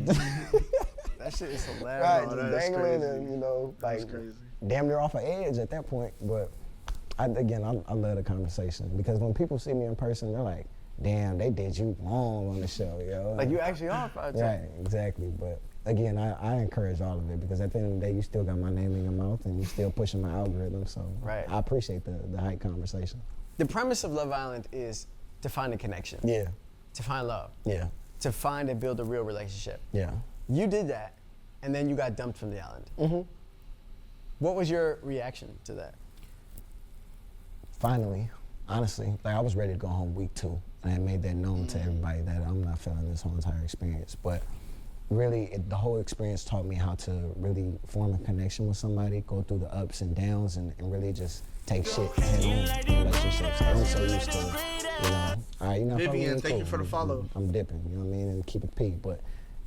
[SPEAKER 4] That shit is hilarious.
[SPEAKER 5] Right,
[SPEAKER 1] Oh,
[SPEAKER 5] just
[SPEAKER 1] that is
[SPEAKER 5] dangling
[SPEAKER 1] crazy.
[SPEAKER 5] and, you know, like,
[SPEAKER 1] That's crazy.
[SPEAKER 5] damn near off an edge at that point. But, I love the conversation. Because when people see me in person, they're like, damn, they did you wrong on the show, yo.
[SPEAKER 4] Like you actually are 5'10".
[SPEAKER 5] Right, exactly. But again, I encourage all of it because at the end of the day, you still got my name in your mouth and you're still pushing my algorithm. So
[SPEAKER 4] Right.
[SPEAKER 5] I appreciate the height conversation.
[SPEAKER 4] The premise of Love Island is to find a connection.
[SPEAKER 5] Yeah,
[SPEAKER 4] To find love.
[SPEAKER 5] yeah,
[SPEAKER 4] To find and build a real relationship.
[SPEAKER 5] yeah.
[SPEAKER 4] You did that, and then you got dumped from the island. Mm-hmm. What was your reaction to that?
[SPEAKER 5] Finally, honestly, like I was ready to go home week 2, and I made that known to everybody that I'm not feeling this whole entire experience. But really, the whole experience taught me how to really form a connection with somebody, go through the ups and downs, and really just take shit head on in relationships. I'm so used to, you know, all right, you know,
[SPEAKER 1] Vivian, thank you for the follow.
[SPEAKER 5] I'm dipping, you know what I mean, and keep it peak. But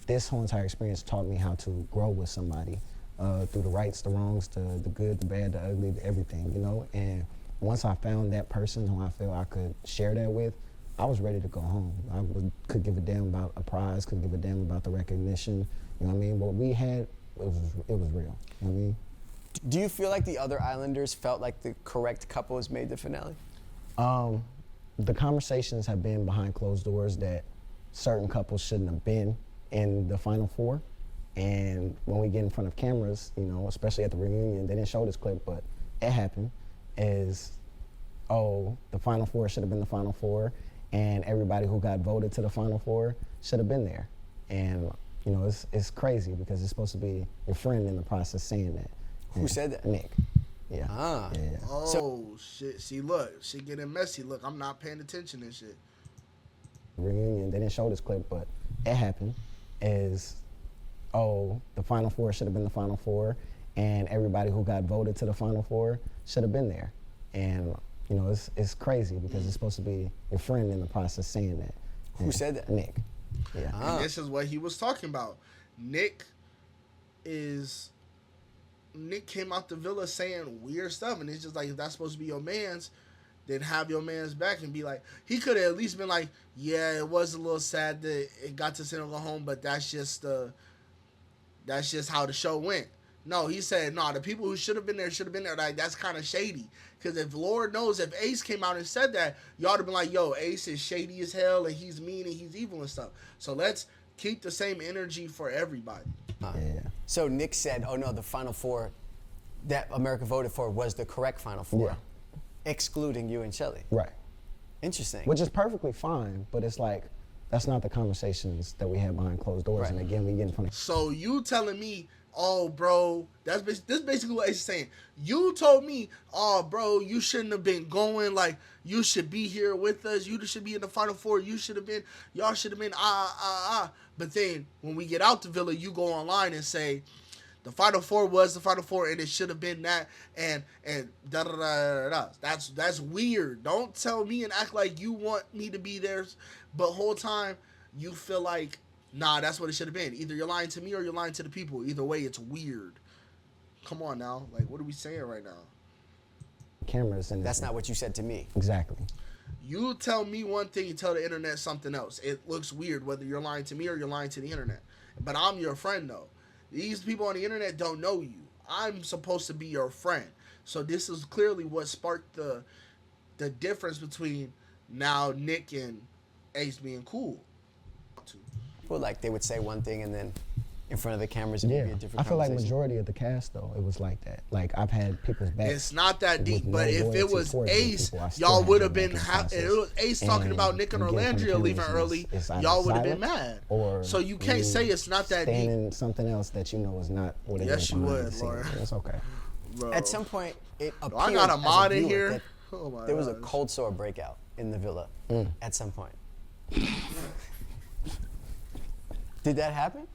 [SPEAKER 5] this whole entire experience taught me how to grow with somebody through the rights, the wrongs, the good, the bad, the ugly, the everything, you know. And once I found that person who I feel I could share that with, I was ready to go home. Could give a damn about a prize, could give a damn about the recognition, you know what I mean? What we had, it was real, you know what I mean?
[SPEAKER 4] Do you feel like the other Islanders felt like the correct couples made the finale?
[SPEAKER 5] The conversations have been behind closed doors that certain couples shouldn't have been in the Final Four. And when we get in front of cameras, you know, especially at the reunion, they didn't show this clip, but it happened, is, oh, the Final Four should have been the Final Four, and everybody who got voted to the Final Four should have been there. And, you know, it's crazy because it's supposed to be your friend in the process saying that.
[SPEAKER 4] Who said that?
[SPEAKER 5] Nick. Yeah.
[SPEAKER 4] Ah.
[SPEAKER 5] Yeah.
[SPEAKER 1] Oh, shit. See, look. Shit getting messy. Look, I'm not paying attention and shit.
[SPEAKER 5] Reunion, they didn't show this clip, but it happened, is, oh, the Final Four should have been the Final Four, and everybody who got voted to the Final Four should have been there. And, you know, it's crazy because it's supposed to be your friend in the process saying that.
[SPEAKER 4] Who said that?
[SPEAKER 5] Nick. Yeah.
[SPEAKER 1] And this is what he was talking about. Nick came out the villa saying weird stuff, and it's just like, if that's supposed to be your man's, than have your man's back and be like, he could have at least been like, yeah, it was a little sad that it got to send him go home, but that's just how the show went. No, he said, no, the people who should have been there should have been there. Like, that's kind of shady. Because if Lord knows, if Ace came out and said that, y'all would have been like, yo, Ace is shady as hell and he's mean and he's evil and stuff. So let's keep the same energy for everybody.
[SPEAKER 5] Yeah.
[SPEAKER 4] So Nick said, oh no, the Final Four that America voted for was the correct Final Four, excluding you and Shelly.
[SPEAKER 5] Right.
[SPEAKER 4] Interesting.
[SPEAKER 5] Which is perfectly fine, but it's like, that's not the conversations that we have behind closed doors.
[SPEAKER 4] Right.
[SPEAKER 5] And again, we get in front of.
[SPEAKER 1] So you telling me, oh, bro, this basically what Ace is saying. You told me, oh, bro, you shouldn't have been going. Like, you should be here with us. You should be in the Final Four. Y'all should have been, But then when we get out the villa, you go online and say, the Final Four was the Final Four, and it should have been that, and da da da da. That's weird. Don't tell me and act like you want me to be there, but whole time you feel like, nah, that's what it should have been. Either you're lying to me or you're lying to the people. Either way, it's weird. Come on now, like, what are we saying right now?
[SPEAKER 5] Cameras and
[SPEAKER 4] That's not what you said to me.
[SPEAKER 5] Exactly.
[SPEAKER 1] You tell me one thing, you tell the internet something else. It looks weird whether you're lying to me or you're lying to the internet. But I'm your friend though. These people on the internet don't know you. I'm supposed to be your friend. So this is clearly what sparked the difference between now Nick and Ace being cool.
[SPEAKER 4] Well, like they would say one thing and then in front of the cameras it would be a different
[SPEAKER 5] I feel like
[SPEAKER 4] conversation.
[SPEAKER 5] majority of the cast though, it was like that. Like I've had people's back.
[SPEAKER 1] It's not that deep,
[SPEAKER 5] with
[SPEAKER 1] but
[SPEAKER 5] no
[SPEAKER 1] if it
[SPEAKER 5] loyalty
[SPEAKER 1] was
[SPEAKER 5] towards those
[SPEAKER 1] Ace,
[SPEAKER 5] people, I still
[SPEAKER 1] y'all
[SPEAKER 5] have
[SPEAKER 1] would
[SPEAKER 5] them
[SPEAKER 1] have been.
[SPEAKER 5] back in
[SPEAKER 1] If
[SPEAKER 5] process.
[SPEAKER 1] it was Ace talking
[SPEAKER 5] And
[SPEAKER 1] about Nick and
[SPEAKER 5] again, from the
[SPEAKER 1] Nicolandria leaving
[SPEAKER 5] cameras,
[SPEAKER 1] early,
[SPEAKER 5] it's either
[SPEAKER 1] y'all would have been
[SPEAKER 5] silent
[SPEAKER 1] mad.
[SPEAKER 5] Or
[SPEAKER 1] So you can't say it's not that
[SPEAKER 5] staying
[SPEAKER 1] deep.
[SPEAKER 5] in something else that you know is not what it is.
[SPEAKER 1] Yes, you
[SPEAKER 5] behind
[SPEAKER 1] would,
[SPEAKER 5] the scenes.
[SPEAKER 1] Laura.
[SPEAKER 5] It's okay.
[SPEAKER 1] Bro.
[SPEAKER 4] At some point, it appeared
[SPEAKER 1] I got a
[SPEAKER 4] as
[SPEAKER 1] mod in
[SPEAKER 4] viewer
[SPEAKER 1] here.
[SPEAKER 4] that
[SPEAKER 1] Oh my
[SPEAKER 4] there was a
[SPEAKER 1] gosh.
[SPEAKER 4] cold sore breakout in the villa at some point. Did that happen?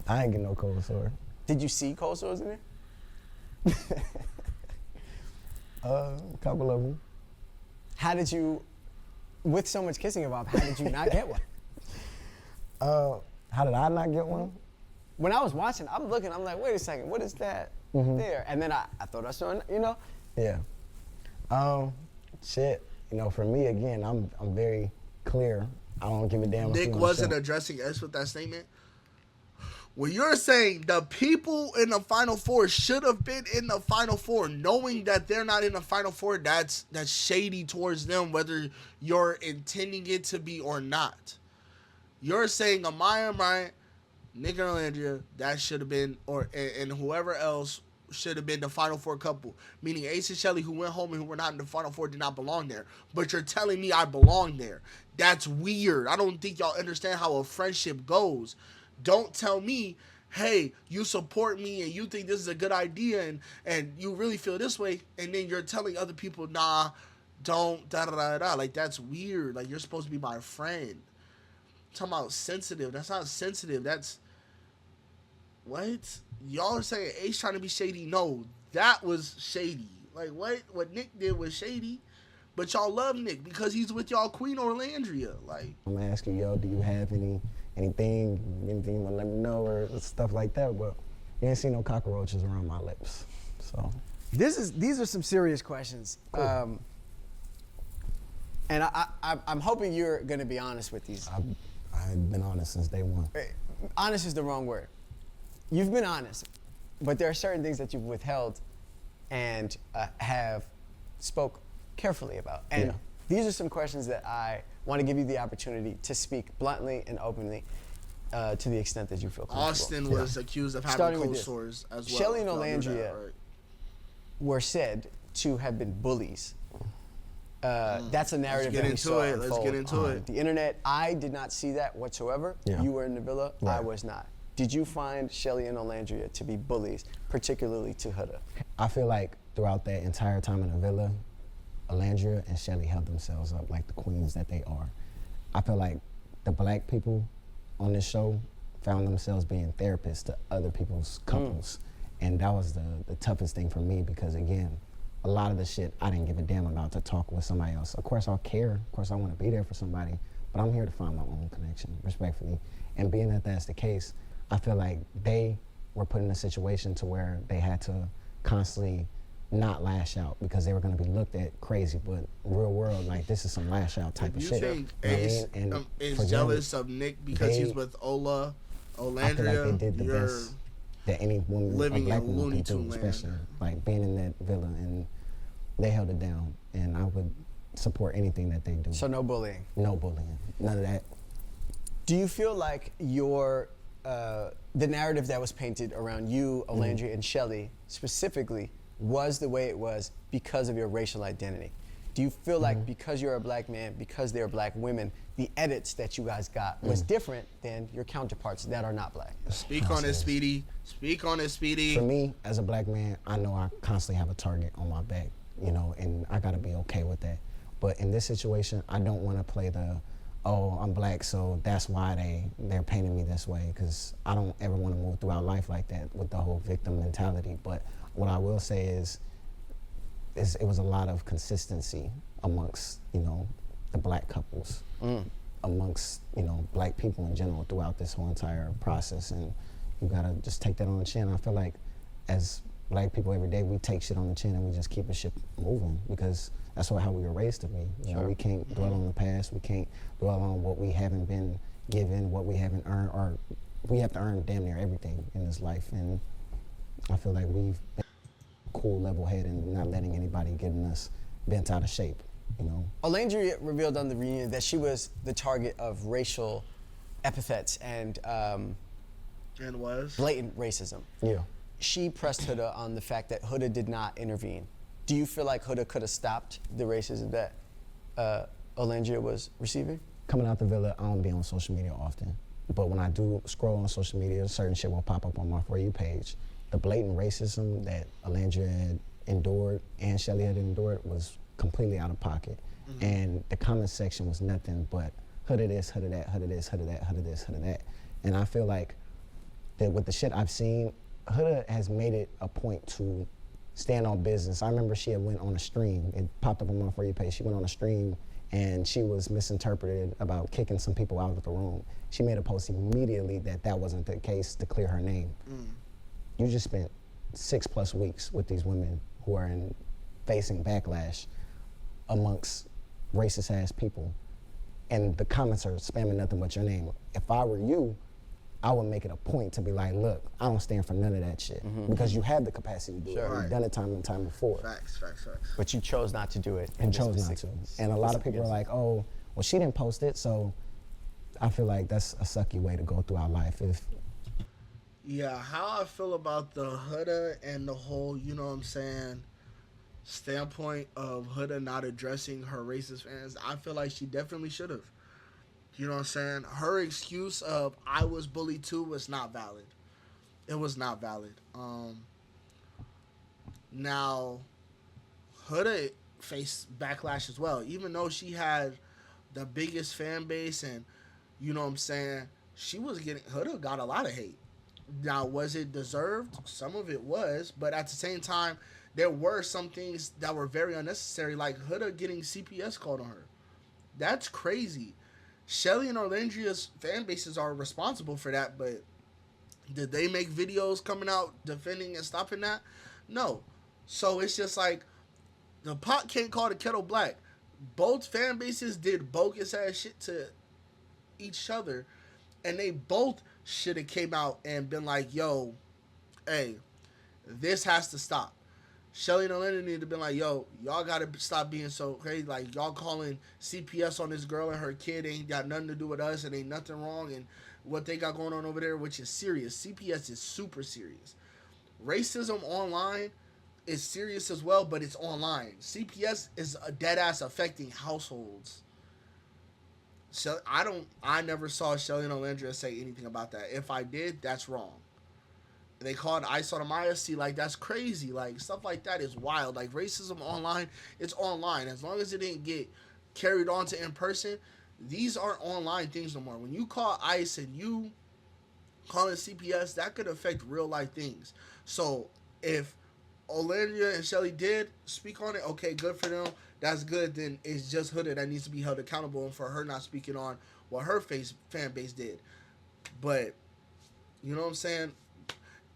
[SPEAKER 5] I ain't get no cold sore.
[SPEAKER 4] Did you see cold sores in there?
[SPEAKER 5] A couple of them.
[SPEAKER 4] How did you, with so much kissing involved, how did you not get one?
[SPEAKER 5] How did I not get one?
[SPEAKER 4] When I was watching, I'm looking, I'm like, wait a second, what is that there? And then I thought I saw, you know?
[SPEAKER 5] Yeah. Shit. You know, for me again, I'm very clear. I don't give a damn.
[SPEAKER 1] Nick wasn't addressing Ace with that statement. When you're saying the people in the Final Four should have been in the Final Four, knowing that they're not in the Final Four, that's shady towards them, whether you're intending it to be or not. You're saying Amaya Bryant, Nicolandria, that should have been, and whoever else should have been the Final Four couple. Meaning Ace and Shelly, who went home and who were not in the Final Four, did not belong there. But you're telling me I belong there. That's weird. I don't think y'all understand how a friendship goes. Don't tell me, hey, you support me and you think this is a good idea and you really feel this way, and then you're telling other people, nah, don't, da-da-da-da. Like, that's weird. Like, you're supposed to be my friend. I'm talking about sensitive. That's not sensitive. That's... What? Y'all are saying Ace trying to be shady? No, that was shady. Like, what Nick did was shady. But y'all love Nick because he's with y'all Queen Orlandria. Like,
[SPEAKER 5] I'm gonna ask you, yo, do you have anything you wanna let me know or stuff like that? But you ain't seen no cockroaches around my lips, so.
[SPEAKER 4] These are some serious questions.
[SPEAKER 5] Cool.
[SPEAKER 4] And I'm hoping you're gonna be honest with these.
[SPEAKER 5] I've been honest since day one.
[SPEAKER 4] Honest is the wrong word. You've been honest, but there are certain things that you've withheld and have spoke carefully about. And these are some questions that I want to give you the opportunity to speak bluntly and openly to the extent that you feel comfortable.
[SPEAKER 1] Austin was accused of having cold sores as well.
[SPEAKER 4] Shelly and
[SPEAKER 1] Y'all knew
[SPEAKER 4] Nicolandria
[SPEAKER 1] that, right?
[SPEAKER 4] were said to have been bullies. That's a narrative that we
[SPEAKER 1] Let's
[SPEAKER 4] saw
[SPEAKER 1] get into it. Let's get into it.
[SPEAKER 4] The internet, I did not see that whatsoever.
[SPEAKER 5] Yeah.
[SPEAKER 4] You were in the villa, I
[SPEAKER 5] Right.
[SPEAKER 4] was not. Did you find Shelly and Nicolandria to be bullies, particularly to Huda?
[SPEAKER 5] I feel like throughout that entire time in the villa, Alandria and Shelly held themselves up like the queens that they are. I feel like the black people on this show found themselves being therapists to other people's couples. And that was the toughest thing for me because, again, a lot of the shit I didn't give a damn about to talk with somebody else. Of course, I'll care. Of course, I want to be there for somebody. But I'm here to find my own connection, respectfully. And being that that's the case, I feel like they were put in a situation to where they had to constantly not lash out because they were going to be looked at crazy. But real world, like, this is some lash out type of
[SPEAKER 1] You
[SPEAKER 5] shit.
[SPEAKER 1] think
[SPEAKER 5] You know what I
[SPEAKER 1] Ace
[SPEAKER 5] mean? And for
[SPEAKER 1] is
[SPEAKER 5] them,
[SPEAKER 1] jealous of Nick because he's with
[SPEAKER 5] I feel like
[SPEAKER 1] Nicolandria?
[SPEAKER 5] they did the
[SPEAKER 1] You're
[SPEAKER 5] best that any woman,
[SPEAKER 1] living
[SPEAKER 5] a black
[SPEAKER 1] in
[SPEAKER 5] woman
[SPEAKER 1] Looney
[SPEAKER 5] can do,
[SPEAKER 1] Tune land.
[SPEAKER 5] especially like being in that villa, and they held it down. And I would support anything that they do.
[SPEAKER 4] So no bullying.
[SPEAKER 5] No bullying, none of that.
[SPEAKER 4] Do you feel like the narrative that was painted around you, Olandria, and Shelly specifically was the way it was because of your racial identity? Do you feel like because you're a black man, because they're black women, the edits that you guys got was different than your counterparts that are not black?
[SPEAKER 1] Speak on it, Speedy. Speak on it, Speedy.
[SPEAKER 5] For me, as a black man, I know I constantly have a target on my back, you know, and I gotta be okay with that. But in this situation, I don't want to play the, oh, I'm black, so that's why they're painting me this way, because I don't ever want to move throughout life like that with the whole victim mentality. But what I will say is it was a lot of consistency amongst, you know, the black couples, amongst, you know, black people in general throughout this whole entire process. And you gotta just take that on the chin. I feel like as black people every day, we take shit on the chin and we just keep the shit moving, because that's how we were raised to be. You know, we can't dwell on the past. We can't dwell on what we haven't been given, what we haven't earned, or we have to earn damn near everything in this life. And I feel like we've been cool, level head, and not letting anybody get us bent out of shape, you know.
[SPEAKER 4] Olandria revealed on the reunion that she was the target of racial epithets and blatant racism.
[SPEAKER 5] Yeah.
[SPEAKER 4] She pressed Huda on the fact that Huda did not intervene. Do you feel like Huda could have stopped the racism that Olandria was receiving?
[SPEAKER 5] Coming out the villa, I don't be on social media often. But when I do scroll on social media, certain shit will pop up on my For You page. The blatant racism that Olandria had endured and Shelly had endured was completely out of pocket. And the comment section was nothing but Huda this, Huda that, Huda this, Huda that, Huda this, Huda that. And I feel like that with the shit I've seen, Huda has made it a point to stand on business. I remember she had went on a stream. It popped up on my For You page. She went on a stream and she was misinterpreted about kicking some people out of the room. She made a post immediately that wasn't the case to clear her name. You just spent 6+ weeks with these women who are facing backlash amongst racist ass people. And the comments are spamming nothing but your name. If I were you, I would make it a point to be like, look, I don't stand for none of that shit. Because you had the capacity to do it.
[SPEAKER 1] Right.
[SPEAKER 5] You've done it time and time before.
[SPEAKER 1] Facts.
[SPEAKER 4] But you chose not to do it.
[SPEAKER 5] And chose not to. And a lot of people are like, oh, well, she didn't post it, so I feel like that's a sucky way to go through our life.
[SPEAKER 1] Yeah, how I feel about the Huda and the whole, you know what I'm saying, standpoint of Huda not addressing her racist fans, I feel like she definitely should have. You know what I'm saying? Her excuse of I was bullied too was not valid. It was not valid. Now, Huda faced backlash as well. Even though she had the biggest fan base and, you know what I'm saying, Huda got a lot of hate. Now, was it deserved? Some of it was, but at the same time, there were some things that were very unnecessary, like Huda getting CPS called on her. That's crazy. Shelly and Olandria's fan bases are responsible for that, but did they make videos coming out defending and stopping that? No. So it's just like, the pot can't call the kettle black. Both fan bases did bogus ass shit to each other, and they both should have came out and been like, yo, hey, this has to stop. Shelly and Olandria need to be like, yo, y'all gotta stop being so crazy. Like, y'all calling CPS on this girl and her kid ain't got nothing to do with us and ain't nothing wrong, and what they got going on over there, which is serious. CPS is super serious. Racism online is serious as well, but it's online. CPS is a dead ass affecting households. So I never saw Shelly and Olandria say anything about that. If I did, that's wrong. They called ICE on Maya. Like, that's crazy. Like, stuff like that is wild. Like, racism online, it's online. As long as it didn't get carried on to in person, these aren't online things no more. When you call ICE and you calling CPS, that could affect real life things. So if Olandria and Shelly did speak on it, okay, good for them. That's good. Then it's just Huda that needs to be held accountable, and for her not speaking on what her fan base did. But you know what I'm saying?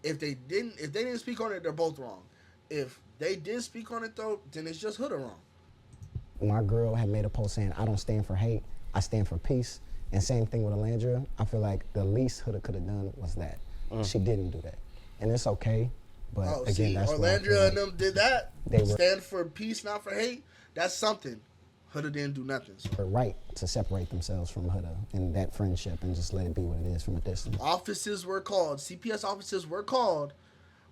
[SPEAKER 1] If they didn't speak on it, they're both wrong. If they did speak on it though, then it's just Hood'a wrong.
[SPEAKER 5] My girl had made a post saying, I don't stand for hate, I stand for peace. And same thing with Nicolandria. I feel like the least Hood'a could have done was that. She didn't do that. And it's okay, but again, that's why I feel
[SPEAKER 1] Nicolandria
[SPEAKER 5] like
[SPEAKER 1] and them did that.
[SPEAKER 5] they were
[SPEAKER 1] Stand for peace, not for hate. That's something. Hood'a didn't do nothing. So.
[SPEAKER 5] right to separate themselves from Hood'a and that friendship and just let it be what it is from a distance.
[SPEAKER 1] Offices were called. CPS offices were called.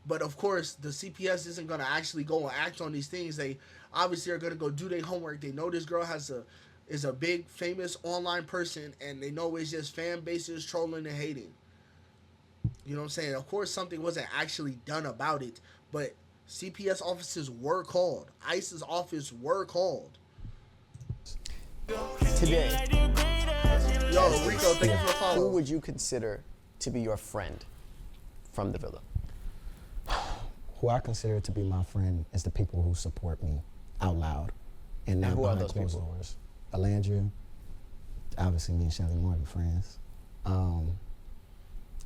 [SPEAKER 1] But of course, the CPS isn't going to actually go and act on these things. They obviously are going to go do their homework. They know this girl is a big, famous online person, and they know it's just fan bases trolling and hating. You know what I'm saying? Of course, something wasn't actually done about it, but CPS offices were called. ICE's office were called.
[SPEAKER 4] Today,
[SPEAKER 1] Yo, Rico, thank you for the
[SPEAKER 4] who
[SPEAKER 1] follow.
[SPEAKER 4] would you consider to be your friend from the villa?
[SPEAKER 5] Who I consider to be my friend is the people who support me out loud and not
[SPEAKER 4] who are
[SPEAKER 5] behind
[SPEAKER 4] those
[SPEAKER 5] closed
[SPEAKER 4] people?
[SPEAKER 5] doors. Nicolandria, obviously me and Shelly Moore are friends,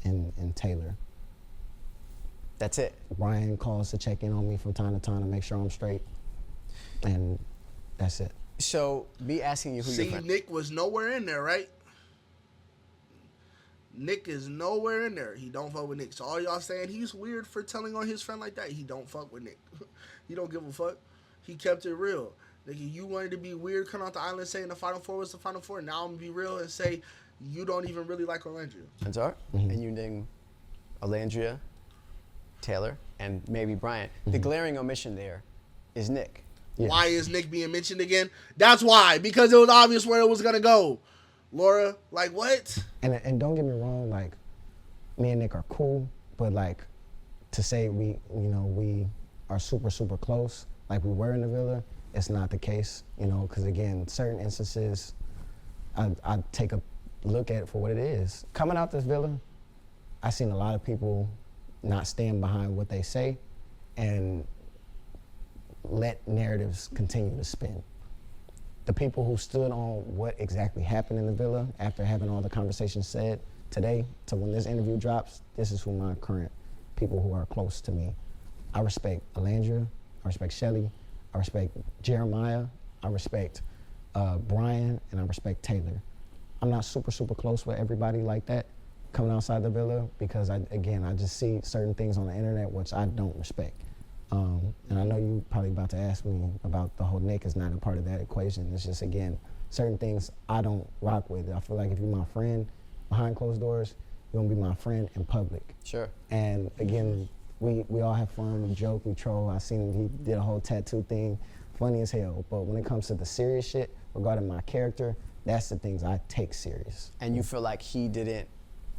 [SPEAKER 5] and Taylor.
[SPEAKER 4] That's it.
[SPEAKER 5] Brian calls to check in on me from time to time to make sure I'm straight, and that's it.
[SPEAKER 4] So, me asking you who your
[SPEAKER 1] See,
[SPEAKER 4] friend
[SPEAKER 1] Nick was nowhere in there, right? Nick is nowhere in there. He don't fuck with Nick. So all y'all saying he's weird for telling on his friend like that, he don't fuck with Nick. He don't give a fuck. He kept it real. Nigga, you wanted to be weird, come out the island saying the Final Four was the Final Four. Now I'm gonna be nicolandria and say you don't even really like Orlando.
[SPEAKER 4] friends are, and you name Nicolandria, Taylor, and maybe Brian. The glaring omission there is Nick.
[SPEAKER 5] Yeah.
[SPEAKER 1] Why is Nick being mentioned again? That's why. Because it was obvious where it was gonna go. Laura, like what?
[SPEAKER 5] And don't get me wrong, like me and Nick are cool, but like to say we are super, super close, like we were in the villa, it's not the case, because again, certain instances, I take a look at it for what it is. Coming out this villa, I've seen a lot of people not stand behind what they say and let narratives continue to spin. The people who stood on what exactly happened in the villa after having all the conversations said today to when this interview drops, this is who my current people who are close to me. I respect Nicolandria, I respect Shelly, I respect Jeremiah, I respect Brian, and I respect Taylor. I'm not super, super close with everybody like that coming outside the villa because I just see certain things on the internet which I don't respect. And I know you probably about to ask me about the whole Nick is not a part of that equation. It's just, again, certain things I don't rock with. I feel like if you're my friend behind closed doors, you're gonna be my friend in public.
[SPEAKER 4] Sure.
[SPEAKER 5] And again, we all have fun, we joke, we troll. I seen he did a whole tattoo thing, funny as hell. But when it comes to the serious shit regarding my character, that's the things I take serious.
[SPEAKER 4] And you feel like he didn't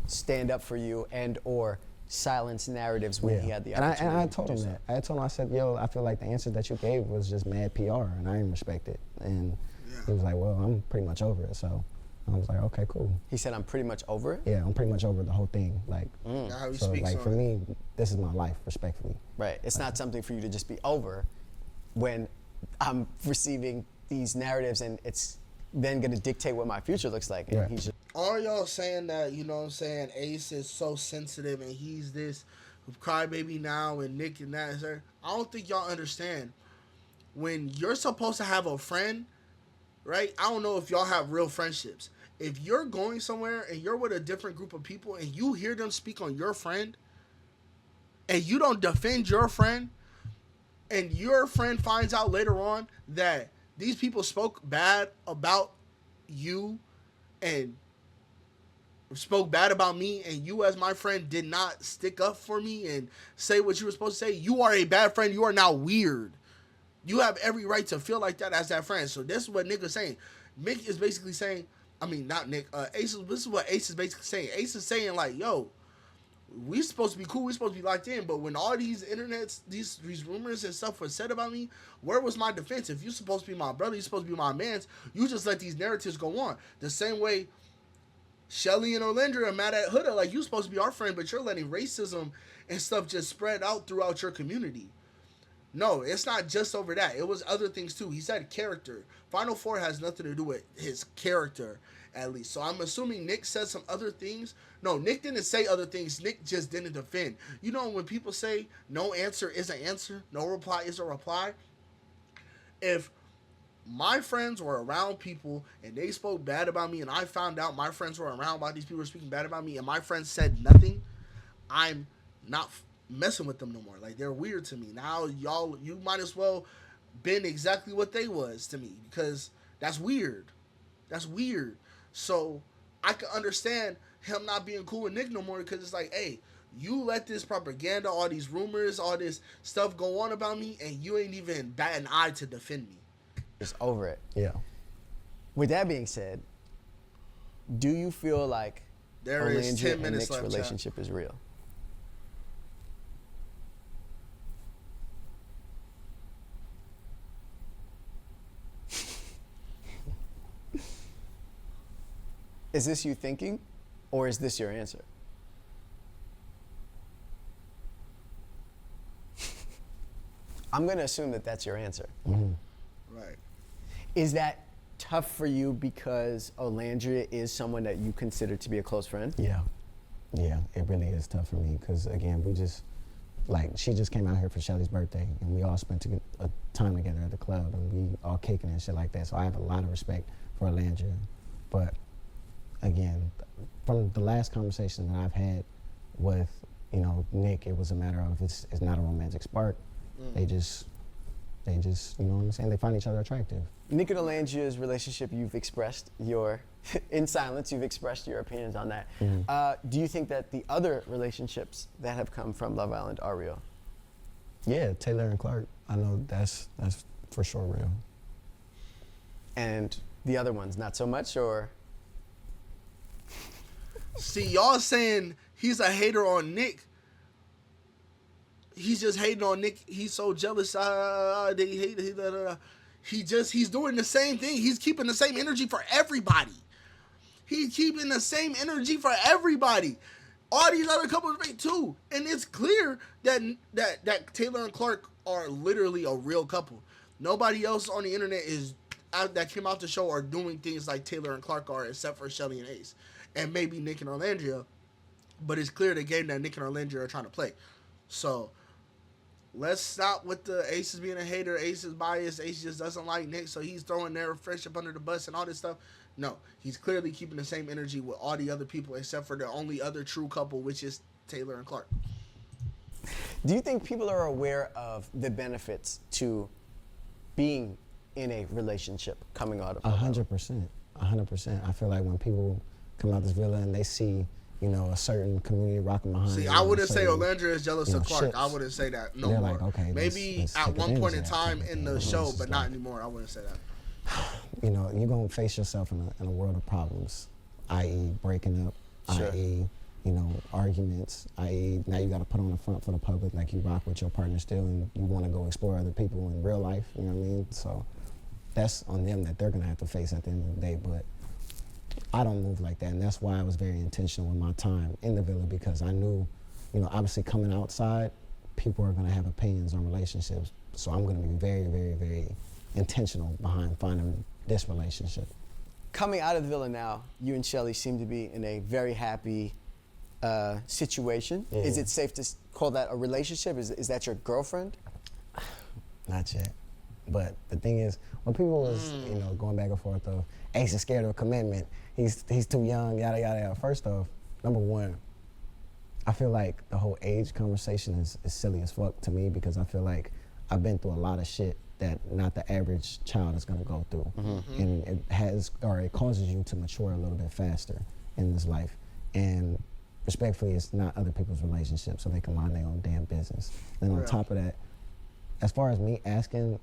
[SPEAKER 4] stand up for you and or silence narratives when he had the opportunity.
[SPEAKER 5] And I told him that. I told him, I said, yo, I feel like the answer that you gave was just mad PR, and I didn't respect it. And he was like, well, I'm pretty much over it. So I was like, okay, cool.
[SPEAKER 4] He said, I'm pretty much over it?
[SPEAKER 5] Yeah, I'm pretty much over the whole thing. Like,
[SPEAKER 1] How he
[SPEAKER 5] so
[SPEAKER 1] speaks
[SPEAKER 5] like
[SPEAKER 1] on
[SPEAKER 5] for
[SPEAKER 1] it.
[SPEAKER 5] me, this is my life, respectfully.
[SPEAKER 4] Right. It's not something for you to just be over when I'm receiving these narratives and it's then going to dictate what my future looks like. And
[SPEAKER 5] Right.
[SPEAKER 4] he's just,
[SPEAKER 1] Are y'all saying that, you know what I'm saying, Ace is so sensitive and he's this crybaby now and Nick and that, sir? I don't think y'all understand. When you're supposed to have a friend, right? I don't know if y'all have real friendships. If you're going somewhere and you're with a different group of people and you hear them speak on your friend and you don't defend your friend and your friend finds out later on that these people spoke bad about you and spoke bad about me and you as my friend did not stick up for me and say what you were supposed to say, you are a bad friend. You are now weird. You have every right to feel like that as that friend. So this is what Nick is saying. Mick is basically saying, I mean, not Nick, Ace, this is what Ace is basically saying. Ace is saying like, yo, we supposed to be cool, we supposed to be locked in, but when all these internets, these rumors and stuff were said about me, where was my defense? If you're supposed to be my brother, you're supposed to be my mans, you just let these narratives go on. The same way Shelly and Nicolandria are mad at Hood'a, like you supposed to be our friend, but you're letting racism and stuff just spread out throughout your community. No, it's not just over that. It was other things too. He said character. Final Four has nothing to do with his character, at least. So I'm assuming Nick said some other things. No, Nick didn't say other things. Nick just didn't defend. You know when people say no answer is an answer, no reply is a reply? If my friends were around people and they spoke bad about me and I found out my friends were around while these people were speaking bad about me and my friends said nothing, I'm not messing with them no more. Like, they're weird to me. Now, you might as well been exactly what they was to me because that's weird. That's weird. So I can understand him not being cool with Nick no more because it's like, hey, you let this propaganda, all these rumors, all this stuff go on about me and you ain't even bat an eye to defend me.
[SPEAKER 4] Just over it.
[SPEAKER 5] Yeah.
[SPEAKER 4] With that being said, do you feel like
[SPEAKER 1] There is 10
[SPEAKER 4] Nick's
[SPEAKER 1] minutes left,
[SPEAKER 4] relationship is real? Is this you thinking, or is this your answer? I'm going to assume that that's your answer.
[SPEAKER 5] Mm-hmm.
[SPEAKER 1] Right.
[SPEAKER 4] Is that tough for you because Olandria is someone that you consider to be a close friend?
[SPEAKER 5] Yeah. Yeah, it really is tough for me because, again, she just came out here for Shelly's birthday and we all spent a time together at the club and we all kicking and shit like that. So I have a lot of respect for Olandria. But, again, from the last conversation that I've had with, Nick, it was a matter of it's not a romantic spark. They just, you know what I'm saying? They find each other attractive.
[SPEAKER 4] Nick and Olandria's relationship, you've expressed in silence, you've expressed your opinions on that. Mm-hmm. Do you think that the other relationships that have come from Love Island are real?
[SPEAKER 5] Yeah, Taylor and Clark, I know that's for sure real.
[SPEAKER 4] And the other ones, not so much, or?
[SPEAKER 1] See, y'all saying he's a hater on Nick. He's just hating on Nick. He's so jealous. They hate. He's doing the same thing. He's keeping the same energy for everybody. He's keeping the same energy for everybody. All these other couples make too, and it's clear that Taylor and Clark are literally a real couple. Nobody else on the internet that came out the show are doing things like Taylor and Clark are, except for Shelly and Ace, and maybe Nick and Olandria. But it's clear the game that Nick and Olandria are trying to play. So let's stop with the Ace is being a hater. Ace is biased. Ace just doesn't like Nick, so he's throwing their friendship under the bus and all this stuff. No, he's clearly keeping the same energy with all the other people except for the only other true couple, which is Taylor and Clark.
[SPEAKER 4] Do you think people are aware of the benefits to being in a relationship coming out of
[SPEAKER 5] 100%. 100%. I feel like when people come out this villa and they see, a certain community rocking behind.
[SPEAKER 1] See,
[SPEAKER 5] you,
[SPEAKER 1] I wouldn't say Olandria is jealous of Clark.
[SPEAKER 5] ships.
[SPEAKER 1] I wouldn't say that no
[SPEAKER 5] They're
[SPEAKER 1] more.
[SPEAKER 5] like, okay,
[SPEAKER 1] maybe
[SPEAKER 5] let's
[SPEAKER 1] at
[SPEAKER 5] take
[SPEAKER 1] one point
[SPEAKER 5] advantage
[SPEAKER 1] in
[SPEAKER 5] of that
[SPEAKER 1] time
[SPEAKER 5] type of
[SPEAKER 1] in the
[SPEAKER 5] thing.
[SPEAKER 1] show,
[SPEAKER 5] It's
[SPEAKER 1] but
[SPEAKER 5] just
[SPEAKER 1] not
[SPEAKER 5] like,
[SPEAKER 1] anymore. I wouldn't say that.
[SPEAKER 5] you're going to face yourself in a world of problems, i.e. breaking up,
[SPEAKER 4] Sure.
[SPEAKER 5] i.e., arguments, i.e. now you got to put on the front for the public like you rock with your partner still and you want to go explore other people in real life, you know what I mean? So that's on them that they're going to have to face at the end of the day, but I don't move like that, and that's why I was very intentional with my time in the villa because I knew, obviously coming outside, people are going to have opinions on relationships, so I'm going to be very, very, very intentional behind finding this relationship.
[SPEAKER 4] Coming out of the villa now, you and Shelly seem to be in a very happy situation.
[SPEAKER 5] Yeah.
[SPEAKER 4] Is it safe to call that a relationship? Is that your girlfriend?
[SPEAKER 5] Not yet. But the thing is, when people was, going back and forth of Ace is scared of commitment, he's too young, yada, yada, yada. First off, number one, I feel like the whole age conversation is silly as fuck to me because I feel like I've been through a lot of shit that not the average child is gonna go through. Mm-hmm. And it causes you to mature a little bit faster in this life. And respectfully, it's not other people's relationships, so they can mind their own damn business. And on top of that, as far as me asking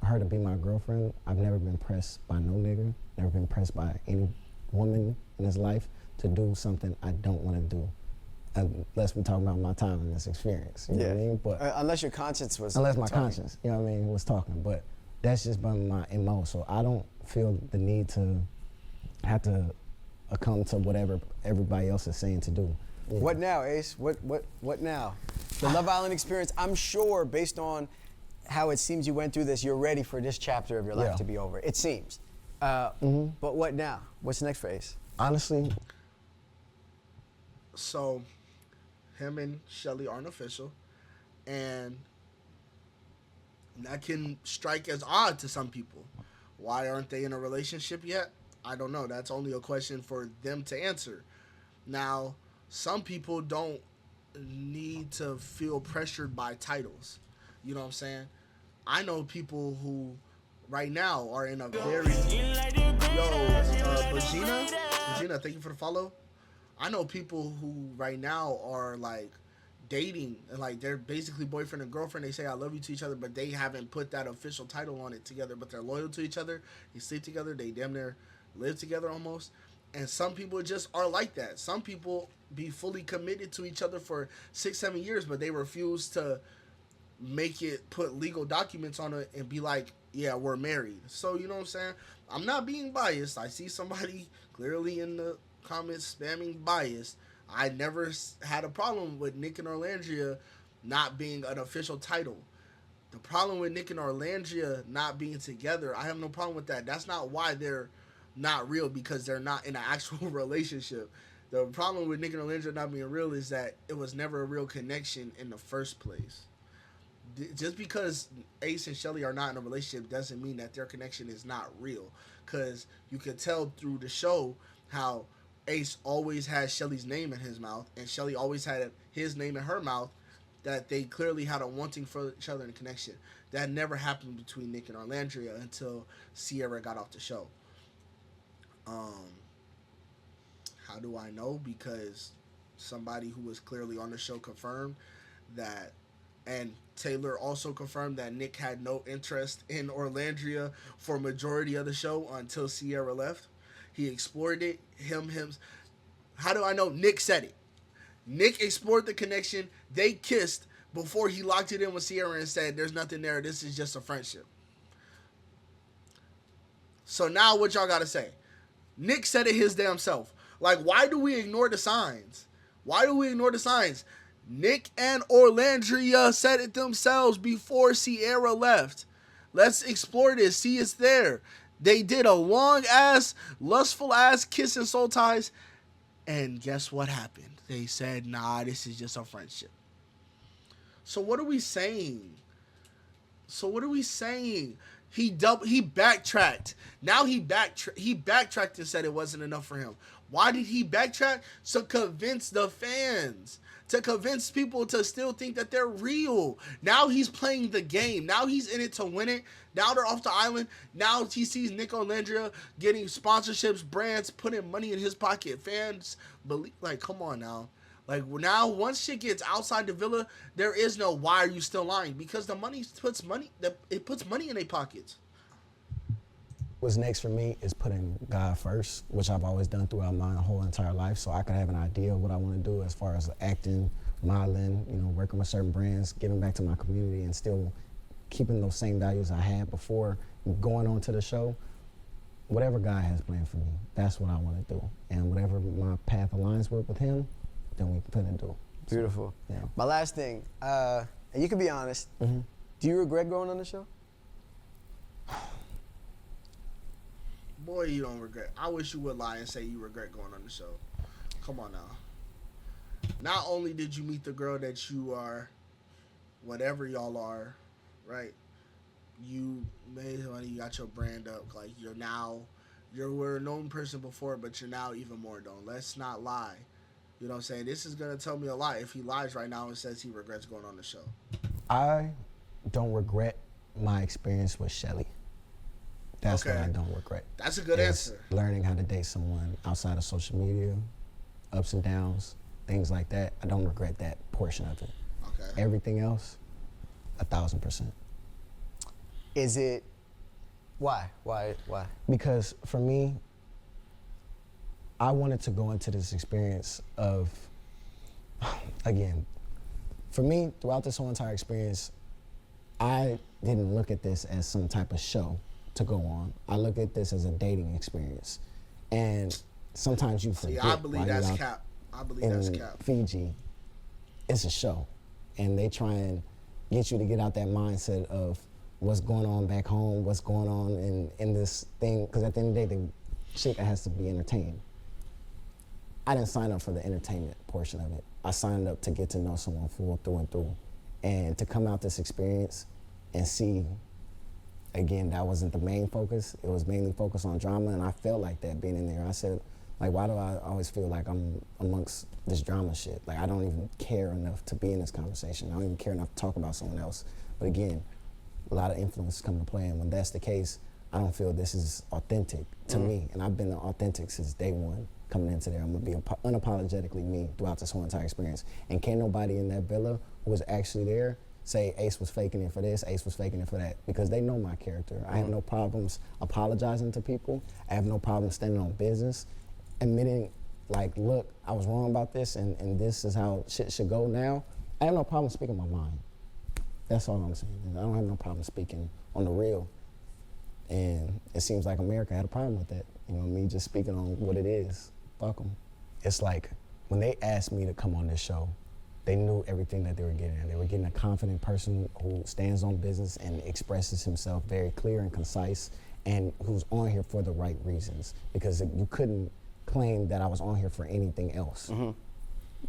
[SPEAKER 5] her to be my girlfriend, I've never been pressed by no nigga, never been pressed by any woman in this life to do something I don't want to do. Unless we're talking about my time in this experience, you know what I mean? But
[SPEAKER 4] unless your conscience was
[SPEAKER 5] unless my
[SPEAKER 4] talking.
[SPEAKER 5] conscience, you know what I mean, was talking. But that's just been my MO, so I don't feel the need to have to come to whatever everybody else is saying to do. Yeah.
[SPEAKER 4] What now, Ace? What now? The Love Island experience, I'm sure, based on how it seems you went through this. You're ready for this chapter of your life to be over. It seems. But what now? What's the next phase?
[SPEAKER 5] Honestly,
[SPEAKER 1] So, him and Shelly aren't official, and that can strike as odd to some people. Why aren't they in a relationship yet? I don't know. That's only a question for them to answer. Now, some people don't need to feel pressured by titles. You know what I'm saying? I know people who right now are in a very Regina, thank you for the follow. I know people who right now are like dating and like they're basically boyfriend and girlfriend. They say I love you to each other, but they haven't put that official title on it together. But they're loyal to each other. They sleep together. They damn near live together almost. And some people just are like that. Some people be fully committed to each other for 6-7 years, but they refuse to make it, put legal documents on it and be like, yeah, we're married. So, you know what I'm saying? I'm not being biased. I see somebody clearly in the comments spamming bias. I never had a problem with Nick and Orlandria not being an official title. The problem with Nick and Orlandria not being together, I have no problem with that. That's not why they're not real, because they're not in an actual relationship. The problem with Nick and Orlandria not being real is that it was never a real connection in the first place. Just because Ace and Shelly are not in a relationship doesn't mean that their connection is not real. Because you can tell through the show how Ace always had Shelly's name in his mouth and Shelly always had his name in her mouth, that they clearly had a wanting for each other in a connection. That never happened between Nick and Orlandria until Sierra got off the show. How do I know? Because somebody who was clearly on the show confirmed that, and Taylor also confirmed that Nick had no interest in Orlandria for majority of the show until Sierra left. He explored it. How do I know? Nick said it. Nick explored the connection. They kissed before he locked it in with Sierra and said, there's nothing there. This is just a friendship. So now what y'all got to say? Nick said it his damn self. Like, why do we ignore the signs? Why do we ignore the signs? Nick and Orlandria said it themselves before Sierra left. Let's explore this. See, it's there. They did a long-ass, lustful-ass kiss and soul ties. And guess what happened? They said, nah, this is just a friendship. So what are we saying? He backtracked. Now he backtracked and said it wasn't enough for him. Why did he backtrack? To convince the fans. To convince people to still think that they're real. Now he's playing the game. Now he's in it to win it. Now they're off the island. Now he sees Nick Nicolandria getting sponsorships, brands, putting money in his pocket. Fans believe, like, come on now. Like, now once shit gets outside the villa, there is no why are you still lying? Because the money puts money in their pockets.
[SPEAKER 5] What's next for me is putting God first, which I've always done throughout my whole entire life, so I could have an idea of what I want to do as far as acting, modeling, working with certain brands, giving back to my community, and still keeping those same values I had before going on to the show. Whatever God has planned for me, that's what I want to do. And whatever my path aligns with him, then we finna do.
[SPEAKER 4] Beautiful.
[SPEAKER 5] So, yeah.
[SPEAKER 4] My last thing, and you can be honest, do you regret going on the show?
[SPEAKER 1] Boy, you don't regret. I wish you would lie and say you regret going on the show. Come on now. Not only did you meet the girl that you are, whatever y'all are, right? You made money, you got your brand up. Like, you were a known person before, but you're now even more known. Let's not lie. You know what I'm saying? This is going to tell me a lie if he lies right now and says he regrets going on the show.
[SPEAKER 5] I don't regret my experience with Shelly. That's what I don't regret.
[SPEAKER 1] That's a good answer.
[SPEAKER 5] Learning how to date someone outside of social media, ups and downs, things like that. I don't regret that portion of it.
[SPEAKER 1] Okay.
[SPEAKER 5] Everything else, 1,000%.
[SPEAKER 4] Is it, why?
[SPEAKER 5] Because for me, I wanted to go into this experience of, again, for me, throughout this whole entire experience, I didn't look at this as some type of show to go on. I look at this as a dating experience. And sometimes you forget.
[SPEAKER 1] I believe that's cap.
[SPEAKER 5] Fiji, it's a show. And they try and get you to get out that mindset of what's going on back home, what's going on in this thing, because at the end of the day, the chick has to be entertained. I didn't sign up for the entertainment portion of it. I signed up to get to know someone full through and through. And to come out this experience and see, again, that wasn't the main focus. It was mainly focused on drama, and I felt like that being in there. I said, like, why do I always feel like I'm amongst this drama shit? Like, I don't even care enough to be in this conversation. I don't even care enough to talk about someone else. But again, a lot of influence come to play, and when that's the case, I don't feel this is authentic to me. And I've been authentic since day one coming into there. I'm gonna be unapologetically me throughout this whole entire experience. And can't nobody in that villa who was actually there say Ace was faking it for this, Ace was faking it for that, because they know my character. I have no problems apologizing to people. I have no problem standing on business, admitting, like, look, I was wrong about this, and this is how shit should go now. I have no problem speaking my mind. That's all I'm saying. I don't have no problem speaking on the real. And it seems like America had a problem with that. You know, me just speaking on what it is. Fuck them. It's like, when they asked me to come on this show, they knew everything that they were getting. They were getting a confident person who stands on business and expresses himself very clear and concise, and who's on here for the right reasons. Because you couldn't claim that I was on here for anything else.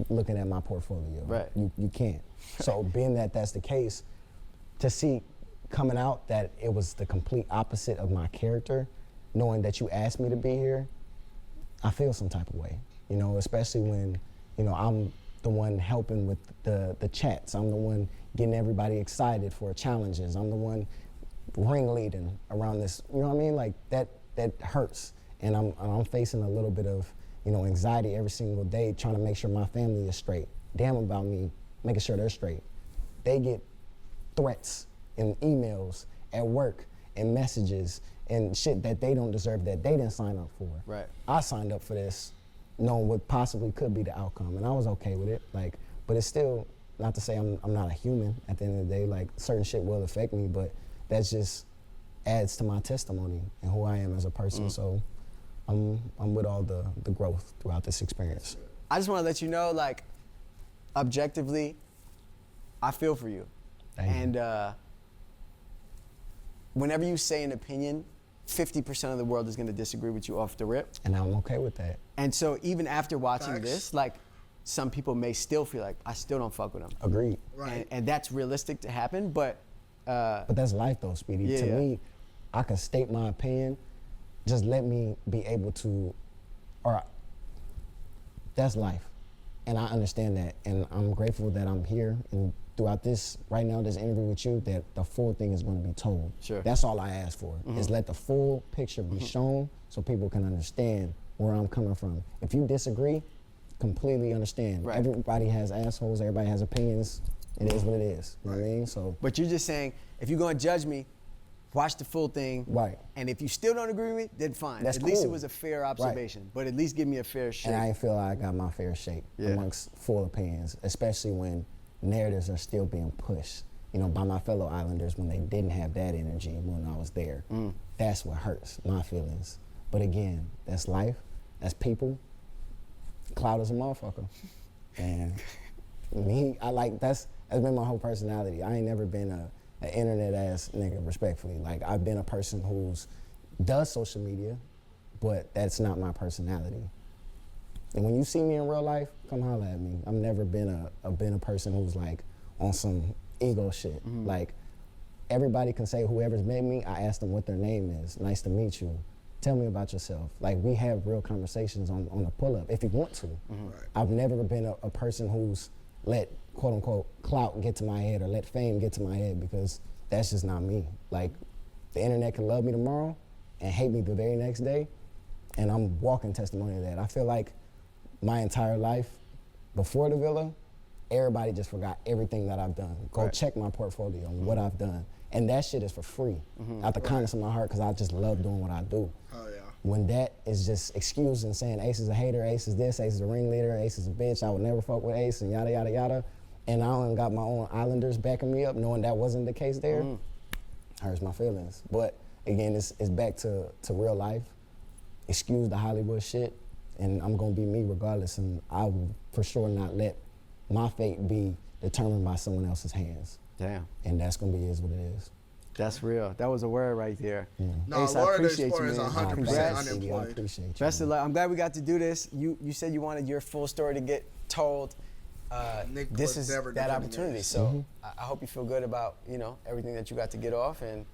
[SPEAKER 5] Looking at my portfolio.
[SPEAKER 4] Right.
[SPEAKER 5] You can't. So being that that's the case, to see coming out that it was the complete opposite of my character, knowing that you asked me to be here, I feel some type of way. You know, especially when, you know, I'm the one helping with the chats. I'm the one getting everybody excited for challenges. I'm the one ringleading around this. You know what I mean? Like, that hurts. And I'm facing a little bit of, you know, anxiety every single day, trying to make sure my family is straight. Damn about me, making sure they're straight. They get threats and emails at work and messages and shit that they don't deserve, that they didn't sign up for.
[SPEAKER 4] Right.
[SPEAKER 5] I signed up for this knowing what possibly could be the outcome, and I was okay with it. Like, but it's still not to say I'm not a human at the end of the day. Like, certain shit will affect me, but that just adds to my testimony and who I am as a person. So I'm with all the growth throughout this experience.
[SPEAKER 4] I just want to let you know, like, objectively, I feel for you.
[SPEAKER 5] Thank you.
[SPEAKER 4] And whenever you say an opinion, 50% of the world is going to disagree with you off the rip.
[SPEAKER 5] And I'm okay with that.
[SPEAKER 4] And so even after watching
[SPEAKER 1] Facts.
[SPEAKER 4] this, like, some people may still feel like, I still don't fuck with him.
[SPEAKER 5] Agreed.
[SPEAKER 1] Right.
[SPEAKER 4] And that's realistic to happen, but
[SPEAKER 5] But that's life though, Speedy.
[SPEAKER 4] Yeah,
[SPEAKER 5] To
[SPEAKER 4] yeah.
[SPEAKER 5] me, I can state my opinion. Just let me be able to, or that's life. And I understand that. And I'm grateful that I'm here and throughout this, right now, this interview with you, that the full thing is going to be told.
[SPEAKER 4] Sure.
[SPEAKER 5] That's all I ask for, is let the full picture be shown so people can understand where I'm coming from. If you disagree, completely understand.
[SPEAKER 4] Right.
[SPEAKER 5] Everybody has assholes, everybody has opinions. It is what it is. You know what I mean? So.
[SPEAKER 4] but you're just saying, if you're going to judge me, watch the full thing.
[SPEAKER 5] Right.
[SPEAKER 4] And if you still don't agree with me, then fine.
[SPEAKER 5] That's
[SPEAKER 4] at least it
[SPEAKER 5] cool.
[SPEAKER 4] was a fair observation. But at least give me a fair shake.
[SPEAKER 5] And I feel like I got my fair shake amongst full opinions, especially when narratives are still being pushed, you know, by my fellow islanders when they didn't have that energy when I was there. That's what hurts my feelings. But again, that's life, that's people. Cloud is a motherfucker. And me, that's been my whole personality. I ain't never been an internet ass nigga, respectfully. Like, I've been a person who's does social media, but that's not my personality. And when you see me in real life, come holler at me. I've never been a person who's like on some ego shit. Like, everybody can say, whoever's met me, I ask them what their name is. Nice to meet you. Tell me about yourself. Like, we have real conversations on a pull-up if you want to. I've never been a person who's let, quote unquote, clout get to my head or let fame get to my head, because that's just not me. Like, the internet can love me tomorrow and hate me the very next day, and I'm walking testimony of that. I feel like my entire life before the villa, everybody just forgot everything that I've done. Go check my portfolio and what I've done. And that shit is for free, out the kindness of my heart, because I just love doing what I do.
[SPEAKER 1] Oh, yeah.
[SPEAKER 5] When that is just excused and saying Ace is a hater, Ace is this, Ace is a ringleader, Ace is a bitch, I would never fuck with Ace, and yada, yada, yada, and I only got my own islanders backing me up, knowing that wasn't the case there, hurts my feelings. But again, it's back to real life. Excuse the Hollywood shit, and I'm gonna be me regardless, and I will for sure not let my fate be determined by someone else's hands.
[SPEAKER 4] Damn.
[SPEAKER 5] And that's gonna be is what it is.
[SPEAKER 4] That's real. That was a word right there.
[SPEAKER 1] No,
[SPEAKER 4] Ace, I
[SPEAKER 1] Florida
[SPEAKER 4] appreciate
[SPEAKER 1] Explorer
[SPEAKER 4] you,
[SPEAKER 1] is
[SPEAKER 4] man.
[SPEAKER 1] 100%
[SPEAKER 4] Congrats.
[SPEAKER 1] unemployed.
[SPEAKER 5] I appreciate you.
[SPEAKER 4] Best of luck. I'm glad we got to do this. You said you wanted your full story to get told.
[SPEAKER 1] Nick
[SPEAKER 4] This
[SPEAKER 1] was
[SPEAKER 4] is
[SPEAKER 1] never
[SPEAKER 4] that
[SPEAKER 1] defending
[SPEAKER 4] opportunity.
[SPEAKER 1] this.
[SPEAKER 4] So I hope you feel good about everything that you got to get off, and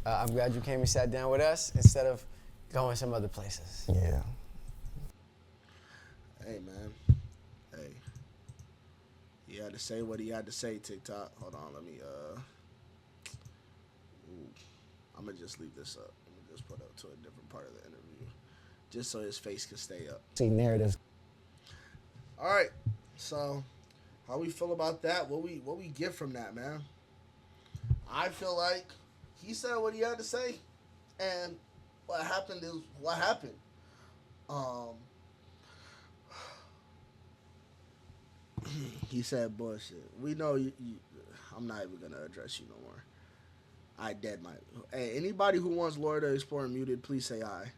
[SPEAKER 4] I'm glad you came and sat down with us instead of going some other places.
[SPEAKER 5] Yeah.
[SPEAKER 1] Hey, man. Hey. He had to say what he had to say, TikTok. Hold on, let me, I'm going to just leave this up. I'm going to just put up to a different part of the interview. Just so his face can stay up.
[SPEAKER 5] See narratives.
[SPEAKER 1] All right. So, how we feel about that? What we get from that, man? I feel like he said what he had to say. And what happened is what happened. He said bullshit. We know you I'm not even gonna address you no more. I dead my. Hey, anybody who wants Lord of the Explorer muted, please say aye.